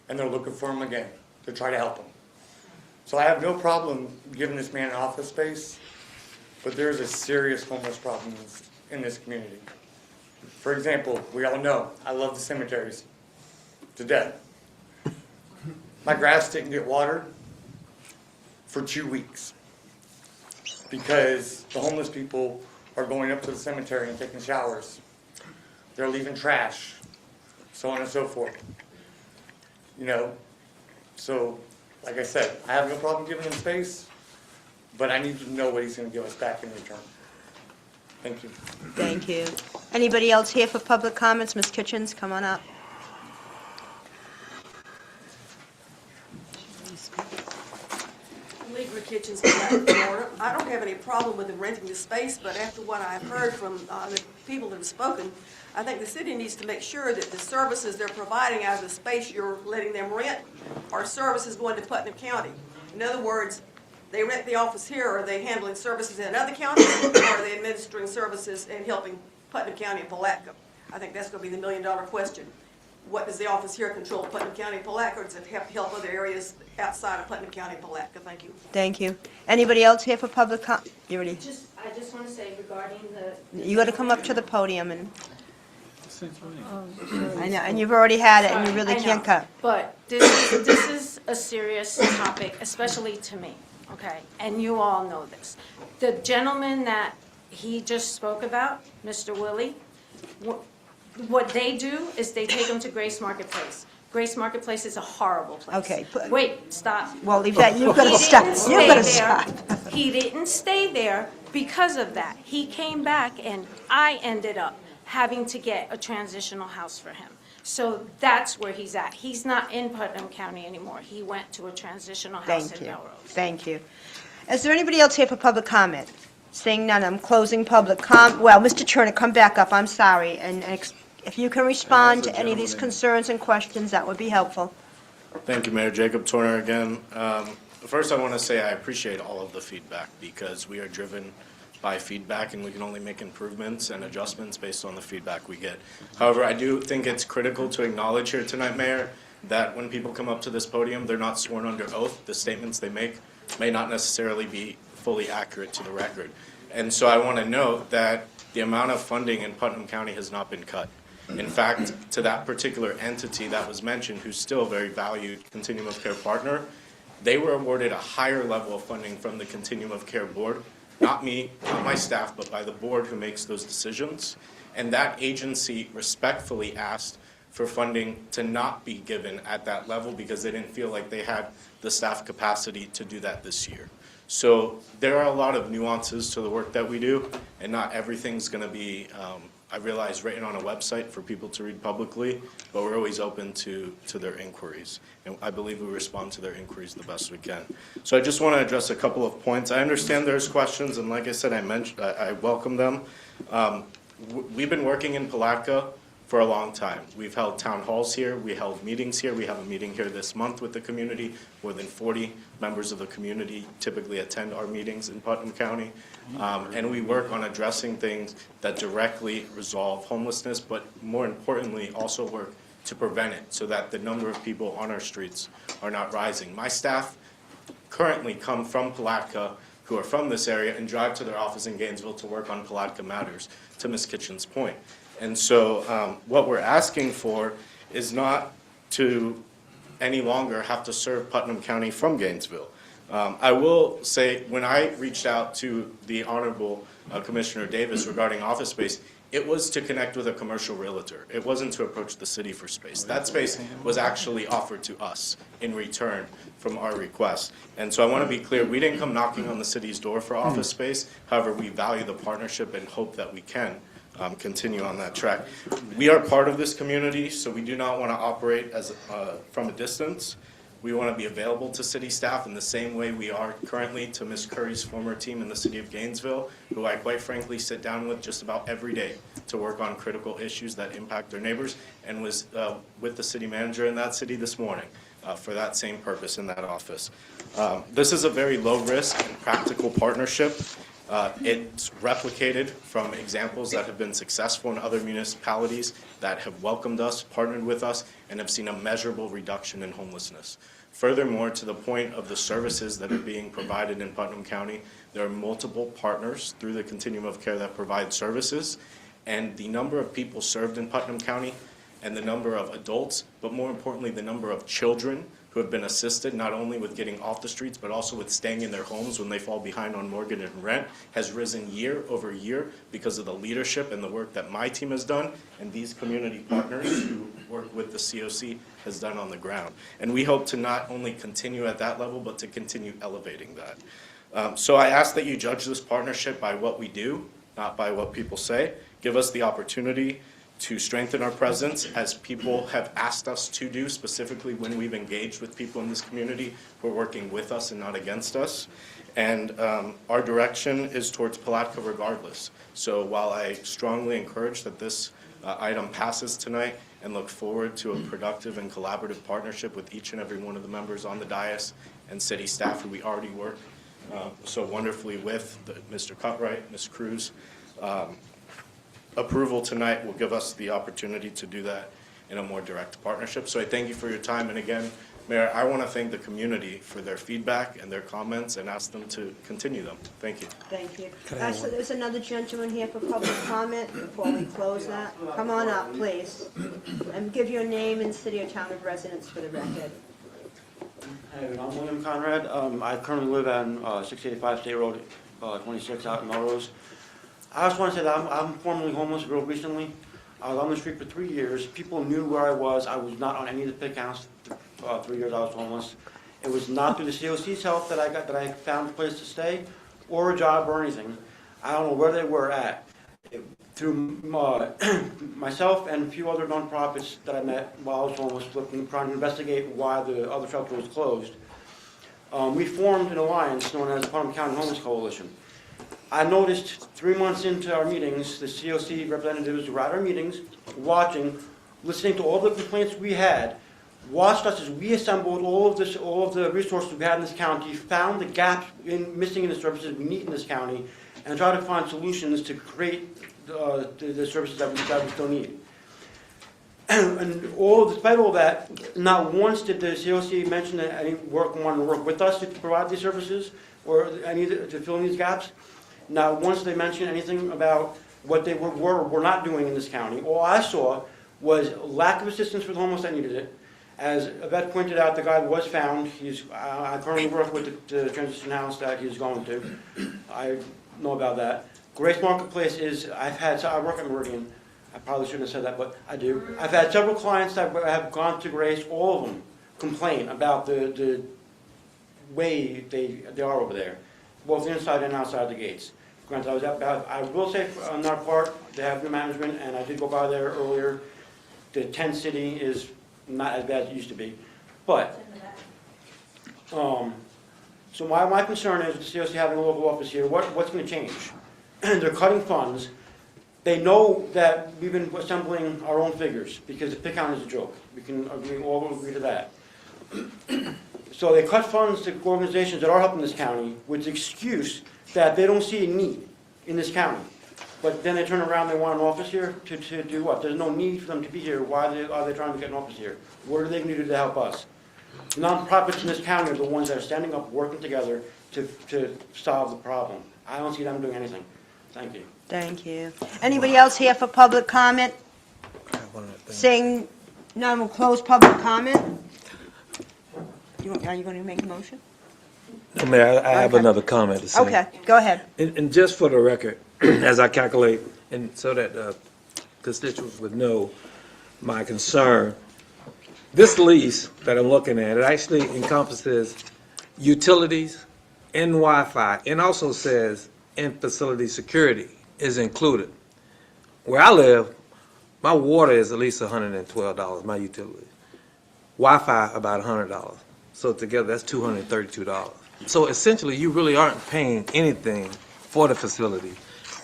And they're looking for him again to try to help him. So I have no problem giving this man an office space, but there's a serious homeless problem in this community. For example, we all know I love the cemeteries to death. My grass didn't get watered for 2 weeks because the homeless people are going up to the cemetery and taking showers. They're leaving trash, so on and so forth. So like I said, I have no problem giving him space, but I need to know what he's going to give us back in return. Thank you. Thank you. Anybody else here for public comments? Ms. Kitchens, come on up. Allegra Kitchens, Florida. I don't have any problem with them renting the space, but after what I've heard from the people that have spoken, I think the city needs to make sure that the services they're providing out of the space you're letting them rent are services going to Putnam County. In other words, they rent the office here, or are they handling services in another county, or are they administering services and helping Putnam County and Palatka? I think that's gonna be the million-dollar question. What does the office here control, Putnam County and Palatka, or does it help other areas outside of Putnam County and Palatka? Thank you. Thank you. Anybody else here for public you ready? I just want to say regarding the. You gotta come up to the podium and, I know, and you've already had it and you really I know, can't cut. But this is a serious topic, especially to me, okay? And you all know this. The gentleman that he just spoke about, Mr. Willie, what they do is they take him to Grace Marketplace. Grace Marketplace is a horrible place. Okay. Wait, stop. Well, Yvette, you've gotta He stop. didn't You've stay gotta there. stop. He didn't stay there because of that. He came back and I ended up having to get a transitional house for him. So that's where he's at. He's not in Putnam County anymore. He went to a transitional house Thank in you. Melrose. Thank you. Is there anybody else here for public comment? Seeing none, I'm closing public well, Mr. Turner, come back up, I'm sorry, and if you can respond to any of these concerns and questions, that would be helpful. Thank you, Mayor. Jacob Turner again. First, I want to say I appreciate all of the feedback because we are driven by feedback and we can only make improvements and adjustments based on the feedback we get. However, I do think it's critical to acknowledge here tonight, Mayor, that when people come up to this podium, they're not sworn under oath. The statements they make may not necessarily be fully accurate to the record. And so I want to note that the amount of funding in Putnam County has not been cut. In fact, to that particular entity that was mentioned, who's still a very valued Continuum of Care partner, they were awarded a higher level of funding from the Continuum of Care board, not me, not my staff, but by the board who makes those decisions. And that agency respectfully asked for funding to not be given at that level because they didn't feel like they had the staff capacity to do that this year. So there are a lot of nuances to the work that we do, and not everything's going to be, I realize, written on a website for people to read publicly, but we're always open to their inquiries. And I believe we respond to their inquiries the best we can. So I just want to address a couple of points. I understand there's questions, and like I said, I welcome them. We've been working in Palatka for a long time. We've held town halls here, we held meetings here, we have a meeting here this month with the community. More than 40 members of the community typically attend our meetings in Putnam County. And we work on addressing things that directly resolve homelessness, but more importantly, also work to prevent it so that the number of people on our streets are not rising. My staff currently come from Palatka who are from this area and drive to their office in Gainesville to work on Palatka Matters, to Ms. Kitchen's point. And so what we're asking for is not to any longer have to serve Putnam County from Gainesville. I will say, when I reached out to the Honorable Commissioner Davis regarding office space, it was to connect with a commercial realtor. It wasn't to approach the city for space. That space was actually offered to us in return from our request. And so I want to be clear, we didn't come knocking on the city's door for office space. However, we value the partnership and hope that we can continue on that track. We are part of this community, so we do not want to operate as from a distance. We want to be available to city staff in the same way we are currently to Ms. Curry's former team in the city of Gainesville, who I quite frankly sit down with just about every day to work on critical issues that impact their neighbors, and was with the city manager in that city this morning for that same purpose in that office. This is a very low-risk and practical partnership. It's replicated from examples that have been successful in other municipalities that have welcomed us, partnered with us, and have seen a measurable reduction in homelessness. Furthermore, to the point of the services that are being provided in Putnam County, there are multiple partners through the Continuum of Care that provide services, and the number of people served in Putnam County and the number of adults, but more importantly, the number of children who have been assisted not only with getting off the streets, but also with staying in their homes when they fall behind on mortgage and rent, has risen year over year because of the leadership and the work that my team has done and these community partners who work with the COC has done on the ground. And we hope to not only continue at that level, but to continue elevating that. So I ask that you judge this partnership by what we do, not by what people say. Give us the opportunity to strengthen our presence as people have asked us to do, specifically when we've engaged with people in this community who are working with us and not against us. And our direction is towards Palatka regardless. So while I strongly encourage that this item passes tonight and look forward to a productive and collaborative partnership with each and every one of the members on the dais and city staff who we already work so wonderfully with Mr. Cutright, Ms. Cruz. Approval tonight will give us the opportunity to do that in a more direct partnership. So I thank you for your time. And again, Mayor, I want to thank the community for their feedback and their comments and ask them to continue them. Thank you. Thank you. So there's another gentleman here for public comment before we close that. Come on up, please. And give your name and city or town of residence for the record. Hey, I'm William Conrad. I currently live on 685 State Road 26 out in Melrose. I just want to say that I'm formerly homeless real recently. I was on the street for 3 years. People knew where I was. I was not on any of the pit counts. 3 years I was homeless. It was not through the COC's help that I found a place to stay or a job or anything. I don't know where they were at. Through myself and a few other nonprofits that I met while I was homeless, trying to investigate why the other shelter was closed, we formed an alliance known as the Putnam County Homeless Coalition. I noticed 3 months into our meetings, the COC representatives were at our meetings, watching, listening to all the complaints we had, watched us as we assembled all of the resources we had in this county, found the gaps missing in the services we need in this county, and tried to find solutions to create the services that we still need. And despite all that, not once did the COC mention that any wanted to work with us to provide these services or to fill in these gaps. Not once did they mention anything about what they were not doing in this county. All I saw was lack of assistance for the homeless that needed it. As Yvette pointed out, the guy was found. I currently work with the transition house that he's going to. I know about that. Grace Marketplace I work at Meridian. I probably shouldn't have said that, but I do. I've had several clients that have gone to Grace. All of them complain about the way they are over there, both inside and outside the gates. Granted, I will say on our part, they have new management, and I did go by there earlier. The tent city is not as bad as it used to be. But, so my concern is with the COC having a local office here, what's going to change? They're cutting funds. They know that we've been assembling our own figures because the pit count is a joke. We all agree to that. So they cut funds to organizations that are helping this county with the excuse that they don't see a need in this county. But then they turn around, they want an office here to do what? There's no need for them to be here. Why are they trying to get an office here? What are they going to do to help us? Nonprofits in this county are the ones that are standing up, working together to solve the problem. I don't see them doing anything. Thank you. Thank you. Anybody else here for public comment? Saying none, we'll close public comment. Are you going to make a motion? Mayor, I have another comment to say. Okay, go ahead. And just for the record, as I calculate, and so that constituents would know my concern, this lease that I'm looking at, it actually encompasses utilities and Wi-Fi, and also says in-facility security is included. Where I live, my water is at least $112, my utilities. Wi-Fi, about $100. So together, that's $232. So essentially, you really aren't paying anything for the facility.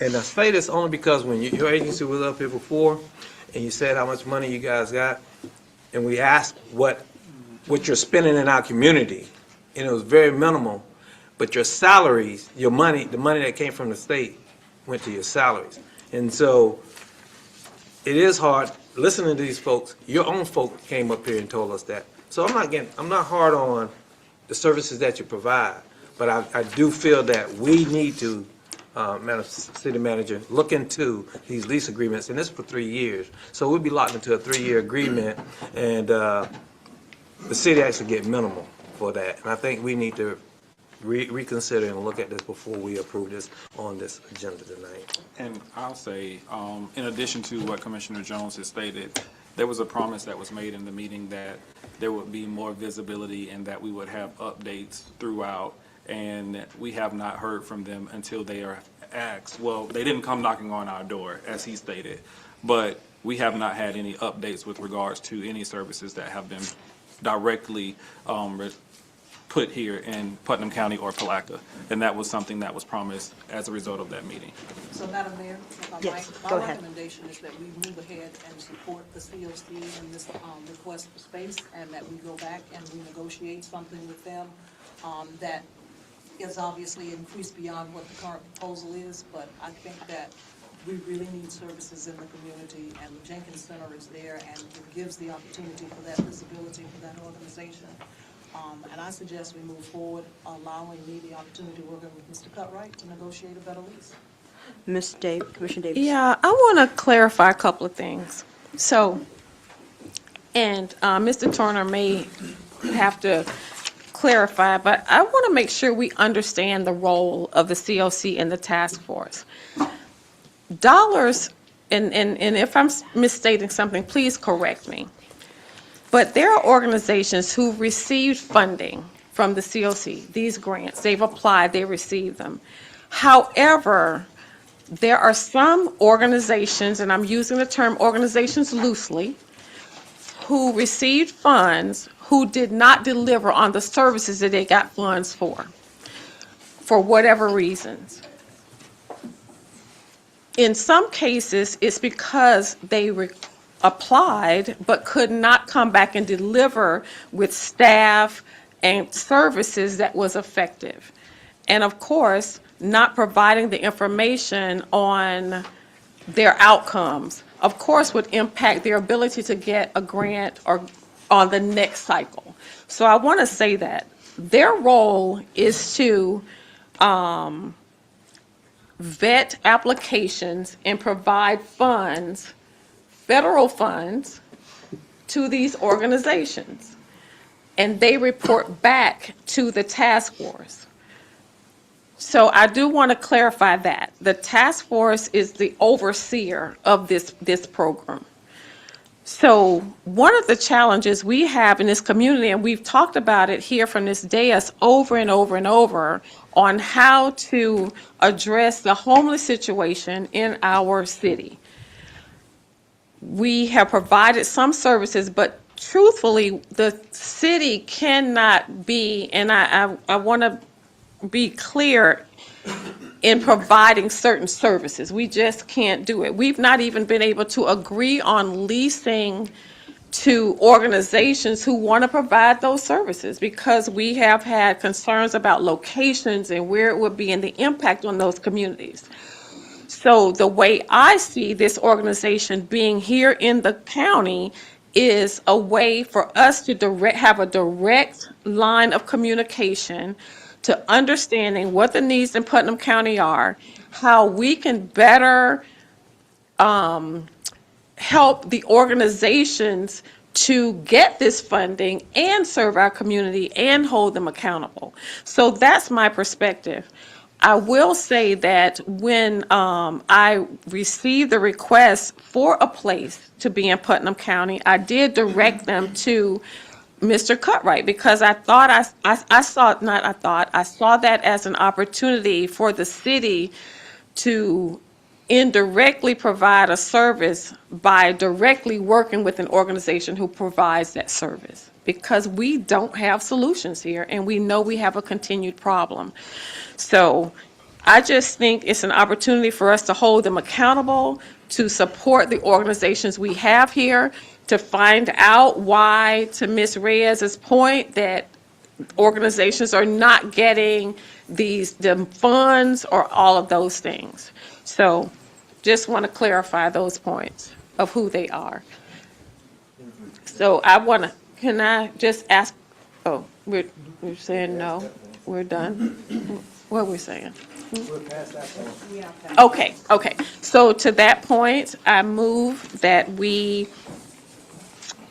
And I say this only because when your agency was up here before, and you said how much money you guys got, and we asked what you're spending in our community, and it was very minimal, but your salaries, your money, the money that came from the state went to your salaries. And so it is hard listening to these folks. Your own folk came up here and told us that. So I'm not hard on the services that you provide, but I do feel that we need to, City Manager, look into these lease agreements, and this is for 3 years. So we'll be locked into a 3-year agreement, and the city actually get minimal for that. And I think we need to reconsider and look at this before we approve this on this agenda tonight. And I'll say, in addition to what Commissioner Jones has stated, there was a promise that was made in the meeting that there would be more visibility and that we would have updates throughout, and we have not heard from them until they are asked. Well, they didn't come knocking on our door, as he stated, but we have not had any updates with regards to any services that have been directly put here in Putnam County or Palatka, and that was something that was promised as a result of that meeting. So, Madam Mayor, if I Yes, might, go my ahead. recommendation is that we move ahead and support the COC in this request for space, and that we go back and we negotiate something with them that is obviously increased beyond what the current proposal is, but I think that we really need services in the community, and the Jenkins Center is there, and it gives the opportunity for that visibility for that organization. And I suggest we move forward, allowing me the opportunity, working with Mr. Cutright, to negotiate a better lease. Commissioner Davis. Yeah, I want to clarify a couple of things. So, and Mr. Turner may have to clarify, but I want to make sure we understand the role of the COC in the task force. Dollars, and if I'm misstating something, please correct me. But there are organizations who received funding from the COC, these grants. They've applied, they received them. However, there are some organizations, and I'm using the term organizations loosely, who received funds who did not deliver on the services that they got funds for whatever reasons. In some cases, it's because they applied but could not come back and deliver with staff and services that was effective. And of course, not providing the information on their outcomes, of course, would impact their ability to get a grant or on the next cycle. So I want to say that their role is to vet applications and provide funds, federal funds, to these organizations. And they report back to the task force. So I do want to clarify that. The task force is the overseer of this program. So one of the challenges we have in this community, and we've talked about it here from this dais over and over and over, on how to address the homeless situation in our city. We have provided some services, but truthfully, the city cannot be, and I want to be clear in providing certain services. We just can't do it. We've not even been able to agree on leasing to organizations who want to provide those services because we have had concerns about locations and where it would be and the impact on those communities. So the way I see this organization being here in the county is a way for us to have a direct line of communication to understanding what the needs in Putnam County are, how we can better help the organizations to get this funding and serve our community and hold them accountable. So that's my perspective. I will say that when I received the request for a place to be in Putnam County, I did direct them to Mr. Cutright because I thought I saw that as an opportunity for the city to indirectly provide a service by directly working with an organization who provides that service, because we don't have solutions here and we know we have a continued problem. So I just think it's an opportunity for us to hold them accountable, to support the organizations we have here, to find out why, to Ms. Reyes's point, that organizations are not getting the funds or all of those things. So just want to clarify those points of who they are. So can I just ask, we're saying no, we're done? What are we saying? Okay. So to that point, I move that we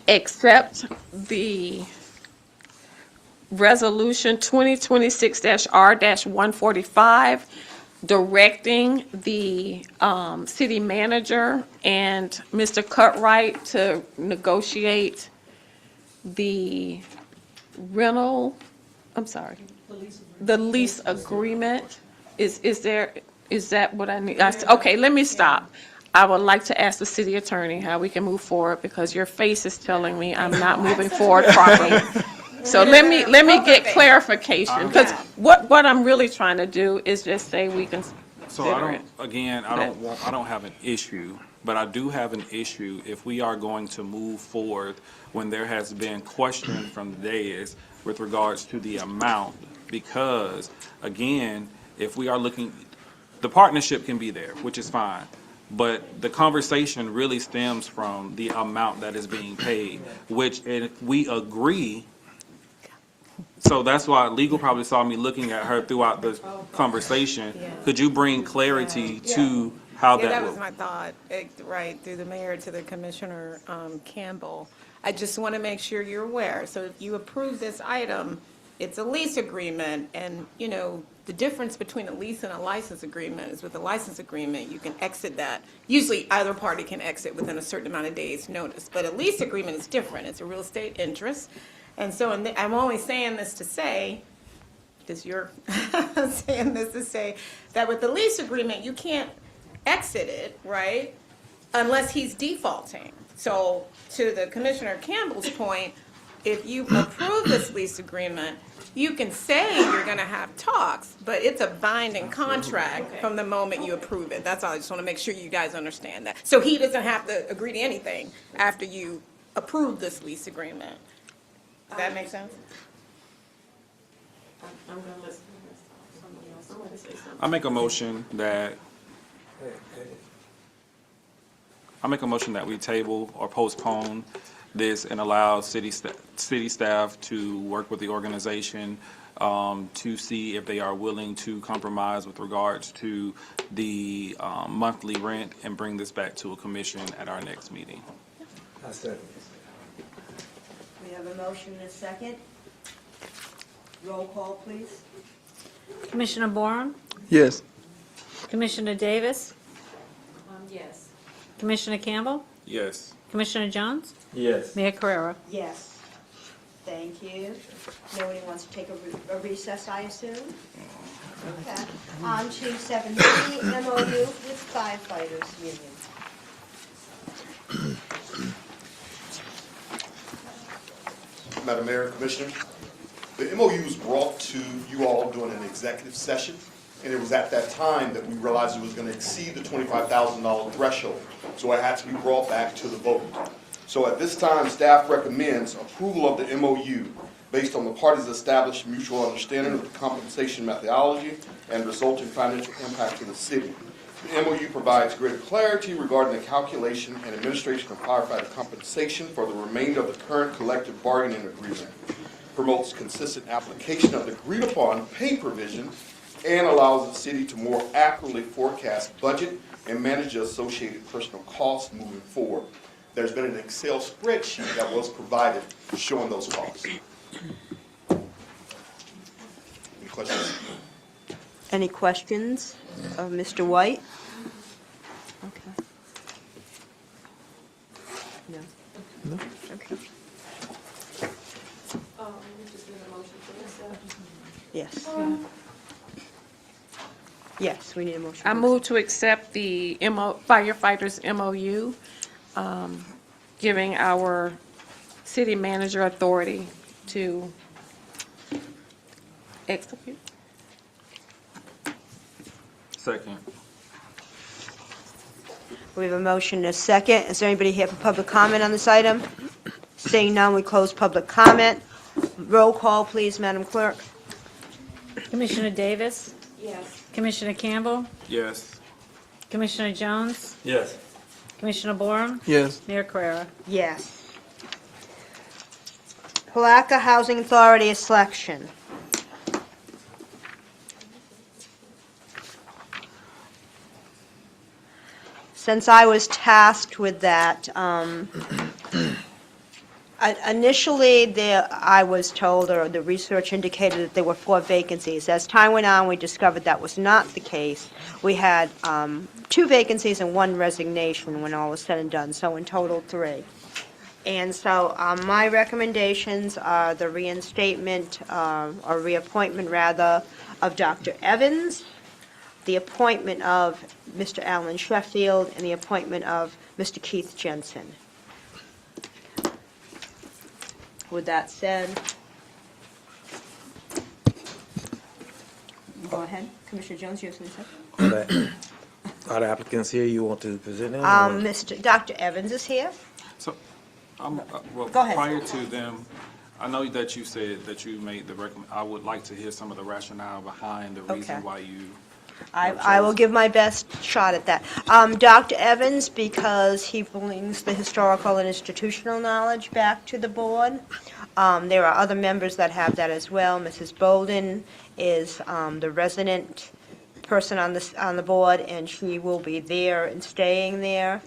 accept the resolution 2026-R-145, directing the city manager and Mr. Cutright to negotiate the the lease agreement. Is that what I need? Okay, let me stop. I would like to ask the city attorney how we can move forward, because your face is telling me I'm not moving forward properly. So let me get clarification, because what I'm really trying to do is just say we can. So I don't have an issue, but I do have an issue if we are going to move forward when there has been questioning from the dais with regards to the amount because, again, if we are looking, the partnership can be there, which is fine. But the conversation really stems from the amount that is being paid, which if we agree. So that's why legal probably saw me looking at her throughout the conversation. Could you bring clarity to how Yeah, that that will? was my thought, right, through the mayor to the Commissioner Campbell. I just want to make sure you're aware. So if you approve this item, it's a lease agreement, and, you know, the difference between a lease and a license agreement is with a license agreement, you can exit that. Usually either party can exit within a certain amount of days' notice, but a lease agreement is different. It's a real estate interest. And so I'm only saying this to say, because you're saying this to say, that with the lease agreement, you can't exit it, right, unless he's defaulting. So to the Commissioner Campbell's point, if you approve this lease agreement, you can say you're going to have talks, but it's a binding contract from the moment you approve it. That's all. I just want to make sure you guys understand that. So he doesn't have to agree to anything after you approve this lease agreement. Does that make sense? I'm going to listen to somebody else. I want to say something. I make a motion that we table or postpone this and allow city staff to work with the organization to see if they are willing to compromise with regards to the monthly rent and bring this back to a commission at our next meeting. We have a motion and a second. Roll call, please. Commissioner Boren? Yes. Commissioner Davis? Yes. Commissioner Campbell? Yes. Commissioner Jones? Yes. Mayor Carrera? Yes. Thank you. Nobody wants to take a recess, I assume? Okay. On to 7B, MOU with firefighters union. Madam Mayor, Commissioners, the MOU was brought to you all during an executive session, and it was at that time that we realized it was going to exceed the $25,000 threshold, so it had to be brought back to the vote. So at this time, staff recommends approval of the MOU based on the parties' established mutual understanding of the compensation methodology and resulting financial impact to the city. The MOU provides greater clarity regarding the calculation and administration of firefighter compensation for the remainder of the current collective bargaining agreement, promotes consistent application of the agreed-upon pay provision, and allows the city to more accurately forecast budget and manage the associated personal costs moving forward. There's been an Excel spreadsheet that was provided showing those costs. Any questions? Any questions of Mr. White? Okay. No? No. Okay. Yes. Yes, we need a motion. I move to accept the firefighters MOU, giving our city manager authority to execute. Second. We have a motion and a second. Is there anybody here for public comment on this item? Seeing none, we close public comment. Roll call, please, Madam Clerk. Commissioner Davis? Yes. Commissioner Campbell? Yes. Commissioner Jones? Yes. Commissioner Boren? Yes. Mayor Carrera? Yes. Palatka Housing Authority selection. Since I was tasked with that, initially, I was told, or the research indicated that there were 4 vacancies. As time went on, we discovered that was not the case. We had 2 vacancies and 1 resignation when all was said and done, so in total 3. And so my recommendations are the reinstatement, or reappointment rather, of Dr. Evans, the appointment of Mr. Alan Sheffield, and the appointment of Mr. Keith Jensen. With that said, go ahead. Commissioner Jones, you have something to say? Are the applicants here you want to present them? or- Dr. Evans is here. So, well, Go ahead. prior to them I know that you said that you made the I would like to hear some of the rationale behind the reason Okay. why you. I will give my best shot at that. Dr. Evans, because he brings the historical and institutional knowledge back to the board. There are other members that have that as well. Mrs. Bolden is the resident person on the board, and she will be there and staying there.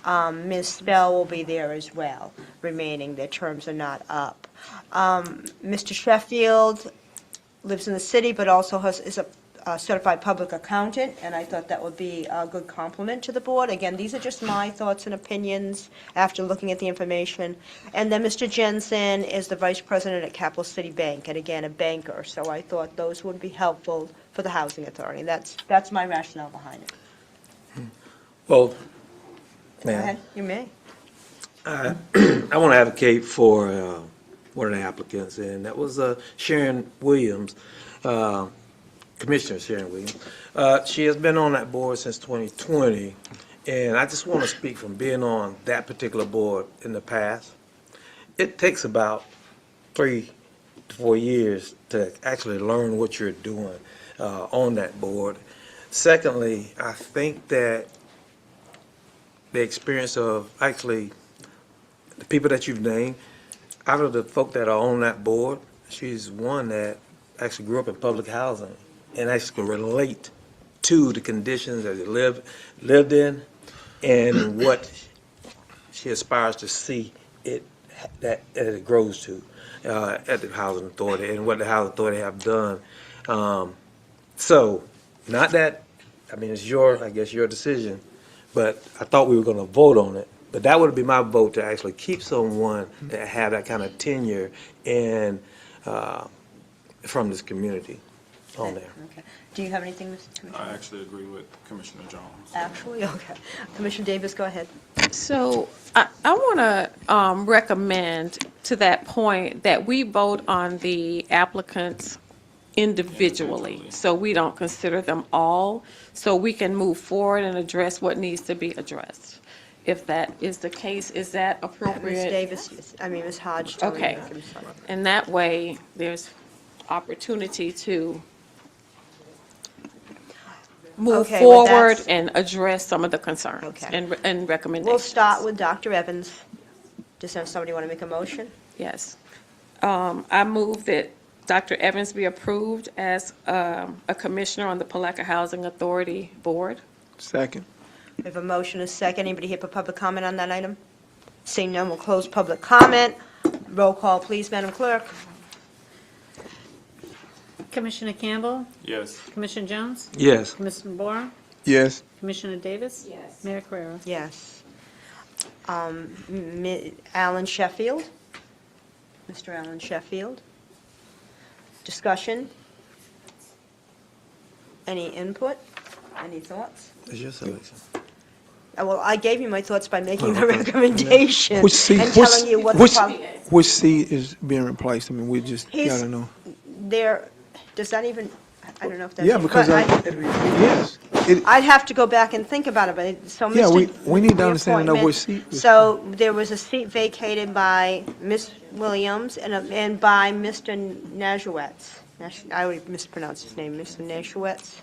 Ms. Spell will be there as well, remaining. Their terms are not up. Mr. Sheffield lives in the city, but also is a certified public accountant, and I thought that would be a good compliment to the board. Again, these are just my thoughts and opinions after looking at the information. And then Mr. Jensen is the vice president at Capital City Bank, and again, a banker, so I thought those would be helpful for the Housing Authority. That's my rationale behind it. Well, Go ma'am, ahead, you may. I want to advocate for one of the applicants, and that was Sharon Williams, Commissioner Sharon Williams. She has been on that board since 2020, and I just want to speak from being on that particular board in the past. It takes about 3 to 4 years to actually learn what you're doing on that board. Secondly, I think that the experience of actually the people that you've named, out of the folk that are on that board, she's one that actually grew up in public housing and actually can relate to the conditions that they lived in and what she aspires to see that it grows to at the Housing Authority and what the Housing Authority have done. So, not that, I mean, it's I guess your decision, but I thought we were going to vote on it. But that would be my vote, to actually keep someone that have that kind of tenure and from this community on there. Okay. Do you have anything, Mr. Commissioner? I actually agree with Commissioner Jones. Actually, okay. Commissioner Davis, go ahead. So I want to recommend to that point that we vote on the applicants individually, so we don't consider them all, so we can move forward and address what needs to be addressed. If that is the case, is that appropriate? Ms. Davis, Ms. Hodge. told me to Okay. make him sign. And that way, there's opportunity to move Okay, well, forward that's- and address some of the concerns Okay. and recommendations. We'll start with Dr. Evans. Does somebody want to make a motion? Yes. I move that Dr. Evans be approved as a commissioner on the Palatka Housing Authority Board. Second. We have a motion, a second. Anybody here for public comment on that item? Seeing none, we'll close public comment. Roll call, please, Madam Clerk. Commissioner Campbell? Yes. Commissioner Jones? Yes. Commissioner Bohr? Yes. Commissioner Davis? Yes. Mayor Carrera? Yes. Alan Sheffield? Mr. Alan Sheffield? Discussion? Any input? Any thoughts? It's your selection. Well, I gave you my thoughts by making the recommendation Which seat? and telling you what the problem. Which seat is being replaced? I mean, we just He's- gotta know. There, does that even, I don't know if that's. Yeah, because but yes. I'd have to go back and think about it, but so Mr. Yeah, we need to understand and know which reappointment. seat was- So there was a seat vacated by Ms. Williams and by Mr. Najewetz. I would mispronounce his name, Mr. Najewetz.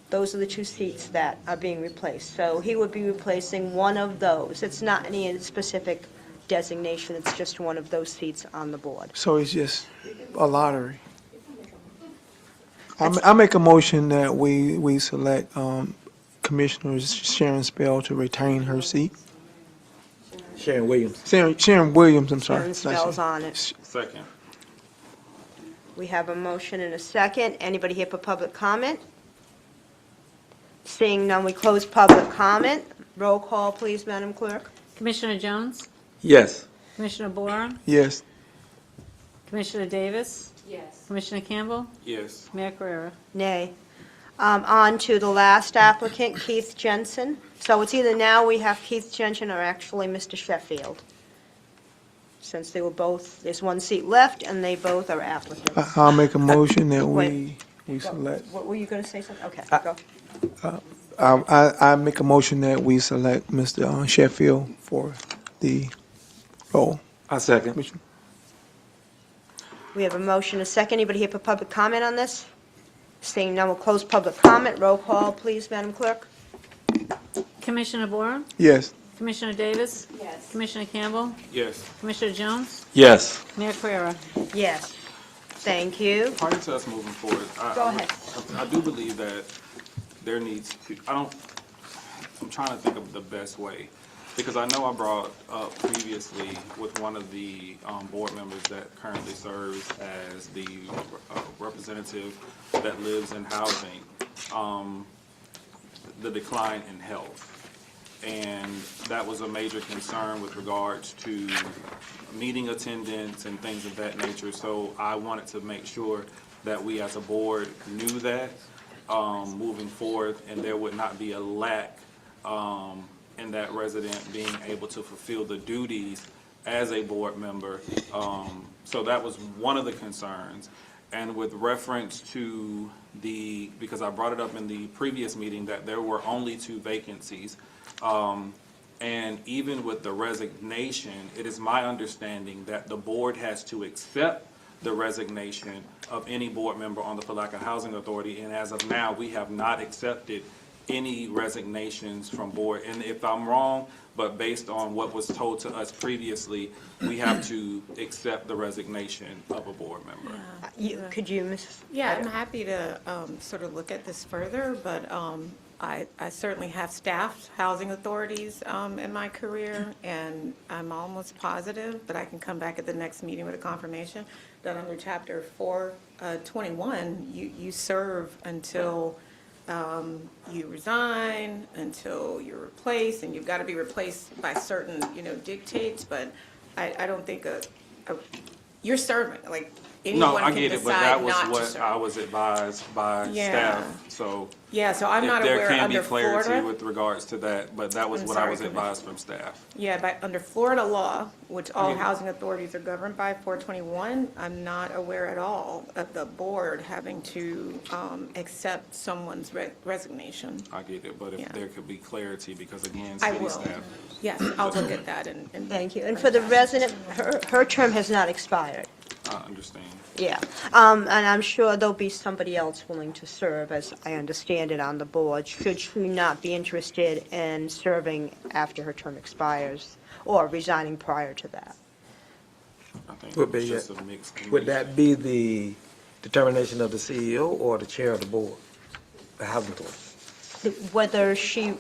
Those are the two seats that are being replaced. So he would be replacing one of those. It's not any specific designation, it's just one of those seats on the board. So it's just a lottery. I make a motion that we select Commissioner Sharon Spell to retain her seat. Sharon Williams. Sharon Williams, I'm sorry. Sharon Spell's on it. Second. We have a motion and a second. Anybody here for public comment? Seeing none, we close public comment. Roll call, please, Madam Clerk. Commissioner Jones? Yes. Commissioner Bohr? Yes. Commissioner Davis? Yes. Commissioner Campbell? Yes. Mayor Carrera? Nay. On to the last applicant, Keith Jensen. So it's either now we have Keith Jensen or actually Mr. Sheffield. Since they were both, there's one seat left and they both are applicants. I'll make a motion that Wait. we select. What were you going to say something? Okay, go. I make a motion that we select Mr. Sheffield for the role. I second. Commissioner. We have a motion, a second. Anybody here for public comment on this? Seeing none, we'll close public comment. Roll call, please, Madam Clerk. Commissioner Boren? Yes. Commissioner Davis? Yes. Commissioner Campbell? Yes. Commissioner Jones? Yes. Mayor Querem? Yes. Thank you. Prior to us moving forward, Go ahead. I do believe that there needs to, I'm trying to think of the best way, because I know I brought up previously with one of the board members that currently serves as the representative that lives in housing, the decline in health. And that was a major concern with regards to meeting attendance and things of that nature. So I wanted to make sure that we as a board knew that moving forward, and there would not be a lack in that resident being able to fulfill the duties as a board member. So that was one of the concerns. And with reference to because I brought it up in the previous meeting that there were only 2 vacancies, and even with the resignation, it is my understanding that the board has to accept the resignation of any board member on the Palatka Housing Authority, and as of now, we have not accepted any resignations from board. And if I'm wrong, but based on what was told to us previously, we have to accept the resignation of a board member. Could you, Ms.? Yeah, I'm happy to sort of look at this further, but I certainly have staffed housing authorities in my career, and I'm almost positive, but I can come back at the next meeting with a confirmation, that under Chapter 421, you serve until you resign, until you're replaced, and you've got to be replaced by certain, dictates, but I don't think you're serving, like, No, anyone I can get it, but that decide was not to what serve. I was advised by Yeah. staff, so. Yeah, so I'm not if aware there can be under clarity Florida. with regards to that, but that was I'm what I sorry, was Commissioner. advised from staff. Yeah, but under Florida law, which all Okay. housing authorities are governed by, 421, I'm not aware at all of the board having to accept someone's resignation. I get it, but if Yeah. there could be clarity, because again, I city will. staff. Yes, I'll look at that and. Thank you. And for the resident, her term has not expired. I understand. Yeah, and I'm sure there'll be somebody else willing to serve, as I understand it, on the board, should she not be interested in serving after her term expires, or resigning prior to that. I think Would it's be just it. a mixed. Would that be the determination of the CEO or the chair of the board, the housing authority? Whether she,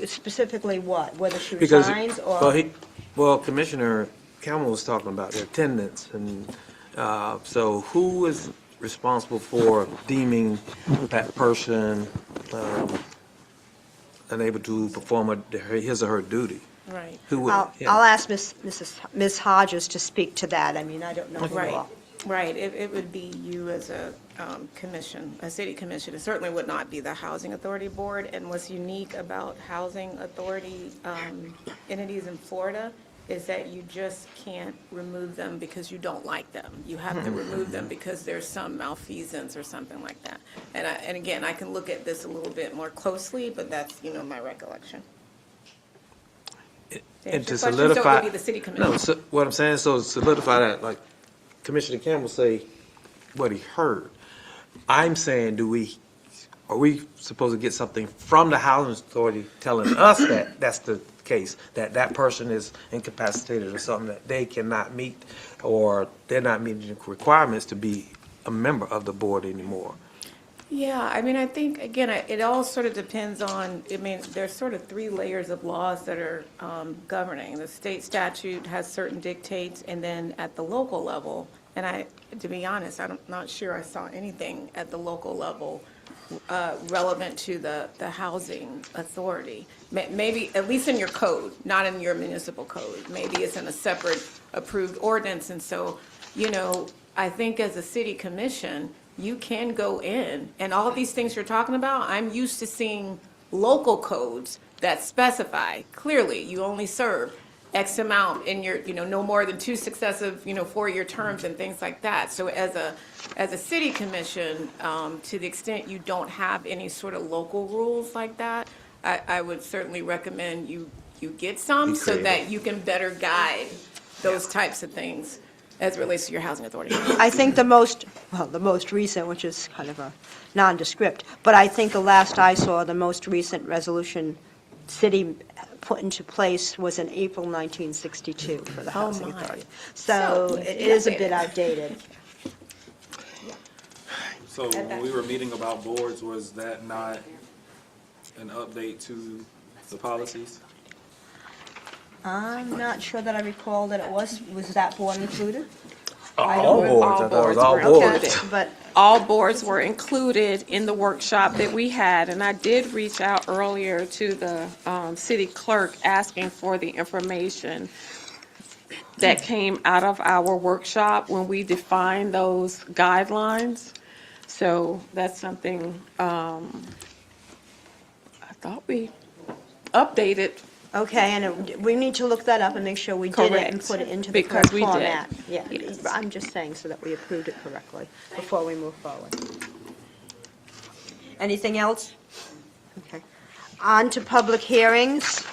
specifically what, whether she Because, resigns, or? well, Commissioner Campbell was talking about the attendance, and so who is responsible for deeming that person unable to perform his or her duty? Right. Who would? I'll yeah. ask Ms. Hodges to speak to that. I mean, I don't know who Right, all. right. It would be you as a commission, a city commission. It certainly would not be the Housing Authority Board. And what's unique about Housing Authority entities in Florida is that you just can't remove them because you don't like them. You have to remove them because there's some malfeasance or something like that. And again, I can look at this a little bit more closely, but that's, my recollection. And to answer your question, so it solidify. would be the city commission. No, so what I'm saying, so to solidify that, like Commissioner Campbell say what he heard. I'm saying, are we supposed to get something from the housing authority telling us that that's the case, that that person is incapacitated or something that they cannot meet, or they're not meeting the requirements to be a member of the board anymore? Yeah, I mean, I think, again, it all sort of depends on, there's sort of 3 layers of laws that are governing. The state statute has certain dictates, and then at the local level, and to be honest, I'm not sure I saw anything at the local level relevant to the housing authority. Maybe, at least in your code, not in your municipal code. Maybe it's in a separate approved ordinance, and so, I think as a city commission, you can go in, and all of these things you're talking about, I'm used to seeing local codes that specify clearly you only serve X amount in your, no more than 2 successive, 4-year terms and things like that. So as a city commission, to the extent you don't have any sort of local rules like that, I would certainly recommend you get some so that you can better guide those types of things. as it relates to your housing authority? I think the most recent, which is kind of a nondescript, but I think the last I saw, the most recent resolution city put into place was in April 1962 for the housing my. authority. So, So needs to it be is a updated. bit outdated. So when we were meeting about boards, was that not an update to the policies? I'm not sure that I recall that it was that board included? All boards, I thought it was all were boards. included. But All boards were included in the workshop that we had, and I did reach out earlier to the city clerk asking for the information that came out of our workshop when we defined those guidelines. So that's something I thought we updated. Okay, and we need to look that up and make sure we did it and Correct, put it into the because correct we did. format. Yeah, Yes. I'm just saying so that we approved it correctly before we move forward. Anything else? Okay. On to public hearings.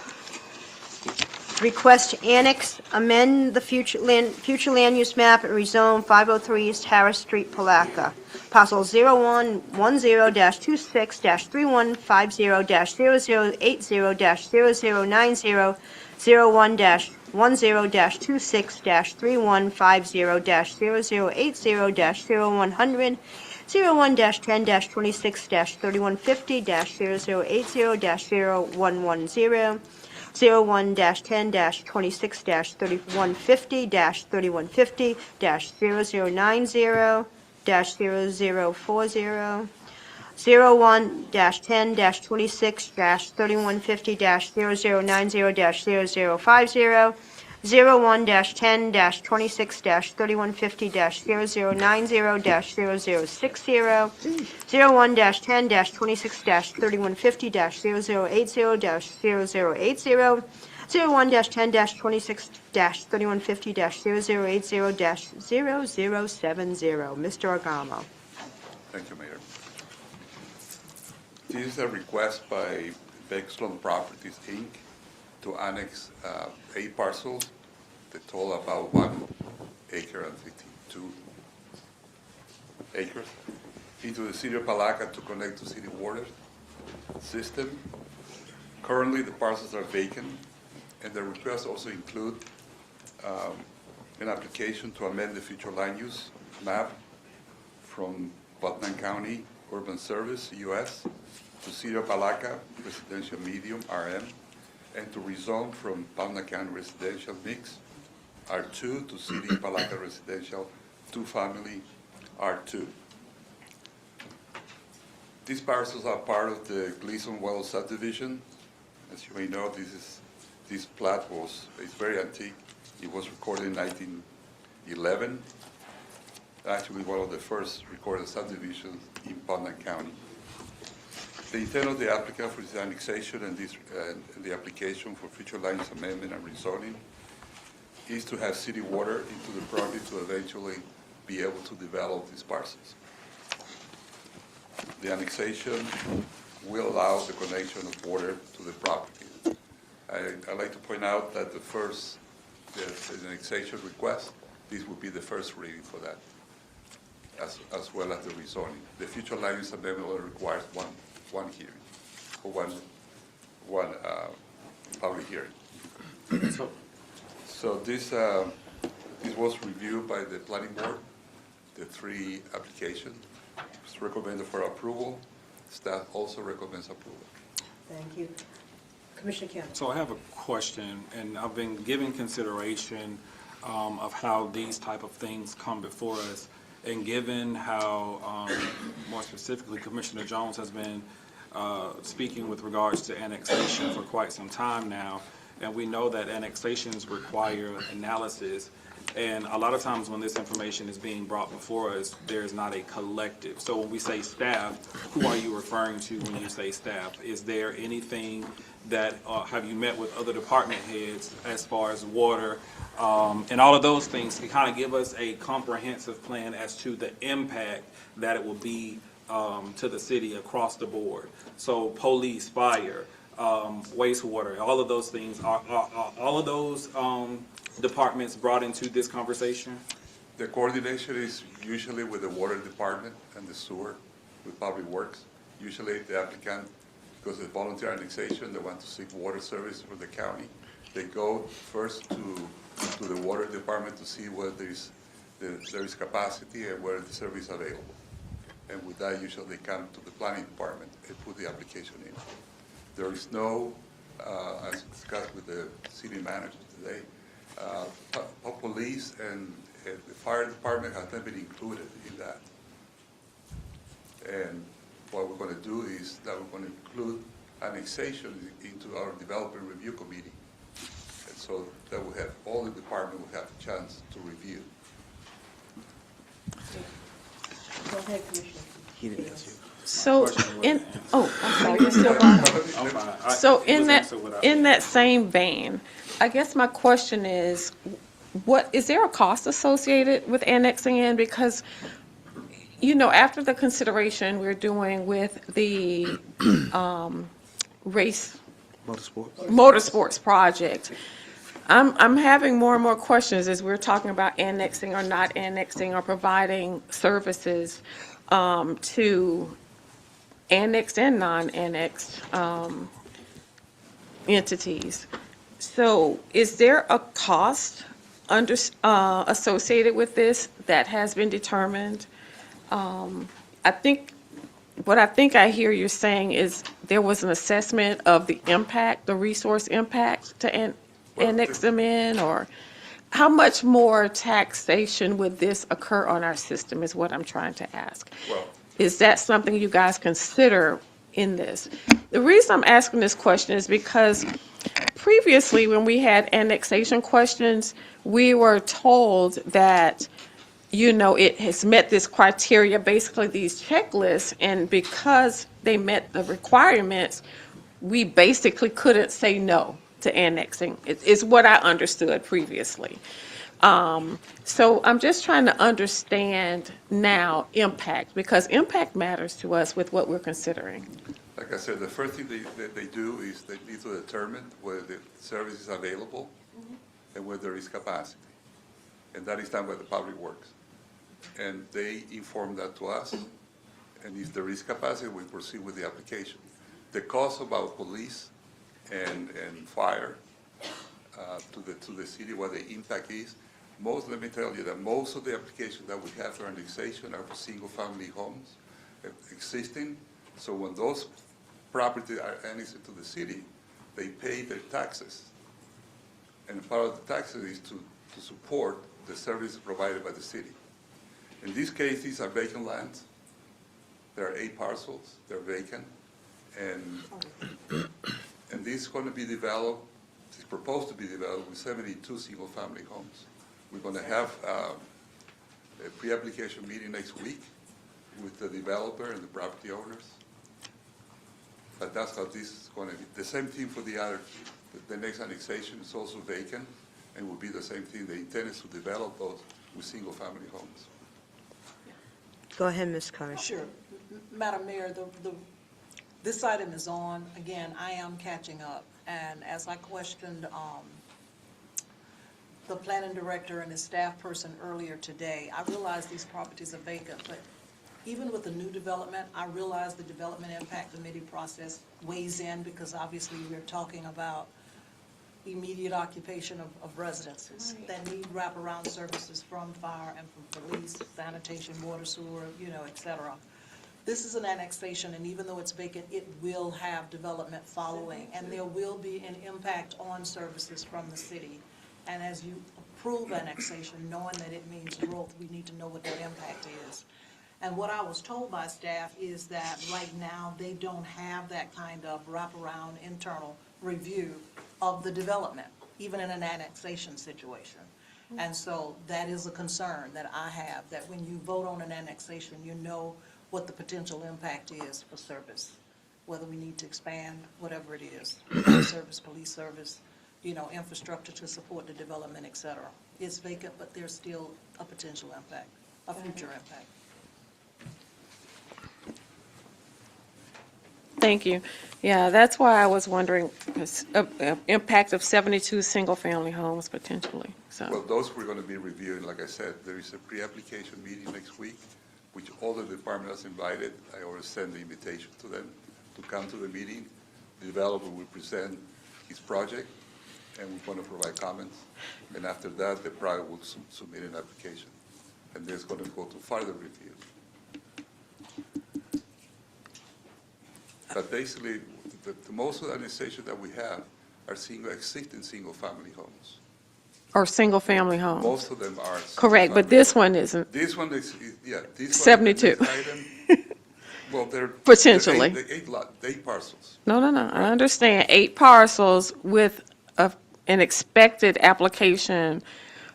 Request to annex, amend the future land use map and rezone 503 East Harris Street, Palatka. Parcel 0110-3150-0080-0090, 01-10-26-3150-0080-0100, 01-10-26-3150-0080-0110, 01-10-26-3150-3150-0090, 0040, 01-10-26-3150-0090-0050, 01-10-26-3150-0090-0060, 01-10-26-3150-0080-0080, 01-10-26-3150-0080-0070. Mr. Agamo. Thank you, Mayor. This is a request by Bexlon Properties, Inc. to annex 8 parcels that total about 1 acre and 52 acres into the city of Palatka to connect to city water system. Currently, the parcels are vacant, and the request also include an application to amend the future land use map from Putnam County Urban Service, US, to City of Palatka Residential Medium, RM, and to rezone from Putnam County Residential Mix, R2, to City of Palatka Residential 2-family, R2. These parcels are part of the Gleason Well subdivision. As you may know, this plat is very antique. It was recorded in 1911. Actually one of the first recorded subdivisions in Putnam County. The intent of the applicant for this annexation and the application for future land use amendment and rezoning is to have city water into the property to eventually be able to develop these parcels. The annexation will allow the connection of water to the property. I'd like to point out that the annexation request, this would be the first reading for that, as well as the rezoning. The future land use amendment only requires one hearing, or one public hearing. So this was reviewed by the planning board, the 3 applications. It's recommended for approval. Staff also recommends approval. Thank you. Commissioner Campbell. So I have a question, and I've been giving consideration of how these type of things come before us, and given how, more specifically, Commissioner Jones has been speaking with regards to annexation for quite some time now, and we know that annexations require analysis, and a lot of times when this information is being brought before us, there's not a collective. So when we say staff, who are you referring to when you say staff? Is there anything that, have you met with other department heads as far as water, and all of those things to kind of give us a comprehensive plan as to the impact that it will be to the city across the board? So police, fire, wastewater, all of those things, are all of those departments brought into this conversation? The coordination is usually with the water department and the sewer, with public works. Usually the applicant, because it's volunteer annexation, they want to seek water service for the county. They go first to the water department to see where there is capacity and where the service is available. And with that, usually they come to the planning department and put the application in. There is no, as discussed with the city manager today, police and the fire department have not been included in that. And what we're going to do is that we're going to include annexation into our development review committee. And so that we have, all the department will have a chance to review. Go ahead, Commissioner. He didn't answer you. So in, oh, I'm sorry, you're still on. So in that same vein, I guess my question is, is there a cost associated with annexing in? Because, you know, after the consideration we're doing with the race motorsports project, I'm having more and more questions as we're talking about annexing or not annexing or providing services to annexed and non-annexed entities. So is there a cost associated with this that has been determined? I think I hear you saying is there was an assessment of the impact, the resource impact to annex them in, or how much more taxation would this occur on our system is what I'm trying to ask. Well, Is that something you guys consider in this? The reason I'm asking this question is because previously when we had annexation questions, we were told that, you know, it has met this criteria, basically these checklists, and because they met the requirements, we basically couldn't say no to annexing. It's what I understood previously. So I'm just trying to understand now impact, because impact matters to us with what we're considering. like I said, the first thing they do is they need to determine whether the service is available and whether there is capacity. And that is done by the public works. And they inform that to us. And if there is capacity, we proceed with the application. The cost about police and fire to the city, what the impact is, let me tell you that most of the applications that we have for annexation are for single-family homes existing. So when those properties are annexed to the city, they pay their taxes. And part of the taxes is to support the services provided by the city. In this case, these are vacant lands. There are 8 parcels, they're vacant. And this is going to be developed, it's proposed to be developed with 72 single-family homes. We're going to have a pre-application meeting next week with the developer and the property owners. But that's how this is going to be. The same thing for the next annexation is also vacant and will be the same thing. The intent is to develop those with single-family homes. Go ahead, Ms. Curry. Sure. Madam Mayor, this item is on. Again, I am catching up. And as I questioned the planning director and his staff person earlier today, I realize these properties are vacant, but even with the new development, I realize the development impact committee process weighs in because obviously we're talking about immediate occupation of residences that need wraparound services from fire and from police, sanitation, water, sewer, you know, et cetera. This is an annexation, and even though it's vacant, it will have development following, and there will be an impact on services from the city. And as you approve annexation, knowing that it means growth, we need to know what that impact is. And what I was told by staff is that right now, they don't have that kind of wraparound internal review of the development, even in an annexation situation. And so that is a concern that I have, that when you vote on an annexation, you know what the potential impact is for service, whether we need to expand, whatever it is, service, police service, you know, infrastructure to support the development, et cetera. It's vacant, but there's still a potential impact, a future impact. Thank you. Yeah, that's why I was wondering, impact of 72 single-family homes potentially, Well, so. those we're going to be reviewing, like I said, there is a pre-application meeting next week, which all the department has invited. I already sent the invitation to them to come to the meeting. The developer will present his project, and we're going to provide comments. And after that, the project will submit an application, and then it's going to go to further review. But basically, the most of the annexations that we have are existing single-family homes. Or single-family homes. Most of them are. Correct, but this one isn't. This one is, yeah. This one, 72. this item, well, they're. Potentially. The eight parcels. No, I understand. 8 parcels with an expected application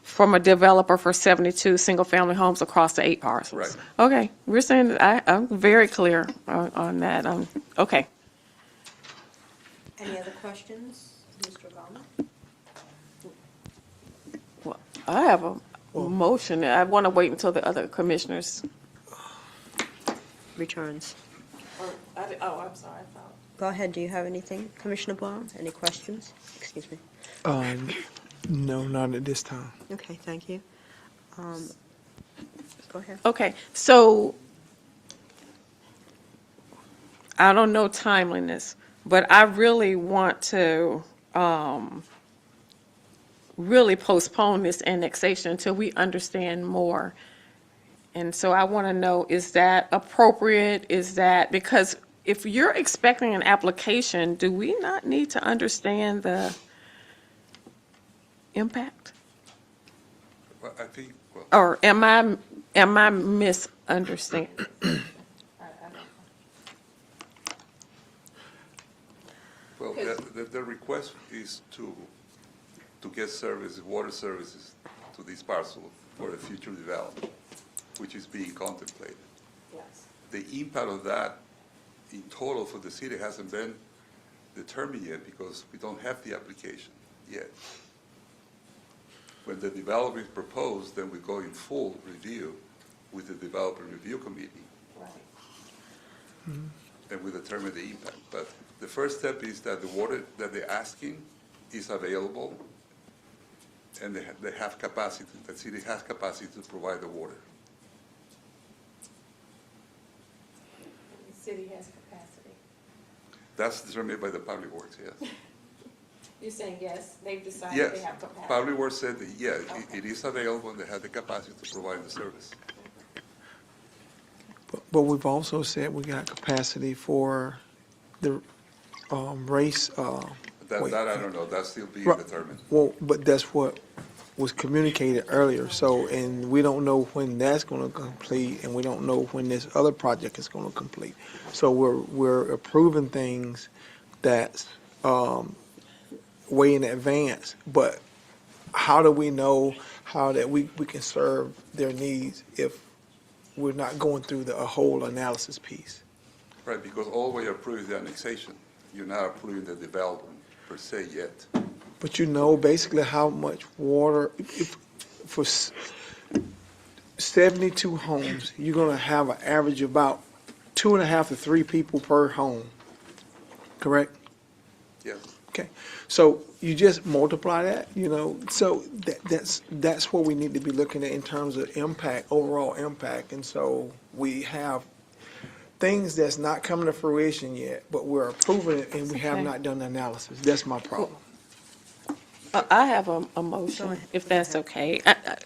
from a developer for 72 single-family homes across the 8 parcels. Right. Okay, we're saying, I'm very clear on that. Okay. Any other questions, Mr. Gallman? Well, I have a motion. I want to wait until the other commissioners. Returns. Oh, I'm sorry. Go ahead, do you have anything, Commissioner Barr? Any questions? Excuse me. No, not at this time. Okay, thank you. Go ahead. Okay, so I don't know timeliness, but I really want to really postpone this annexation until we understand more. And so I want to know, is that appropriate? Is that, because if you're expecting an application, do we not need to understand the impact? Well, I think, well, Or am I misunderstanding? well, the request is to get services, water services to this parcel for the future development, which is being contemplated. Yes. The impact of that in total for the city hasn't been determined yet because we don't have the application yet. When the developer is proposed, then we go in full review with the developer review committee. Right. And we determine the impact. But the first step is that the water that they're asking is available and they have capacity, the city has capacity to provide the water. The city has capacity. That's determined by the Public Works, yes. You're saying yes, they've decided Yes, they have capacity? Public Works said that, yeah, it is available and they have the capacity to provide the service. But we've also said we got capacity for the race. That I don't know, that's still being determined. Well, but that's what was communicated earlier. So, and we don't know when that's going to complete, and we don't know when this other project is going to complete. So we're approving things that's way in advance. But how do we know how that we can serve their needs if we're not going through a whole analysis piece? Right, because all we approve is the annexation. You're not approving the development per se yet. But you know basically how much water, for 72 homes, you're going to have an average of about 2.5 to 3 people per home, correct? Yes. Okay, so you just multiply that, so that's what we need to be looking at in terms of impact, overall impact. And so we have things that's not coming to fruition yet, but we're approving it and we have Okay. not done the analysis. That's my problem. I have a motion, if that's okay.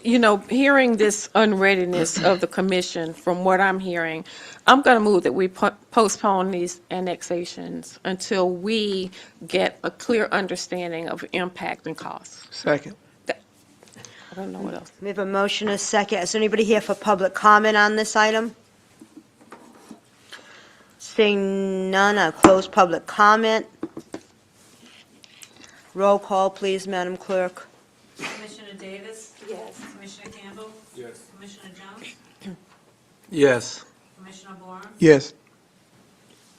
Hearing this unreadiness of the commission, from what I'm hearing, I'm going to move that we postpone these annexations until we get a clear understanding of impact and costs. Second. I don't know what else. We have a motion, a second. Is anybody here for public comment on this item? Seeing none, I'll close public comment. Roll call, please, Madam Clerk. Commissioner Davis? Yes. Commissioner Campbell? Yes. Commissioner Jones? Yes. Commissioner Barnes? Yes.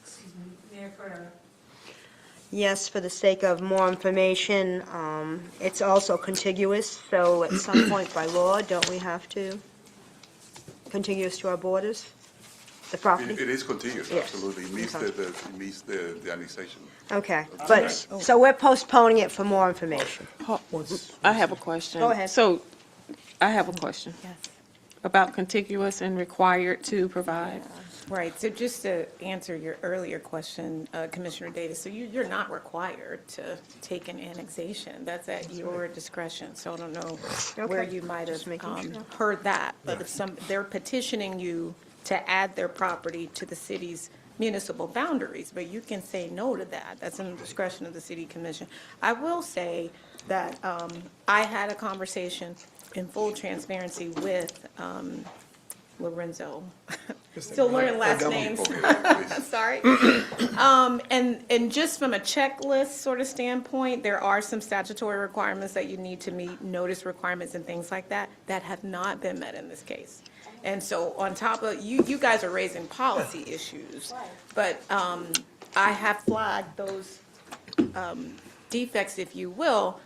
Excuse me, Mayor Carrera? Yes, for the sake of more information, it's also contiguous, so at some point by law, don't we have to? Contiguous to our borders? The property? It is contiguous, Yes. absolutely. It meets the annexation. Okay, of the but, site. so we're postponing it for more information. I have a question. Go ahead. So, I have a question. Yes. About contiguous and required to provide. Right, so just to answer your earlier question, Commissioner Davis, so you're not required to take an annexation. That's at your discretion, so I don't know where Okay. you might have Just making sure. heard that. But if they're petitioning you to add their property to the city's municipal boundaries, but you can say no to that. That's in the discretion of the city commission. I will say that I had a conversation in full transparency with Lorenzo. Still learning last names. Sorry. And just from a checklist sort of standpoint, there are some statutory requirements that you need to meet, notice requirements and things like that, that have not been met in this case. And so on top of, you guys are raising policy issues, but I have flagged those defects, if you will,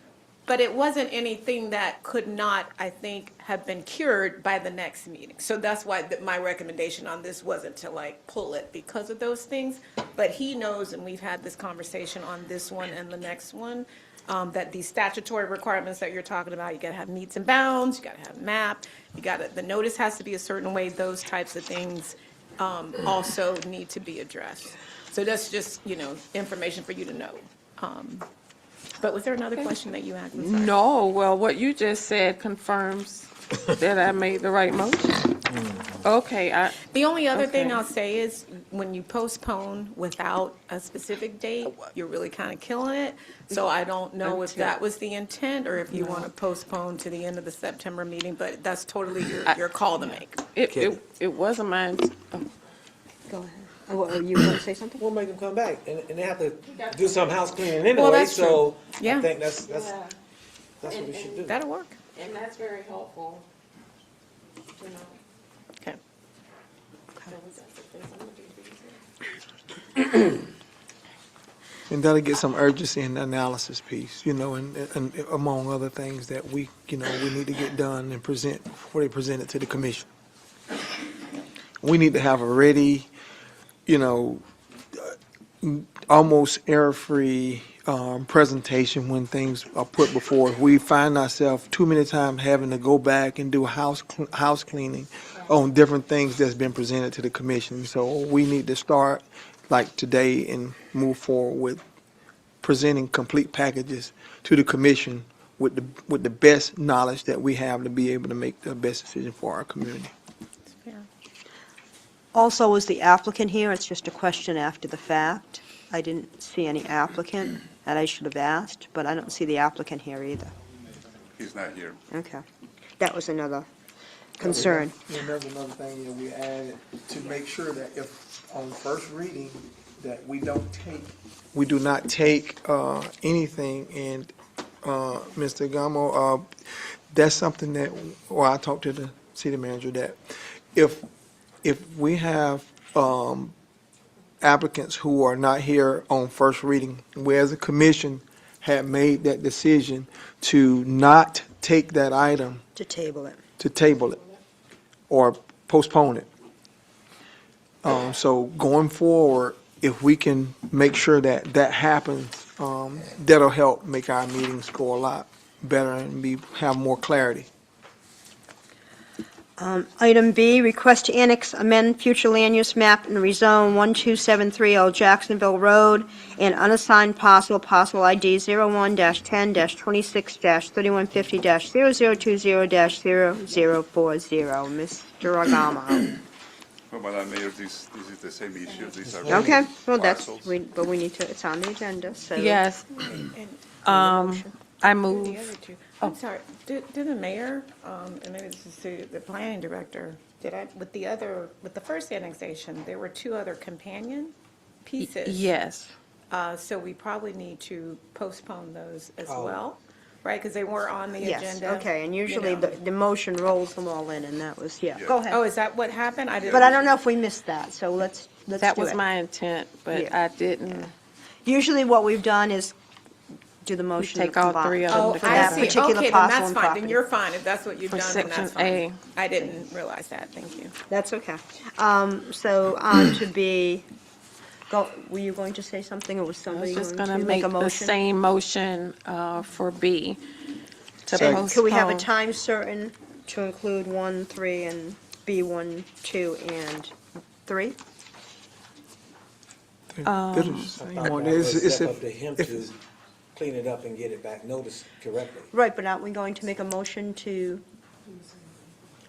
but it wasn't anything that could not, I think, have been cured by the next meeting. So that's why my recommendation on this wasn't to like pull it because of those things. But he knows, and we've had this conversation on this one and the next one, that these statutory requirements that you're talking about, you gotta have meets and bounds, you gotta have map, the notice has to be a certain way, those types of things also need to be addressed. So that's just, information for you to know. But was there another question that you had? I'm sorry. No, well, what you just said confirms that I made the right motion. Okay, The only other thing Okay. I'll say is, when you postpone without a specific date, you're really kind of killing it. So I don't know if that was the intent, or if you want to postpone to the end of the September meeting, but that's totally your call to make. it wasn't mine. Go ahead. Oh, you want to say something? We'll make them come back, and they have to do some house cleaning Well, anyway, that's so true. Yeah. I think that's what we should do. That'll work. And that's very helpful. Okay. And that'll get some urgency in the analysis piece, and among other things that we need to get done and present before they present it to the commission. We need to have a ready, almost error-free presentation when things are put before us. We find ourselves too many times having to go back and do house cleaning on different things that's been presented to the commission. So we need to start like today and move forward with presenting complete packages to the commission with the best knowledge that we have to be able to make the best decision for our community. Also, is the applicant here? It's just a question after the fact. I didn't see any applicant that I should have asked, but I don't see the applicant here either. He's not here. Okay. That was another concern. And there's another thing that we added to make sure that if on first reading, that we do not take anything, and Mr. Gamo, that's something that, I talked to the city manager, that if we have applicants who are not here on first reading, we as a commission had made that decision to not take that item, To table it. or postpone it. So going forward, if we can make sure that that happens, that'll help make our meetings go a lot better and have more clarity. Item B, request to annex, amend future land use map and rezone 12730 Jacksonville Road and unassigned parcel ID 01-10-26-3150-0020-0040. Mr. Agamo. Well, Madam Mayor, this is the same issue. These are Okay, well, parcels. but we need to, it's on the agenda, so. Yes. I move. I'm sorry, did the mayor, and maybe this is to the planning director, with the first annexation, there were two other companion pieces? Yes. So we probably need to postpone those as well, right? Because they were on the Yes, agenda. okay, and usually the motion rolls them all in, and that was, go Oh, ahead. is that what happened? But I don't know if we missed that, so let's do That was it. my intent, but Yeah. I didn't. Usually what we've done is do the motion. take all combine- three of for- them Oh, for together. that I see. particular Okay, then parcel that's and fine. Then property. you're fine. If that's what you've For done, then section that's fine. A. I didn't realize that. Thank you. That's okay. So on to B, were you going to say something, or was I somebody was just going going to to make make a the motion? same motion for B, to And could we have a postpone. time certain to include 1, 3, and B 1, 2, and 3? That is the same one. It's It's up if- to him if- to clean it up and get it back noticed correctly. Right, but aren't we going to make a motion to,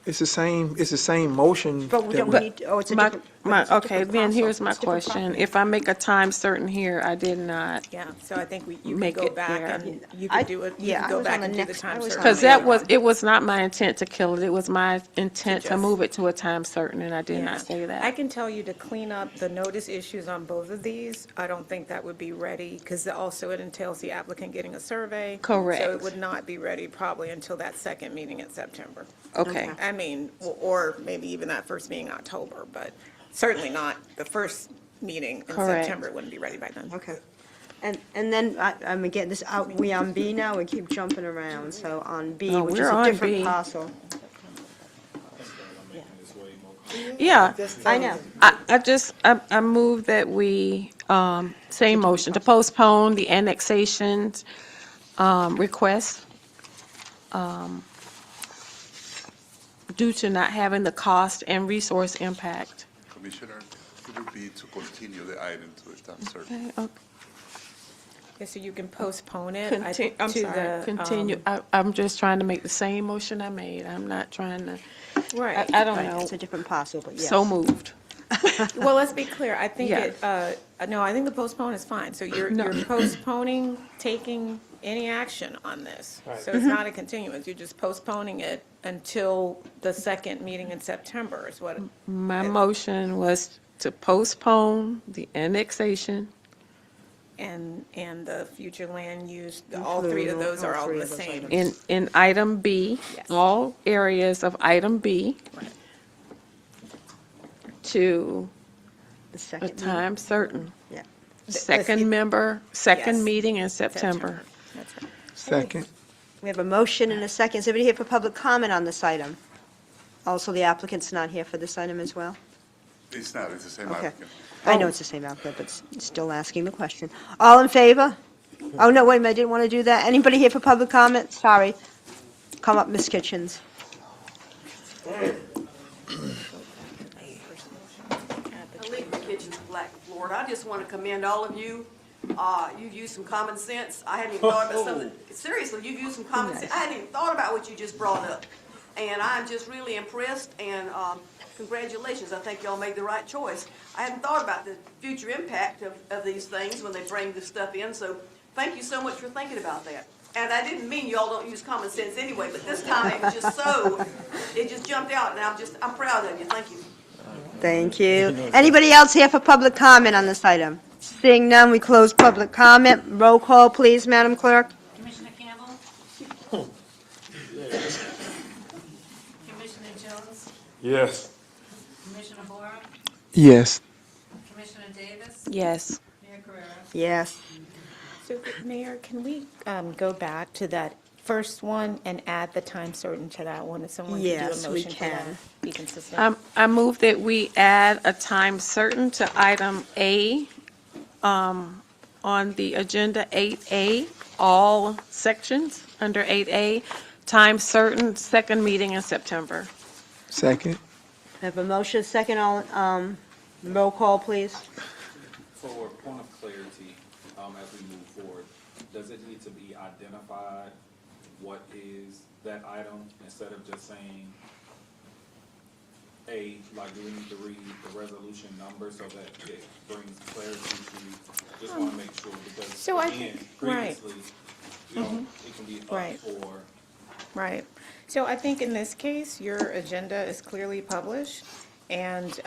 It's the same motion. but we that don't we- need, oh, it's a My, different. but it's a okay, different then parcel. here's my It's different question. property. If I make a time certain here, I did not, Yeah, so I think you can Make go it back there. and you I- can do it, you yeah, can I go was back on the and do the next- time I was on certain. because the that other was, one. it was not my intent to kill it. It was my intent to just- move it to a time certain, and I did Yeah. not say I that. can tell you to clean up the notice issues on both of these. I don't think that would be ready, because also it entails the applicant getting a survey. Correct. So it would not be ready probably until that second meeting in September. Okay. I mean, or maybe even that first meeting in October, but certainly not the first meeting in Correct. September. It wouldn't be ready by then. Okay. And then, I'm again, this, we on B now, we keep jumping around, so on B, No, which is we're a on different B. parcel. Yeah, I know. I move that we, same motion, to postpone the annexations request due to not having the cost and resource impact. Commissioner, it would be to continue the item to the time certain. Okay, okay. Yeah, so you can postpone it. I think, I'm to sorry, the, continue. I'm just trying to make the same motion I made. I'm not trying to, Right. I don't Right, know. it's a different parcel, but yes. So moved. Well, let's be clear. I think Yes. no, I think the postpone is fine. So you're postponing taking any action on this. Right. So it's not a continuance. You're just postponing it until the second meeting in September is what. My motion was to postpone the annexation. And the future land use, all three of those are all the same. In item B, Yes. all areas of item B Right. to The a second meeting. time certain. Yeah. Second Yes. meeting in September. That's right. Second. We have a motion and a second. Is anybody here for public comment on this item? Also, the applicant's not here for this item as well? It's not, it's the same Okay. applicant. I know it's the same applicant, but still asking the question. All in favor? Oh, no, wait a minute, I didn't want to do that. Anybody here for public comment? Sorry. Come up, Ms. Kitchens. Illegal Kitchens, Black, Florida. I just want to commend all of you. You've used some common sense. I hadn't even thought about something. Seriously, you've used some common sense. I hadn't even thought about what you just brought up. And I'm just really impressed, and congratulations. I think y'all made the right choice. I hadn't thought about the future impact of these things when they bring this stuff in, so thank you so much for thinking about that. And I didn't mean y'all don't use common sense anyway, but this time it was just so, it just jumped out, and I'm proud of you. Thank you. Thank you. Anybody else here for public comment on this item? Seeing none, we close public comment. Roll call, please, Madam Clerk. Commissioner Campbell? Commissioner Jones? Yes. Commissioner Borum? Yes. Commissioner Davis? Yes. Mayor Carrera? Yes. So, Mayor, can we go back to that first one and add the time certain to that one, if someone can do a Yes, we motion for that? can. Be consistent. I move that we add a time certain to item A on the agenda, 8A, all sections under 8A, time certain, second meeting in September. Second. I have a motion, second, all, roll call, please. For point of clarity, as we move forward, does it need to be identified what is that item instead of just saying like, do we need to read the resolution number so that it brings clarity to, just want to make sure, because So I again, think- right. previously, you know, it can be up Right. for. Right. So I think in this case, your agenda is clearly published, and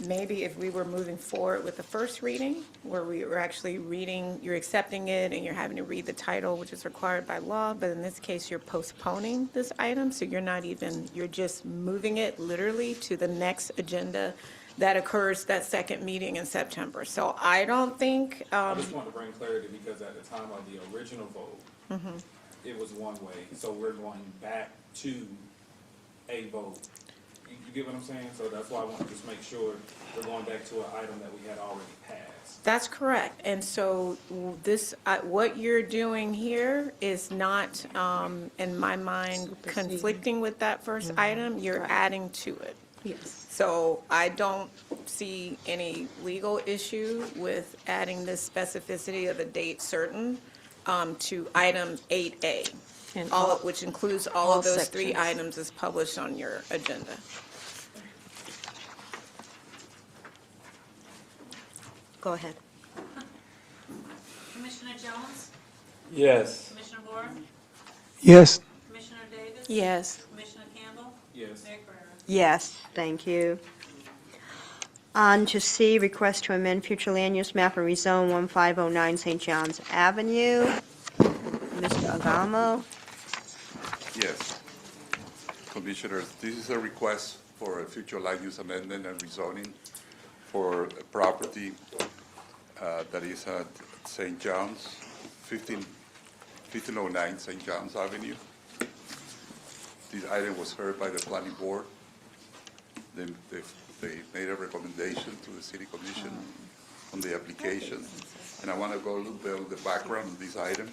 maybe if we were moving forward with the first reading, where we were actually reading, you're accepting it, and you're having to read the title, which is required by law, but in this case, you're postponing this item, so you're not even, you're just moving it literally to the next agenda that occurs that second meeting in September. So I don't think, I just wanted to bring clarity because at the time of the original vote, it was one way. So we're going back to a vote. You get what I'm saying? So that's why I want to just make sure we're going back to an item that we had already passed. that's correct. And so this, what you're doing here is not, in my mind, conflicting with that first item. You're adding to it. Yes. So I don't see any legal issue with adding this specificity of a date certain to item 8A, And which includes all all of those three sections. items as published on your agenda. Go ahead. Commissioner Jones? Yes. Commissioner Boyer? Yes. Commissioner Davis? Yes. Commissioner Campbell? Yes. Mayor Carrera? Yes, thank you. On to C, request to amend future land use map and rezone 1509 St. John's Avenue. Mr. Agamo. Yes. Commissioners, this is a request for a future land use amendment and rezoning for a property that is at St. John's, 1509 St. John's Avenue. This item was heard by the planning board. They made a recommendation to the city commission on the application. And I want to go a little bit on the background of this item.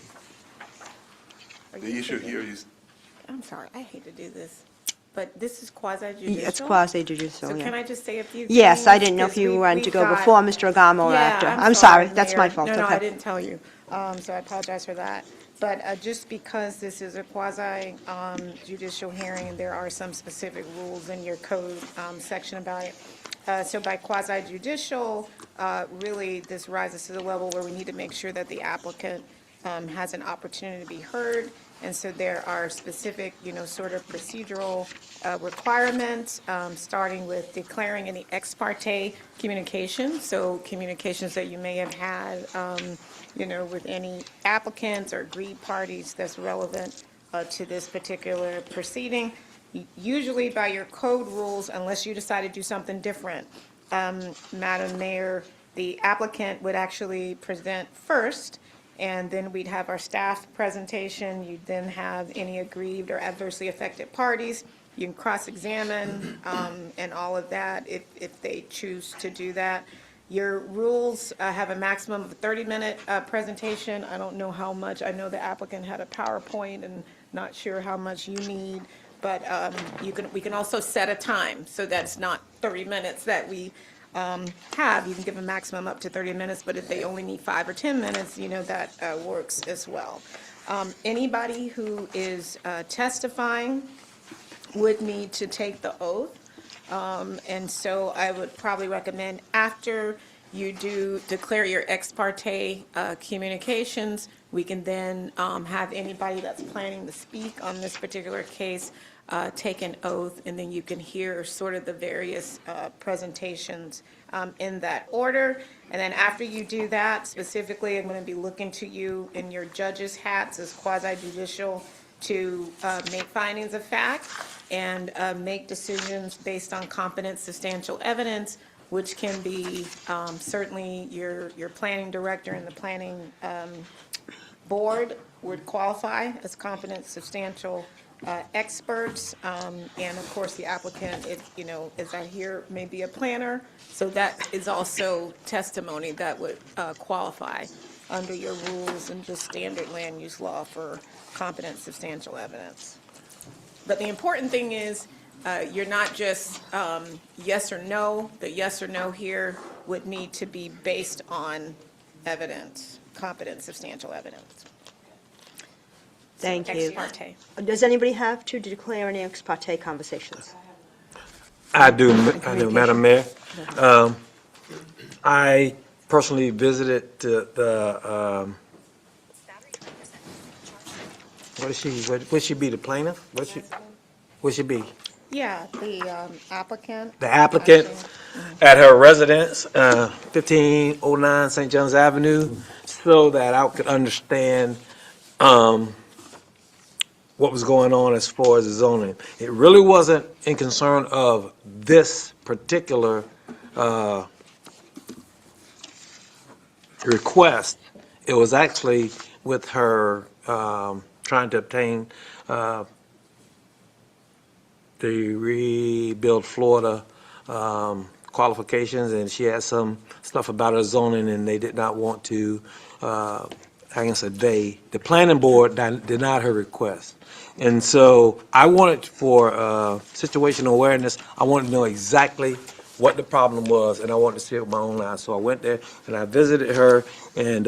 The issue here is, I'm sorry, I hate to do this, but this is quasi judicial. It's quasi-judicial, So yeah. can I just say a few things? Yes, I didn't know if 'Cause you wanted to we've go got- before Mr. Agamo or Yeah, after. I'm sorry, that's my Mayor. fault, No, I okay. didn't tell you, so I apologize for that. But just because this is a quasi judicial hearing, there are some specific rules in your code section about it. So by quasi judicial, really, this rises to the level where we need to make sure that the applicant has an opportunity to be heard. And so there are specific, sort of procedural requirements, starting with declaring any ex parte communication. So communications that you may have had, with any applicants or agreed parties that's relevant to this particular proceeding. Usually by your code rules, unless you decide to do something different, Madam Mayor, the applicant would actually present first, and then we'd have our staff presentation. You'd then have any aggrieved or adversely affected parties. You can cross-examine and all of that if they choose to do that. Your rules have a maximum of a 30-minute presentation. I don't know how much. I know the applicant had a PowerPoint and not sure how much you need. But we can also set a time, so that's not 30 minutes that we have. You can give a maximum up to 30 minutes, but if they only need 5 or 10 minutes, that works as well. Anybody who is testifying would need to take the oath. And so I would probably recommend after you do declare your ex parte communications, we can then have anybody that's planning to speak on this particular case take an oath, and then you can hear sort of the various presentations in that order. And then after you do that, specifically, I'm going to be looking to you in your judges' hats as quasi-judicial to make findings of fact and make decisions based on competent substantial evidence, which can be certainly your planning director and the planning board would qualify as competent substantial experts, and of course, the applicant, as I hear, may be a planner, so that is also testimony that would qualify under your rules and just standard land use law for competent substantial evidence. But the important thing is, you're not just yes or no. The yes or no here would need to be based on evidence, competent substantial evidence. Thank Ex you. parte. Does anybody have to declare any ex parte conversations? I do, Madam Mayor. I personally visited the would she be the plaintiff? Would she be? Yeah, the applicant. The applicant at her residence, 1509 St. John's Avenue, so that I could understand what was going on as far as the zoning. It really wasn't in concern of this particular request, it was actually with her trying to obtain the Rebuild Florida qualifications, and she had some stuff about her zoning, and they did not want to, I guess the planning board denied her request. And so I wanted for situational awareness, I wanted to know exactly what the problem was, and I wanted to see it with my own eyes. So I went there and I visited her and,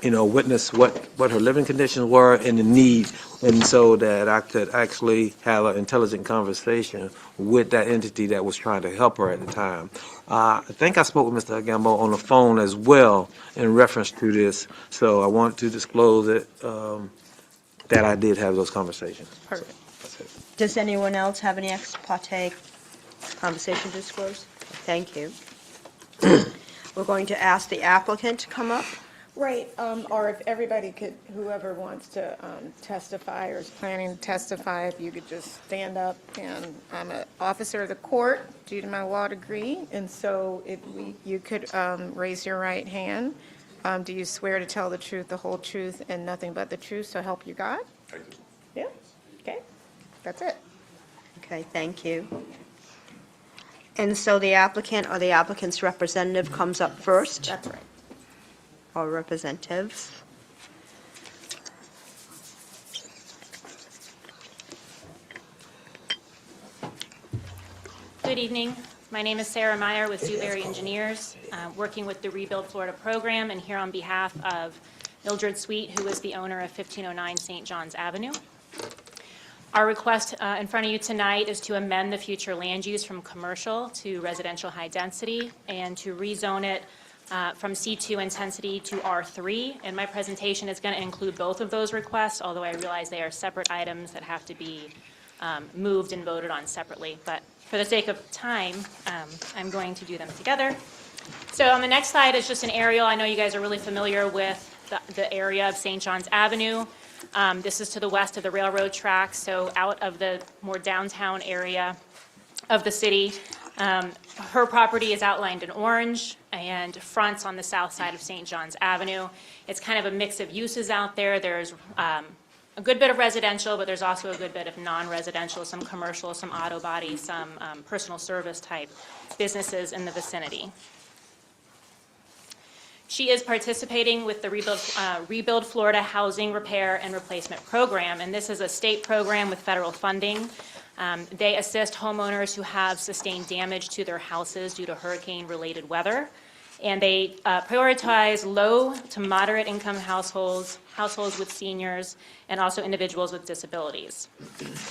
witnessed what her living conditions were and the need, and so that I could actually have an intelligent conversation with that entity that was trying to help her at the time. I think I spoke with Mr. Gambo on the phone as well in reference to this, so I want to disclose it, that I did have those conversations. Perfect. Does anyone else have any ex parte conversation to disclose? Thank you. We're going to ask the applicant to come up. Right, or if everybody could, whoever wants to testify or is planning to testify, if you could just stand up. And I'm an officer of the court due to my law degree, and so if you could raise your right hand. Do you swear to tell the truth, the whole truth, and nothing but the truth, so help you God? I do. Yeah, okay, that's it. Okay, thank you. And so the applicant or the applicant's representative comes up first? That's right. Or representatives? Good evening. My name is Sarah Meyer with Dewberry Engineers, working with the Rebuild Florida program, and here on behalf of Mildred Sweet, who is the owner of 1509 St. John's Avenue. Our request in front of you tonight is to amend the future land use from commercial to residential high density and to rezone it from C2 intensity to R3. And my presentation is going to include both of those requests, although I realize they are separate items that have to be moved and voted on separately. But for the sake of time, I'm going to do them together. So on the next slide is just an aerial. I know you guys are really familiar with the area of St. John's Avenue. This is to the west of the railroad tracks, so out of the more downtown area of the city. Her property is outlined in orange and fronts on the south side of St. John's Avenue. It's kind of a mix of uses out there. There's a good bit of residential, but there's also a good bit of non-residential, some commercial, some auto body, some personal service type businesses in the vicinity. She is participating with the Rebuild Florida Housing Repair and Replacement Program, and this is a state program with federal funding. They assist homeowners who have sustained damage to their houses due to hurricane-related weather, and they prioritize low to moderate income households, households with seniors, and also individuals with disabilities.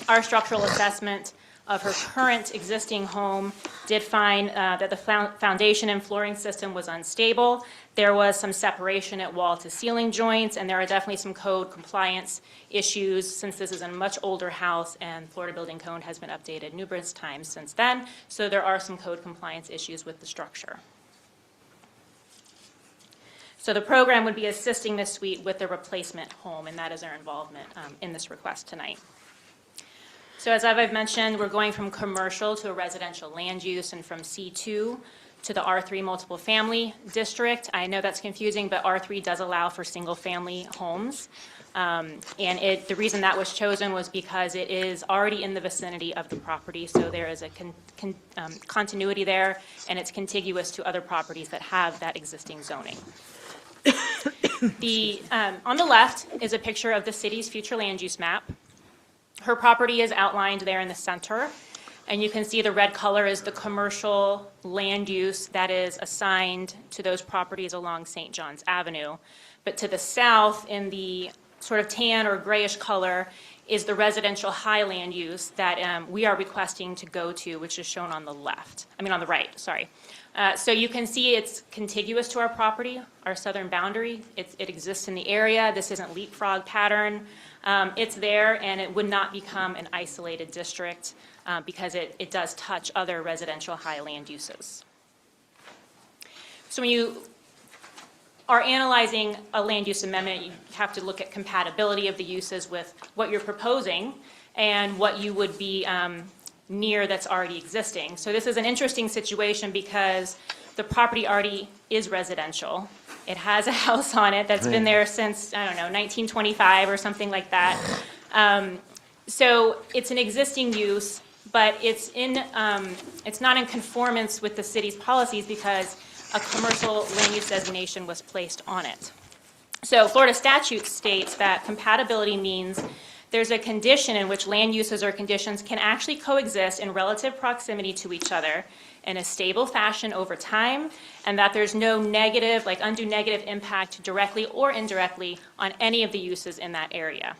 Our structural assessment of her current existing home did find that the foundation and flooring system was unstable. There was some separation at wall to ceiling joints, and there are definitely some code compliance issues since this is a much older house and Florida Building Code has been updated numerous times since then. So there are some code compliance issues with the structure. So the program would be assisting Ms. Sweet with the replacement home, and that is our involvement in this request tonight. So as I've mentioned, we're going from commercial to a residential land use and from C2 to the R3 multiple family district. I know that's confusing, but R3 does allow for single family homes. And the reason that was chosen was because it is already in the vicinity of the property, so there is a continuity there, and it's contiguous to other properties that have that existing zoning. On the left is a picture of the city's future land use map. Her property is outlined there in the center, and you can see the red color is the commercial land use that is assigned to those properties along St. John's Avenue. But to the south, in the sort of tan or grayish color, is the residential high land use that we are requesting to go to, which is shown on the left. I mean, on the right, sorry. So you can see it's contiguous to our property, our southern boundary. It exists in the area. This isn't leapfrog pattern. It's there, and it would not become an isolated district because it does touch other residential high land uses. So when you are analyzing a land use amendment, you have to look at compatibility of the uses with what you're proposing and what you would be near that's already existing. So this is an interesting situation because the property already is residential. It has a house on it that's been there since, I don't know, 1925 or something like that. So it's an existing use, but it's not in conformance with the city's policies because a commercial land use designation was placed on it. So Florida statute states that compatibility means there's a condition in which land uses or conditions can actually coexist in relative proximity to each other in a stable fashion over time, and that there's no negative, like undue negative impact directly or indirectly on any of the uses in that area.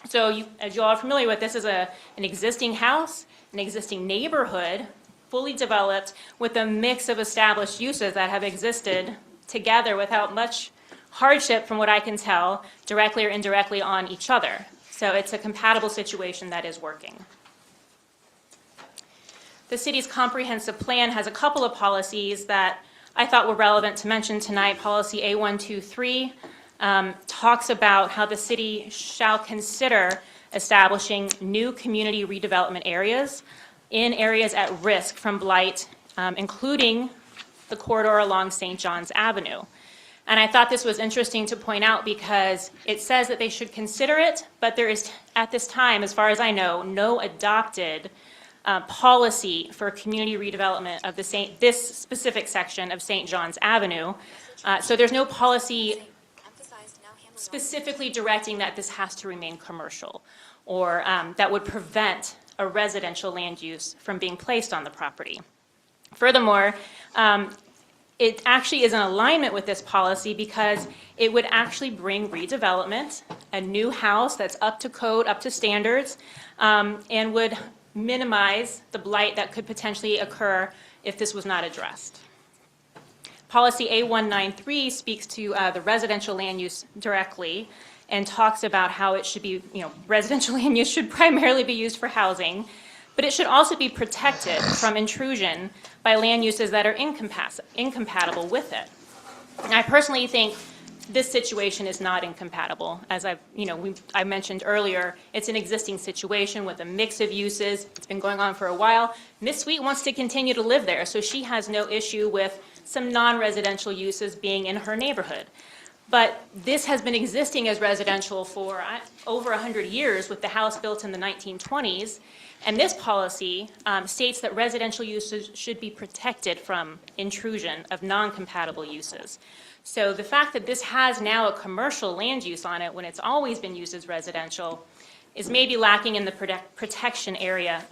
So as you all are familiar with, this is an existing house, an existing neighborhood, fully developed with a mix of established uses that have existed together without much hardship, from what I can tell, directly or indirectly on each other. So it's a compatible situation that is working. The city's comprehensive plan has a couple of policies that I thought were relevant to mention tonight. Policy A123 talks about how the city shall consider establishing new community redevelopment areas in areas at risk from blight, including the corridor along St. John's Avenue. And I thought this was interesting to point out because it says that they should consider it, but there is, at this time, as far as I know, no adopted policy for community redevelopment of this specific section of St. John's Avenue. So there's no policy specifically directing that this has to remain commercial or that would prevent a residential land use from being placed on the property. Furthermore, it actually is in alignment with this policy because it would actually bring redevelopment, a new house that's up to code, up to standards, and would minimize the blight that could potentially occur if this was not addressed. Policy A193 speaks to the residential land use directly and talks about how it should be, residential land use should primarily be used for housing, but it should also be protected from intrusion by land uses that are incompatible with it. And I personally think this situation is not incompatible. As I mentioned earlier, it's an existing situation with a mix of uses. It's been going on for a while. Miss Sweet wants to continue to live there, so she has no issue with some non-residential uses being in her neighborhood. But this has been existing as residential for over 100 years with the house built in the 1920s. And this policy states that residential uses should be protected from intrusion of non-compatible uses. So the fact that this has now a commercial land use on it when it's always been used as residential is maybe lacking in the protection area.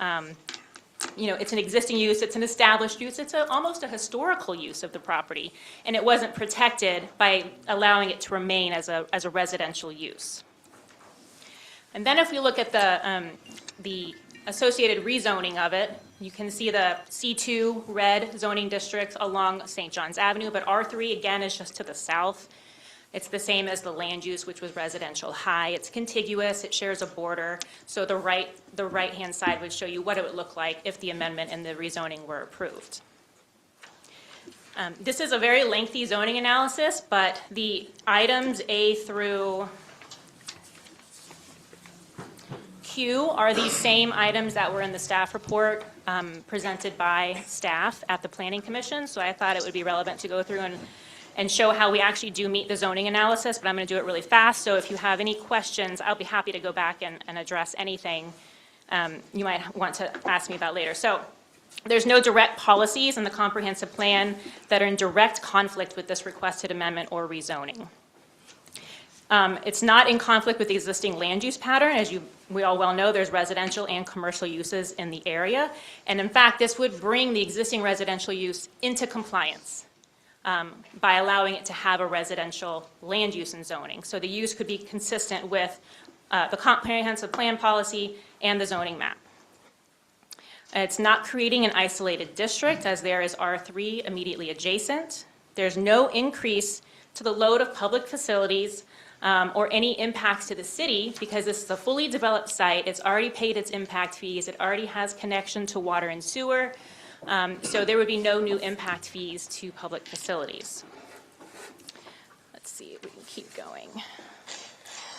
It's an existing use, it's an established use, it's almost a historical use of the property, and it wasn't protected by allowing it to remain as a residential use. And then if we look at the associated rezoning of it, you can see the C2 red zoning districts along St. John's Avenue, but R3 again is just to the south. It's the same as the land use, which was residential high. It's contiguous, it shares a border, so the right-hand side would show you what it would look like if the amendment and the rezoning were approved. This is a very lengthy zoning analysis, but the items A through Q are these same items that were in the staff report presented by staff at the Planning Commission, so I thought it would be relevant to go through and show how we actually do meet the zoning analysis, but I'm going to do it really fast, so if you have any questions, I'll be happy to go back and address anything you might want to ask me about later. So there's no direct policies in the comprehensive plan that are in direct conflict with this requested amendment or rezoning. It's not in conflict with the existing land use pattern. As we all well know, there's residential and commercial uses in the area, and in fact, this would bring the existing residential use into compliance by allowing it to have a residential land use and zoning. So the use could be consistent with the comprehensive plan policy and the zoning map. It's not creating an isolated district, as there is R3 immediately adjacent. There's no increase to the load of public facilities or any impacts to the city because this is a fully developed site. It's already paid its impact fees. It already has connection to water and sewer. So there would be no new impact fees to public facilities. Let's see if we can keep going.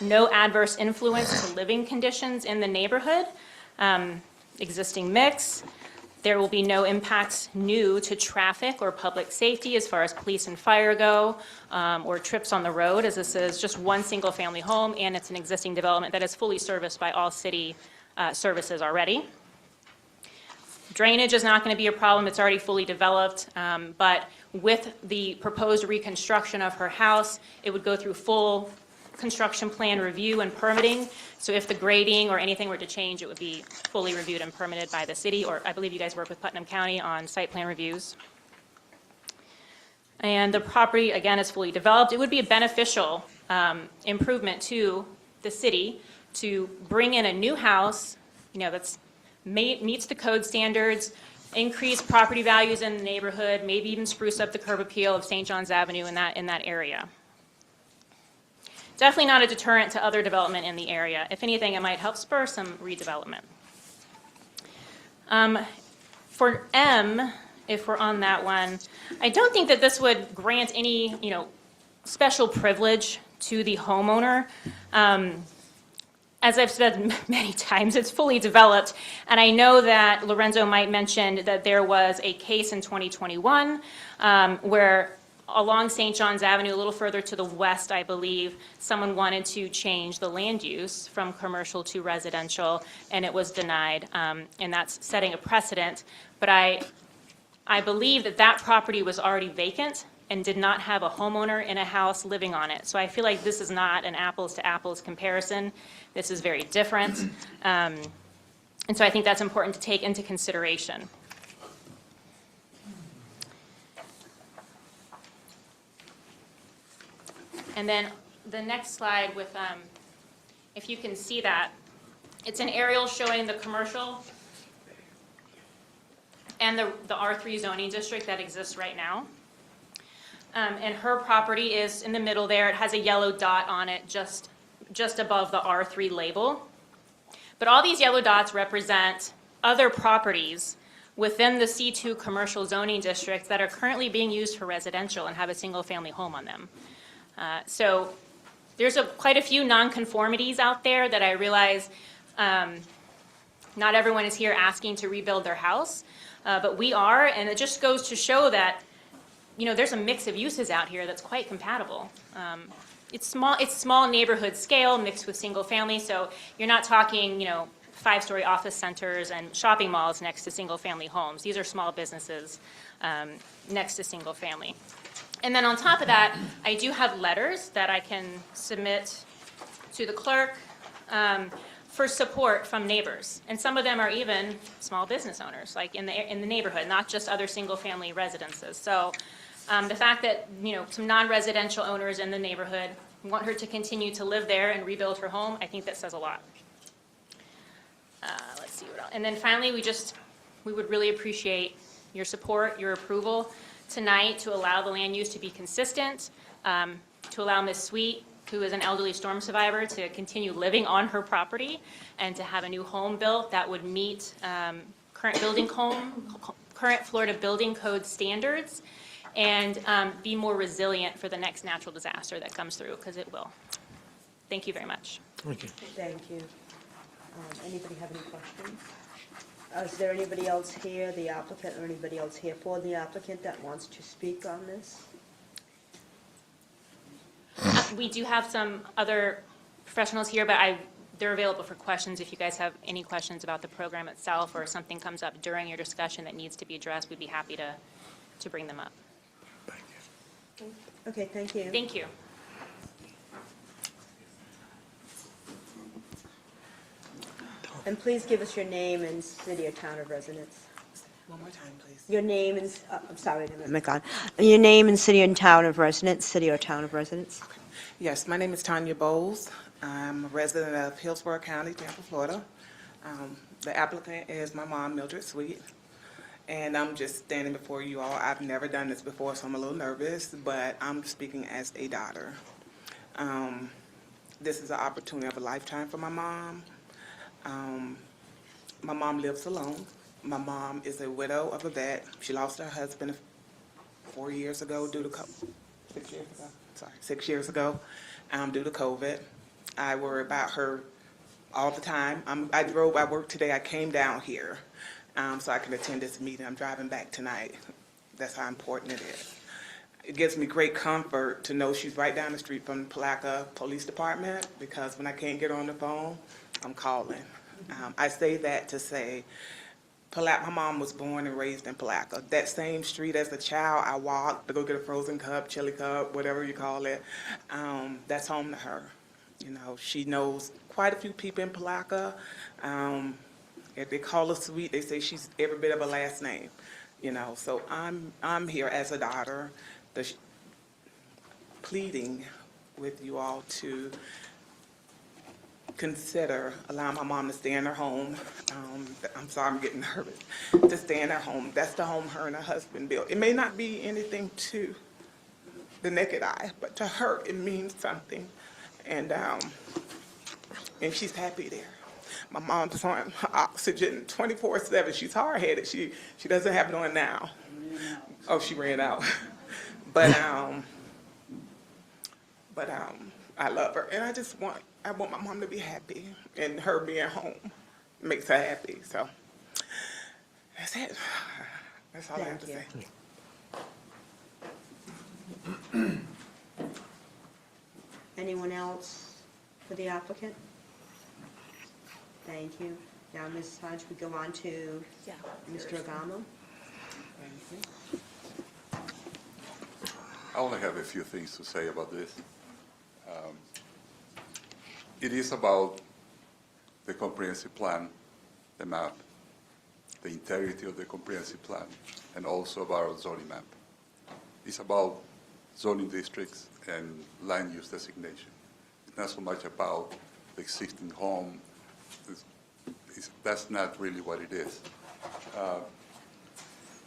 No adverse influence to living conditions in the neighborhood. existing mix. There will be no impacts new to traffic or public safety as far as police and fire go, or trips on the road, as this is just one single-family home, and it's an existing development that is fully serviced by all city services already. Drainage is not going to be a problem. It's already fully developed, but with the proposed reconstruction of her house, it would go through full construction plan review and permitting. So if the grading or anything were to change, it would be fully reviewed and permitted by the city, or I believe you guys work with Putnam County on site plan reviews. And the property, again, is fully developed. It would be a beneficial improvement to the city to bring in a new house, that's meets the code standards, increase property values in the neighborhood, maybe even spruce up the curb appeal of St. John's Avenue in that area. Definitely not a deterrent to other development in the area. If anything, it might help spur some redevelopment. For M, if we're on that one, I don't think that this would grant any, special privilege to the homeowner. As I've said many times, it's fully developed, and I know that Lorenzo might mention that there was a case in 2021 where along St. John's Avenue, a little further to the west, I believe, someone wanted to change the land use from commercial to residential, and it was denied, and that's setting a precedent. But I believe that property was already vacant and did not have a homeowner in a house living on it. So I feel like this is not an apples-to-apples comparison. This is very different. And so I think that's important to take into consideration. And then the next slide with, if you can see that, it's an aerial showing the commercial and the R3 zoning district that exists right now. And her property is in the middle there. It has a yellow dot on it just above the R3 label. But all these yellow dots represent other properties within the C2 commercial zoning district that are currently being used for residential and have a single-family home on them. So there's quite a few nonconformities out there that I realize not everyone is here asking to rebuild their house, but we are, and it just goes to show that there's a mix of uses out here that's quite compatible. It's small neighborhood scale mixed with single family, so you're not talking 5-story office centers and shopping malls next to single family homes. These are small businesses next to single family. And then on top of that, I do have letters that I can submit to the clerk for support from neighbors. And some of them are even small business owners, like in the neighborhood, not just other single-family residences. So the fact that some non-residential owners in the neighborhood want her to continue to live there and rebuild her home, I think that says a lot. Let's see what else. And then finally, we would really appreciate your support, your approval tonight to allow the land use to be consistent, to allow Ms. Sweet, who is an elderly storm survivor, to continue living on her property and to have a new home built that would meet current Florida Building Code standards and be more resilient for the next natural disaster that comes through, because it will. Thank you very much. Thank you. Thank you. Anybody have any questions? Is there anybody else here, the applicant, or anybody else here for the applicant that wants to speak on this? We do have some other professionals here, but they're available for questions. If you guys have any questions about the program itself or something comes up during your discussion that needs to be addressed, we'd be happy to bring them up. Okay, thank you. Thank you. And please give us your name and city or town of residence. One more time, please. Your name and, I'm sorry, oh my God. Your name and city and town of residence, city or town of residence. Yes, my name is Tanya Bowles. I'm a resident of Hillsborough County, Tampa, Florida. The applicant is my mom, Mildred Sweet, and I'm just standing before you all. I've never done this before, so I'm a little nervous, but I'm speaking as a daughter. This is an opportunity of a lifetime for my mom. My mom lives alone. My mom is a widow of a vet. She lost her husband 4 years ago due to 6 years ago. Sorry, 6 years ago, due to COVID. I worry about her all the time. I worked today, I came down here, so I can attend this meeting. I'm driving back tonight. That's how important it is. It gives me great comfort to know she's right down the street from the Palatka Police Department, because when I can't get on the phone, I'm calling. I say that to say, my mom was born and raised in Palatka. That same street as a child, I walked to go get a frozen cup, chili cup, whatever you call it. That's home to her. You know, she knows quite a few people in Palatka. If they call her Sweet, they say she's every bit of her last name. You know, so I'm here as a daughter, pleading with you all to consider allowing my mom to stay in her home. I'm sorry, I'm getting nervous. To stay in her home. That's the home her and her husband built. It may not be anything to the naked eye, but to her it means something. And she's happy there. My mom's on oxygen 24/7. She's hard-headed. She doesn't have it on now. Oh, she ran out. But I love her, and I want my mom to be happy, and her being home makes her happy. So that's it. That's all I have to say. Anyone else for the applicant? Thank you. Now, Ms. Hodge, we go on to Mr. Agamo. I only have a few things to say about this. It is about the comprehensive plan, the map, the integrity of the comprehensive plan, and also about our zoning map. It's about zoning districts and land use designation. It's not so much about the existing home. That's not really what it is.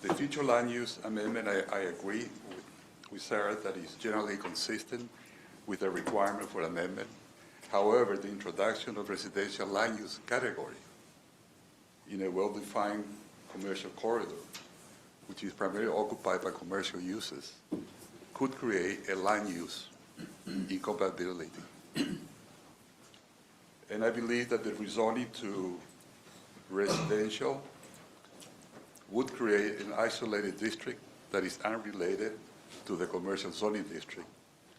The future land use amendment, I agree with Sarah that is generally consistent with the requirement for amendment. However, the introduction of residential land use category in a well-defined commercial corridor, which is primarily occupied by commercial uses, could create a land use incompatibility. And I believe that the rezoning to residential would create an isolated district that is unrelated to the commercial zoning district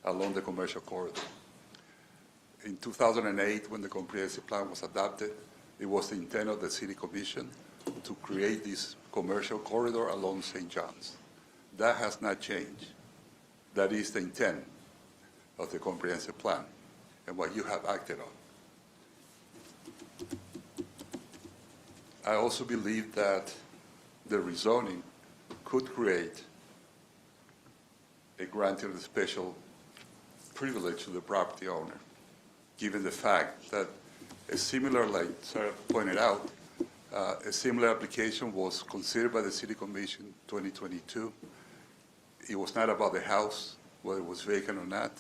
along the commercial corridor. In 2008, when the comprehensive plan was adopted, it was the intent of the City Commission to create this commercial corridor along St. John's. That has not changed. That is the intent of the comprehensive plan and what you have acted on. I also believe that the rezoning could create a granting of special privilege to the property owner, given the fact that a similar, like Sarah pointed out, a similar application was considered by the City Commission 2022. It was not about the house, whether it was vacant or not.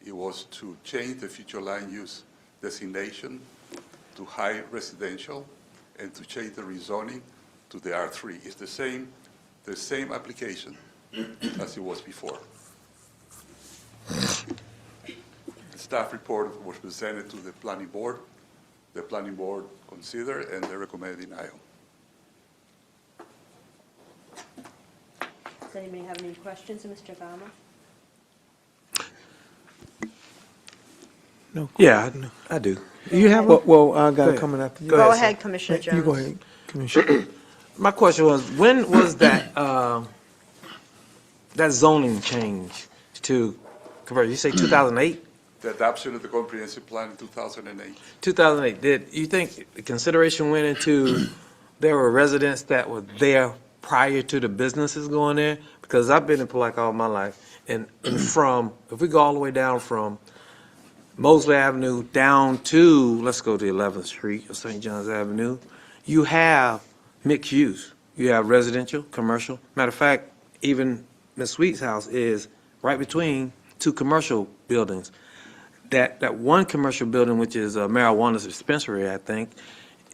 It was to change the future land use designation to high residential and to change the rezoning to the R3. It's the same application as it was before. The staff report was presented to the planning board. The planning board considered and they recommended denial. Does anybody have any questions of Mr. Agamo? No. Yeah, I do. You have a, Well, I got Go it ahead. coming after you. Go ahead, Commissioner Jones. You go ahead, Commissioner. my question was, when was that, that zoning change to convert? You say 2008? The adoption of the comprehensive plan in 2008. 2008. Did you think the consideration went into there were residents that were there prior to the businesses going there? Because I've been in Palatka all my life, and from, if we go all the way down from Mosley Avenue down to, let's go to 11th Street or St. John's Avenue, you have mixed use. You have residential, commercial. Matter of fact, even Ms. Sweet's house is right between two commercial buildings. That one commercial building, which is a marijuana dispensary, I think,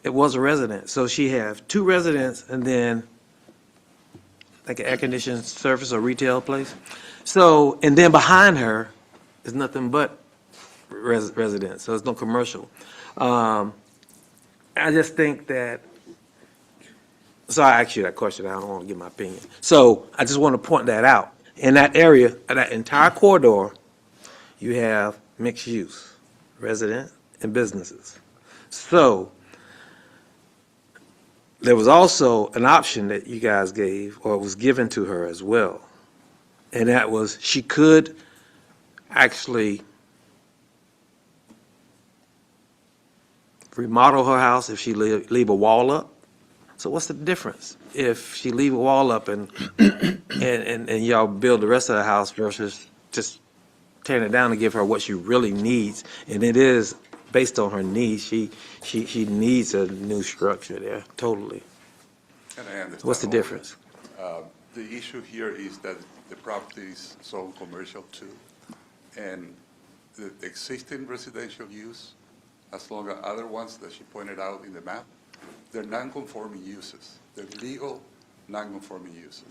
it was a resident. So she has two residents and then like an air-conditioned service or retail place. So, and then behind her is nothing but residents, so it's no commercial. I just think that, so I asked you that question, I don't want to give my opinion. So I just want to point that out. In that area, that entire corridor, you have mixed use, resident and businesses. So there was also an option that you guys gave, or was given to her as well. And that was, she could actually remodel her house if she leave a wall up. So what's the difference if she leave a wall up and y'all build the rest of the house versus just tearing it down to give her what she really needs? And it is based on her needs. She needs a new structure there, totally. And I understand What's the all difference? that. The issue here is that the property is zone commercial too, and the existing residential use, as long as other ones that she pointed out in the map, they're non-conforming uses. They're legal, non-conforming uses,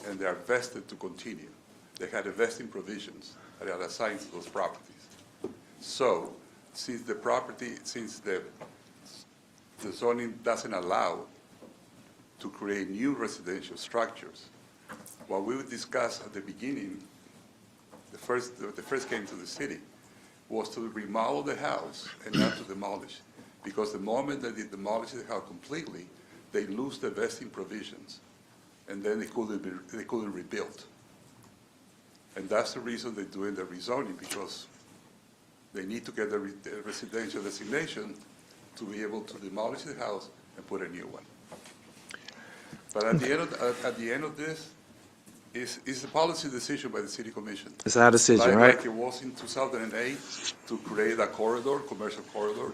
and they are vested to continue. They had a vesting provisions that are assigned to those properties. So, since the zoning doesn't allow to create new residential structures, what we would discuss at the beginning, the first came to the city, was to remodel the house and not to demolish. Because the moment that they demolish the house completely, they lose the vesting provisions, and then they couldn't rebuild. And that's the reason they're doing the rezoning, because they need to get the residential designation to be able to demolish the house and put a new one. But at the end of this, it's a policy decision by the city commission. It's our decision, right? Like it was in 2008 to create a corridor, commercial corridor,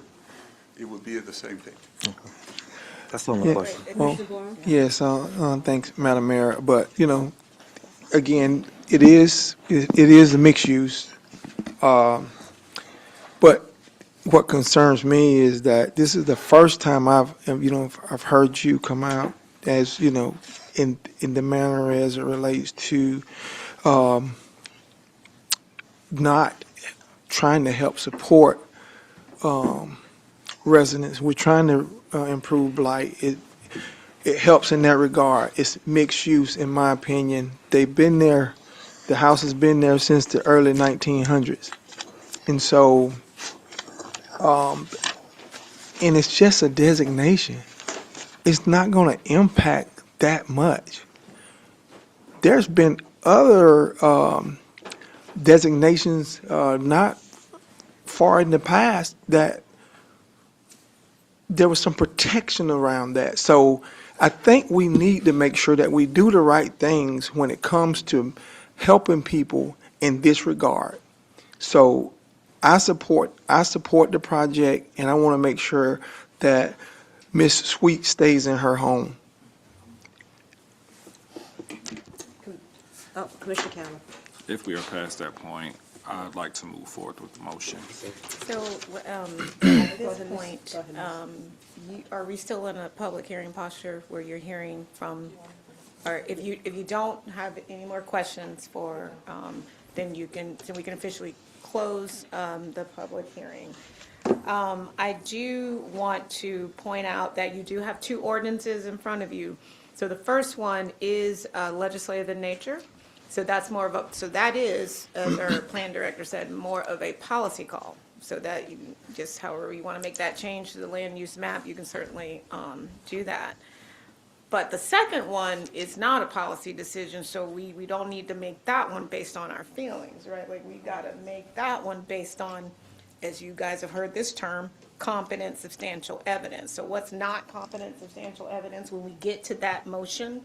it would be the same thing. That's the only question. Well, yes, thanks, Madam Mayor, but, again, it is a mixed use. But what concerns me is that this is the first time I've heard you come out as, in the manner as it relates to, not trying to help support, residents. We're trying to improve blight. It helps in that regard. It's mixed use, in my opinion. They've been there, the house has been there since the early 1900s. And so, and it's just a designation. It's not going to impact that much. There's been other designations not far in the past that there was some protection around that. So I think we need to make sure that we do the right things when it comes to helping people in this regard. So I support the project, and I want to make sure that Miss Sweet stays in her home. Commissioner Campbell. If we are past that point, I'd like to move forward with the motion. So, at this point, are we still in a public hearing posture where you're hearing from, or if you don't have any more questions for, then we can officially close the public hearing. I do want to point out that you do have two ordinances in front of you. So the first one is legislative in nature. So that's more of a, so that is, as our plan director said, more of a policy call. So that you just however you want to make that change to the land use map, you can certainly do that. But the second one is not a policy decision, so we don't need to make that one based on our feelings, right? Like, we got to make that one based on, as you guys have heard this term, competent substantial evidence. So what's not competent substantial evidence when we get to that motion?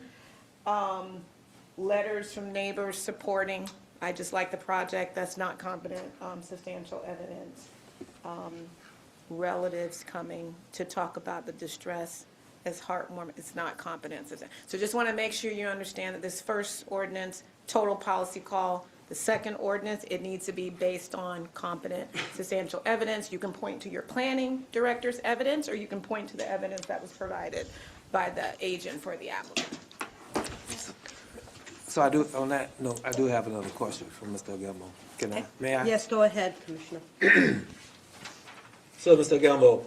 Letters from neighbors supporting, I just like the project, that's not competent substantial evidence. Relatives coming to talk about the distress as heartwarming, it's not competent. So just want to make sure you understand that this first ordinance, total policy call. The second ordinance, it needs to be based on competent substantial evidence. You can point to your planning director's evidence, or you can point to the evidence that was provided by the agent for the applicant. So I do, on that note, I do have another question for Mr. Gilmo. May I? Yes, go ahead, Commissioner. So, Mr. Gilmo,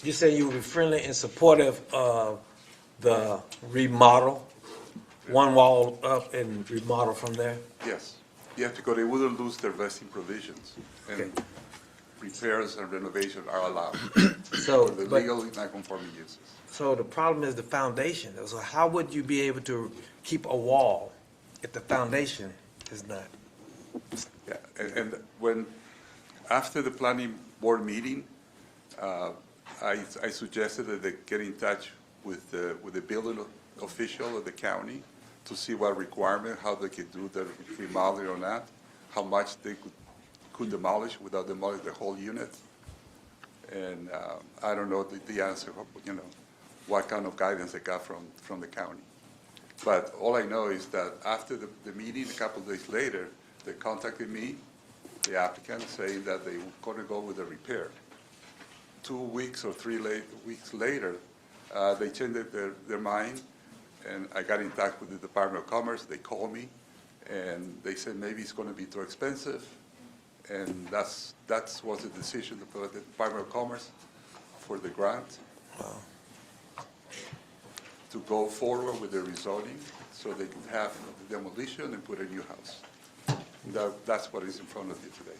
You say you would be friendly and supportive of the remodel, one wall up and remodel from there? Yes, yes, because they wouldn't lose their vesting provisions, and repairs and renovation are allowed So, for the but- legally non-conforming uses. So the problem is the foundation. So how would you be able to keep a wall if the foundation is not? Yeah, and when, after the planning board meeting, I suggested that they get in touch with the building official of the county to see what requirement, how they could do the remodeling or not, how much they could demolish without demolishing the whole unit. And I don't know the answer, you know, what kind of guidance they got from the county. But all I know is that after the meeting, a couple of days later, they contacted me, the applicant, saying that they were going to go with a repair. 2 weeks or 3 weeks later, they changed their mind, and I got in touch with the Department of Commerce. They called me, and they said maybe it's going to be too expensive, and that was the decision of the Department of Commerce for the grant to go forward with the rezoning so they could have the demolition and put a new house. That's what is in front of you today.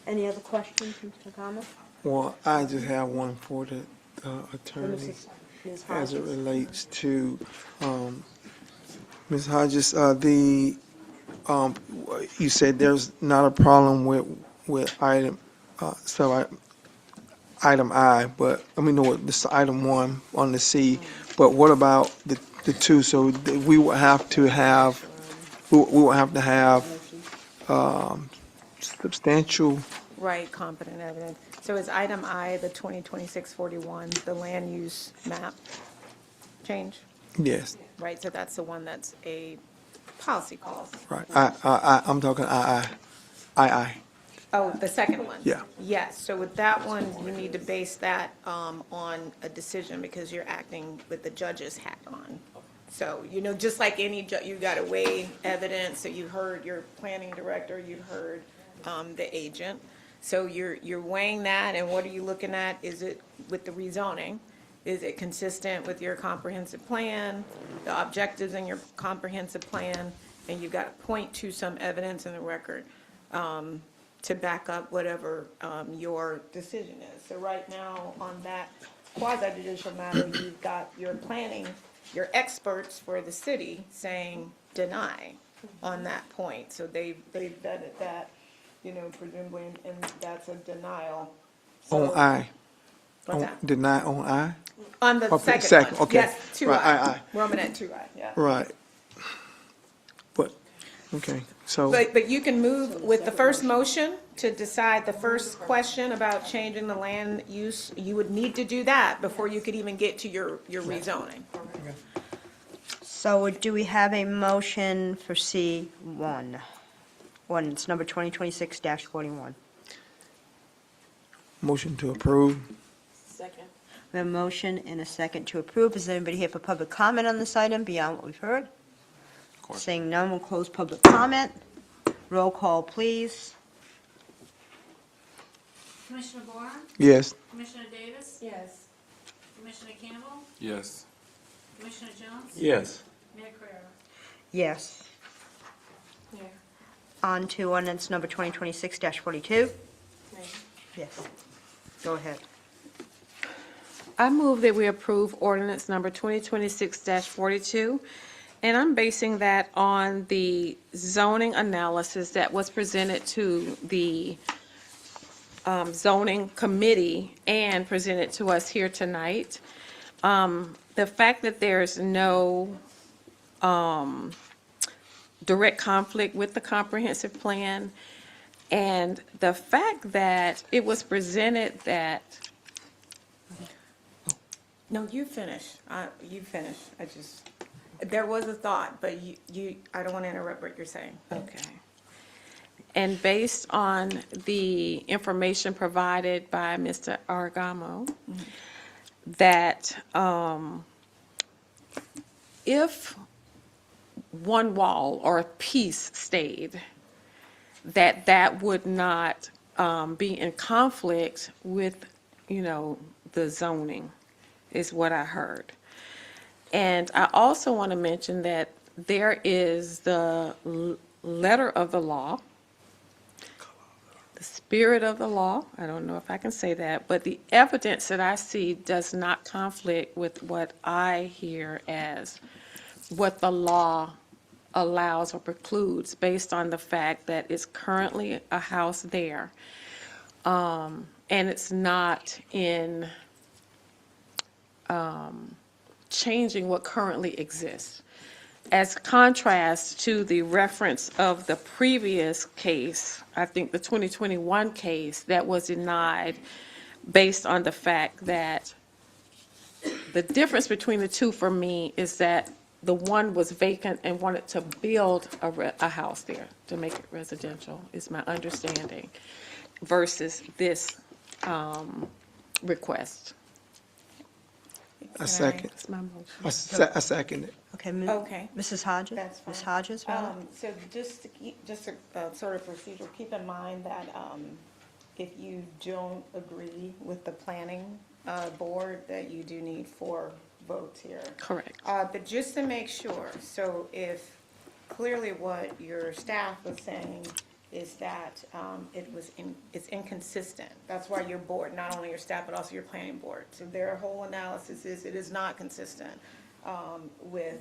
Any other questions, Mr. Gama? Well, I just have one for the attorney Ms. as it Hodges? relates to, Ms. Hodges, you said there's not a problem with item, item I, but, I mean, no, this item 1 on the C, but what about the 2? So we would have to have, we would have to have substantial, Right, competent evidence. So is item I, the 2026-41, the land use map change? yes, Right, so that's the one that's a policy call. right. I'm talking I. Oh, the second one? Yeah. Yes, so with that one, you need to base that on a decision because you're acting with the judge's hat on. So, you know, just like any judge, you got to weigh evidence, so you heard your planning director, you heard the agent. So you're weighing that, and what are you looking at? Is it with the rezoning? Is it consistent with your comprehensive plan, the objectives in your comprehensive plan? And you've got to point to some evidence in the record to back up whatever your decision is. So right now, on that quasi-judicial matter, you've got your planning, your experts for the city saying deny on that point. So they've vetted that, you know, presumably, and that's a denial. On So- I. What's that? Deny on I? On the Okay, second one. okay. Yes, 2I. Right, I. Roman at 2I, yeah. Right. But, okay, so, But you can move with the first motion to decide the first question about changing the land use. You would need to do that before you could even get to your rezoning. So do we have a motion for C1? Ordinance number 2026-41. motion to approve. Second. We have a motion and a second to approve. Is anybody here for public comment on this item beyond what we've heard? Seeing none, we'll close public comment. Roll call, please. Commissioner Boran? Yes. Commissioner Davis? Yes. Commissioner Campbell? Yes. Commissioner Jones? Yes. Mayor Carrera? Yes. On to ordinance number 2026-42. Yes. Go ahead. I move that we approve ordinance number 2026-42, and I'm basing that on the zoning analysis that was presented to the zoning committee and presented to us here tonight. The fact that there's no direct conflict with the comprehensive plan, and the fact that it was presented that No, you finish. You finish. There was a thought, but I don't want to interrupt what you're saying. Okay. And based on the information provided by Mr. Argamo, that if one wall or a piece stayed, that would not be in conflict with, the zoning, is what I heard. And I also want to mention that there is the letter of the law, the spirit of the law, I don't know if I can say that, but the evidence that I see does not conflict with what I hear as what the law allows or precludes based on the fact that it's currently a house there. And it's not in changing what currently exists. As contrast to the reference of the previous case, I think the 2021 case that was denied based on the fact that the difference between the two for me is that the one was vacant and wanted to build a house there to make it residential, is my understanding, versus this request. I second. That's my motion. I second it. Okay, Okay. Mrs. Hodges? That's fine. Ms. Hodges, rather? So just to keep, just a sort of procedure, keep in mind that if you don't agree with the planning board, that you do need 4 votes here. Correct. But just to make sure, so if clearly what your staff was saying is that it's inconsistent. That's why your board, not only your staff, but also your planning board. So their whole analysis is it is not consistent with,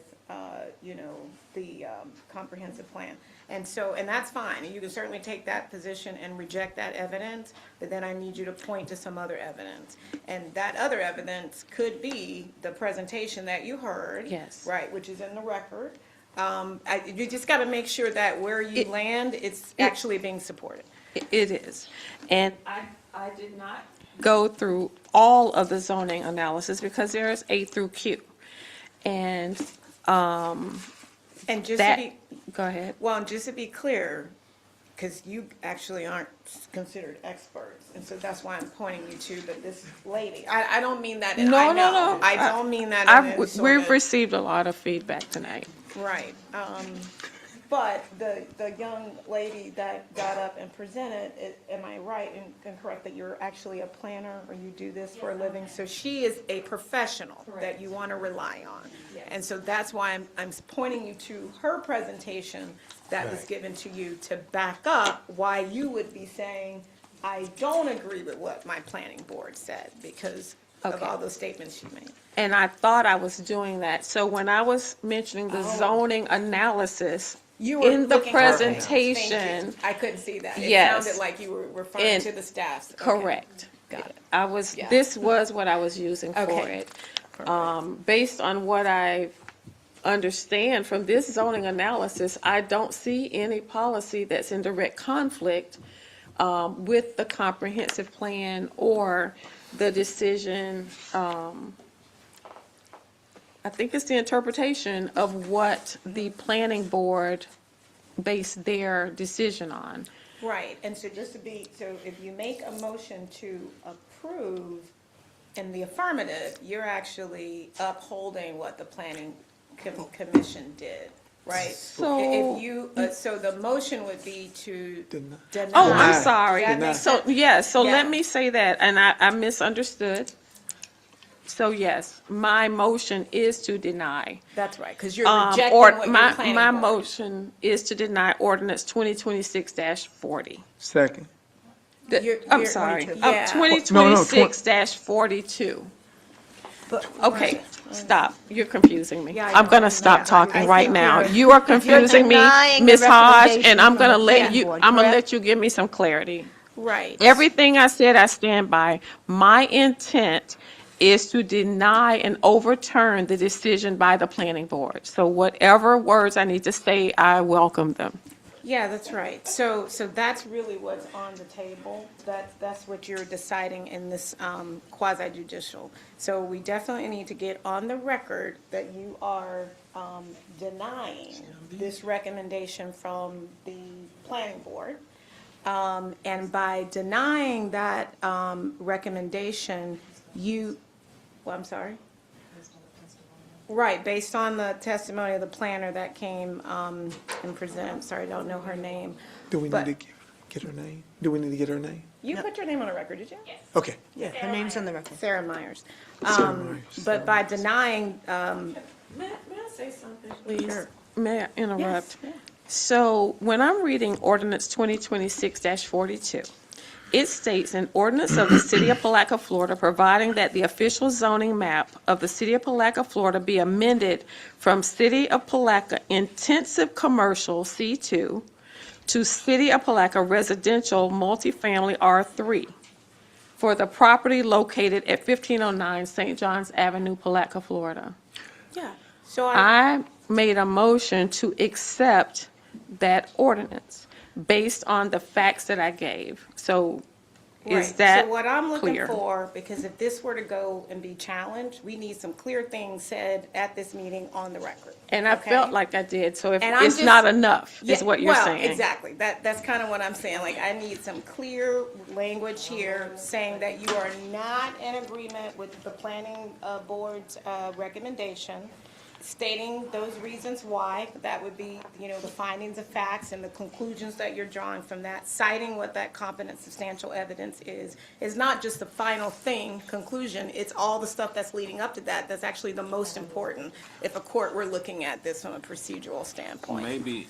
the comprehensive plan. And that's fine. And you can certainly take that position and reject that evidence, but then I need you to point to some other evidence. And that other evidence could be the presentation that you heard. Yes. Right, which is in the record. You just got to make sure that where you land, it's actually being supported. It is. And I did not go through all of the zoning analysis because there is A through Q. And just that, to be, go ahead. well, just to be clear, because you actually aren't considered experts, and so that's why I'm pointing you to this lady. I don't mean that in, No. I don't mean that in any sort We've of- received a lot of feedback tonight. Right. But the young lady that got up and presented, am I right and correct that you're actually a planner or you do this for a living? So she is a professional that you want to rely on. And so that's why I'm pointing you to her presentation that was given to you to back up why you would be saying, I don't agree with what my planning board said because of all those statements she made. And I thought I was doing that. So when I was mentioning the zoning analysis You were in the looking for it. Thank presentation, you. I couldn't see that. It Yes. sounded like you were referring to the staffs. Okay. correct. Got it. This was what I was using for Okay. it. Based on what I understand from this zoning analysis, I don't see any policy that's in direct conflict with the comprehensive plan or the decision. I think it's the interpretation of what the planning board based their decision on. Right, and so so if you make a motion to approve in the affirmative, you're actually upholding what the planning commission did, right? So- If you, so the motion would be to deny. Oh, I'm sorry. Does that make So, sense? yes, so Yeah. let me say that, and I misunderstood. So, yes, my motion is to deny. That's right, because you're Or rejecting what your my planning board. motion is to deny ordinance 2026-40. Second. I'm sorry, Yeah. 2026-42. Okay, stop, you're confusing me. Yeah, I I'm know. gonna stop Yeah. talking I right think now. you're- You are confusing me, denying the Ms. Hodge, and recommendation I'm from gonna the let planning you, board, I'm gonna correct? let you give me some clarity. Right. Everything I said, I stand by. My intent is to deny and overturn the decision by the planning board. So whatever words I need to say, I welcome them. Yeah, that's right. So that's really what's on the table. That's what you're deciding in this quasi judicial. So we definitely need to get on the record that you are denying this recommendation from the planning board. And by denying that recommendation, I'm sorry? Right, based on the testimony of the planner that came and presented, sorry, I don't know her name. Do we But- need to get her name? Do we need to get her name? You put your name on the record, did you? Yes. Okay. Yeah, her name's on the record. Sarah Myers. Sarah Myers. But by denying, May I say something, please? Sure. May I interrupt? Yes. So when I'm reading ordinance 2026-42, it states an ordinance of the City of Palatka, Florida, providing that the official zoning map of the City of Palatka, Florida be amended from City of Palatka Intensive Commercial C2 to City of Palatka Residential Multifamily R3 for the property located at 1509 St. John's Avenue, Palatka, Florida. yeah, so I made a motion to accept that ordinance based on the facts that I gave. So is Right. that So what I'm looking clear? for, because if this were to go and be challenged, we need some clear things said at this meeting on the record. And I okay? felt like I did, so if And I'm it's just- not enough, is Yeah, what you're well, saying. exactly. That's kind of what I'm saying. Like, I need some clear language here saying that you are not in agreement with the planning board's recommendation, stating those reasons why. That would be, the findings of facts and the conclusions that you're drawing from that, citing what that competent substantial evidence is not just the final conclusion, it's all the stuff that's leading up to that that's actually the most important if a court were looking at this from a procedural standpoint. Maybe,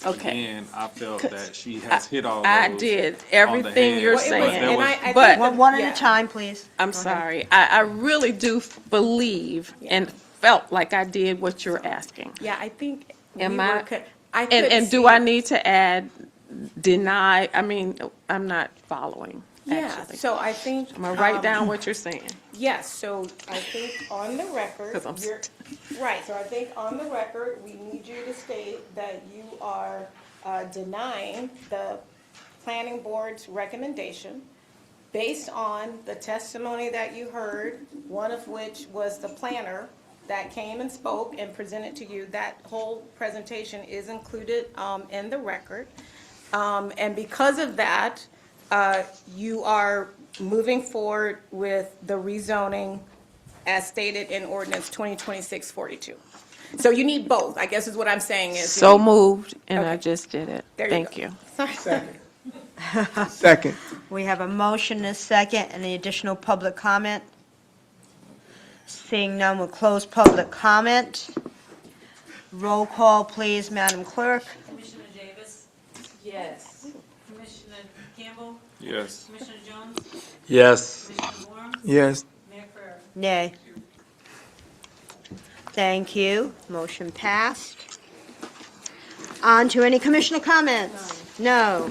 Okay. again, I felt that she has hit all those. I did on the everything head, you're but saying. there And was- I But- think One at yeah. a time, please. I'm Go ahead. sorry. I really do believe and felt like I did what you're asking. Yeah, I think Am we I- were, I could And do see- I need to add deny? I mean, I'm not following, Yeah, actually. so I think. I'm gonna write down what you're saying. Yes, so I think on the record, 'Cause I'm you're, right, so I think on the record, we need you to state that you are denying the planning board's recommendation based on the testimony that you heard, one of which was the planner that came and spoke and presented to you. That whole presentation is included in the record. And because of that, you are moving forward with the rezoning as stated in ordinance 2026-42. So you need both, I guess is what I'm saying is. you So need- moved, and I Okay. just did it. There you Thank go. you. Second. We have a motion and a second. Any additional public comment? Seeing none, we'll close public comment. Roll call, please, Madam Clerk. Commissioner Davis? Yes. Commissioner Campbell? Yes. Commissioner Jones? Yes. Commissioner Warren? Yes. Mayor Carey? Nay. Thank you. Motion passed. On to any commissioner comments? No.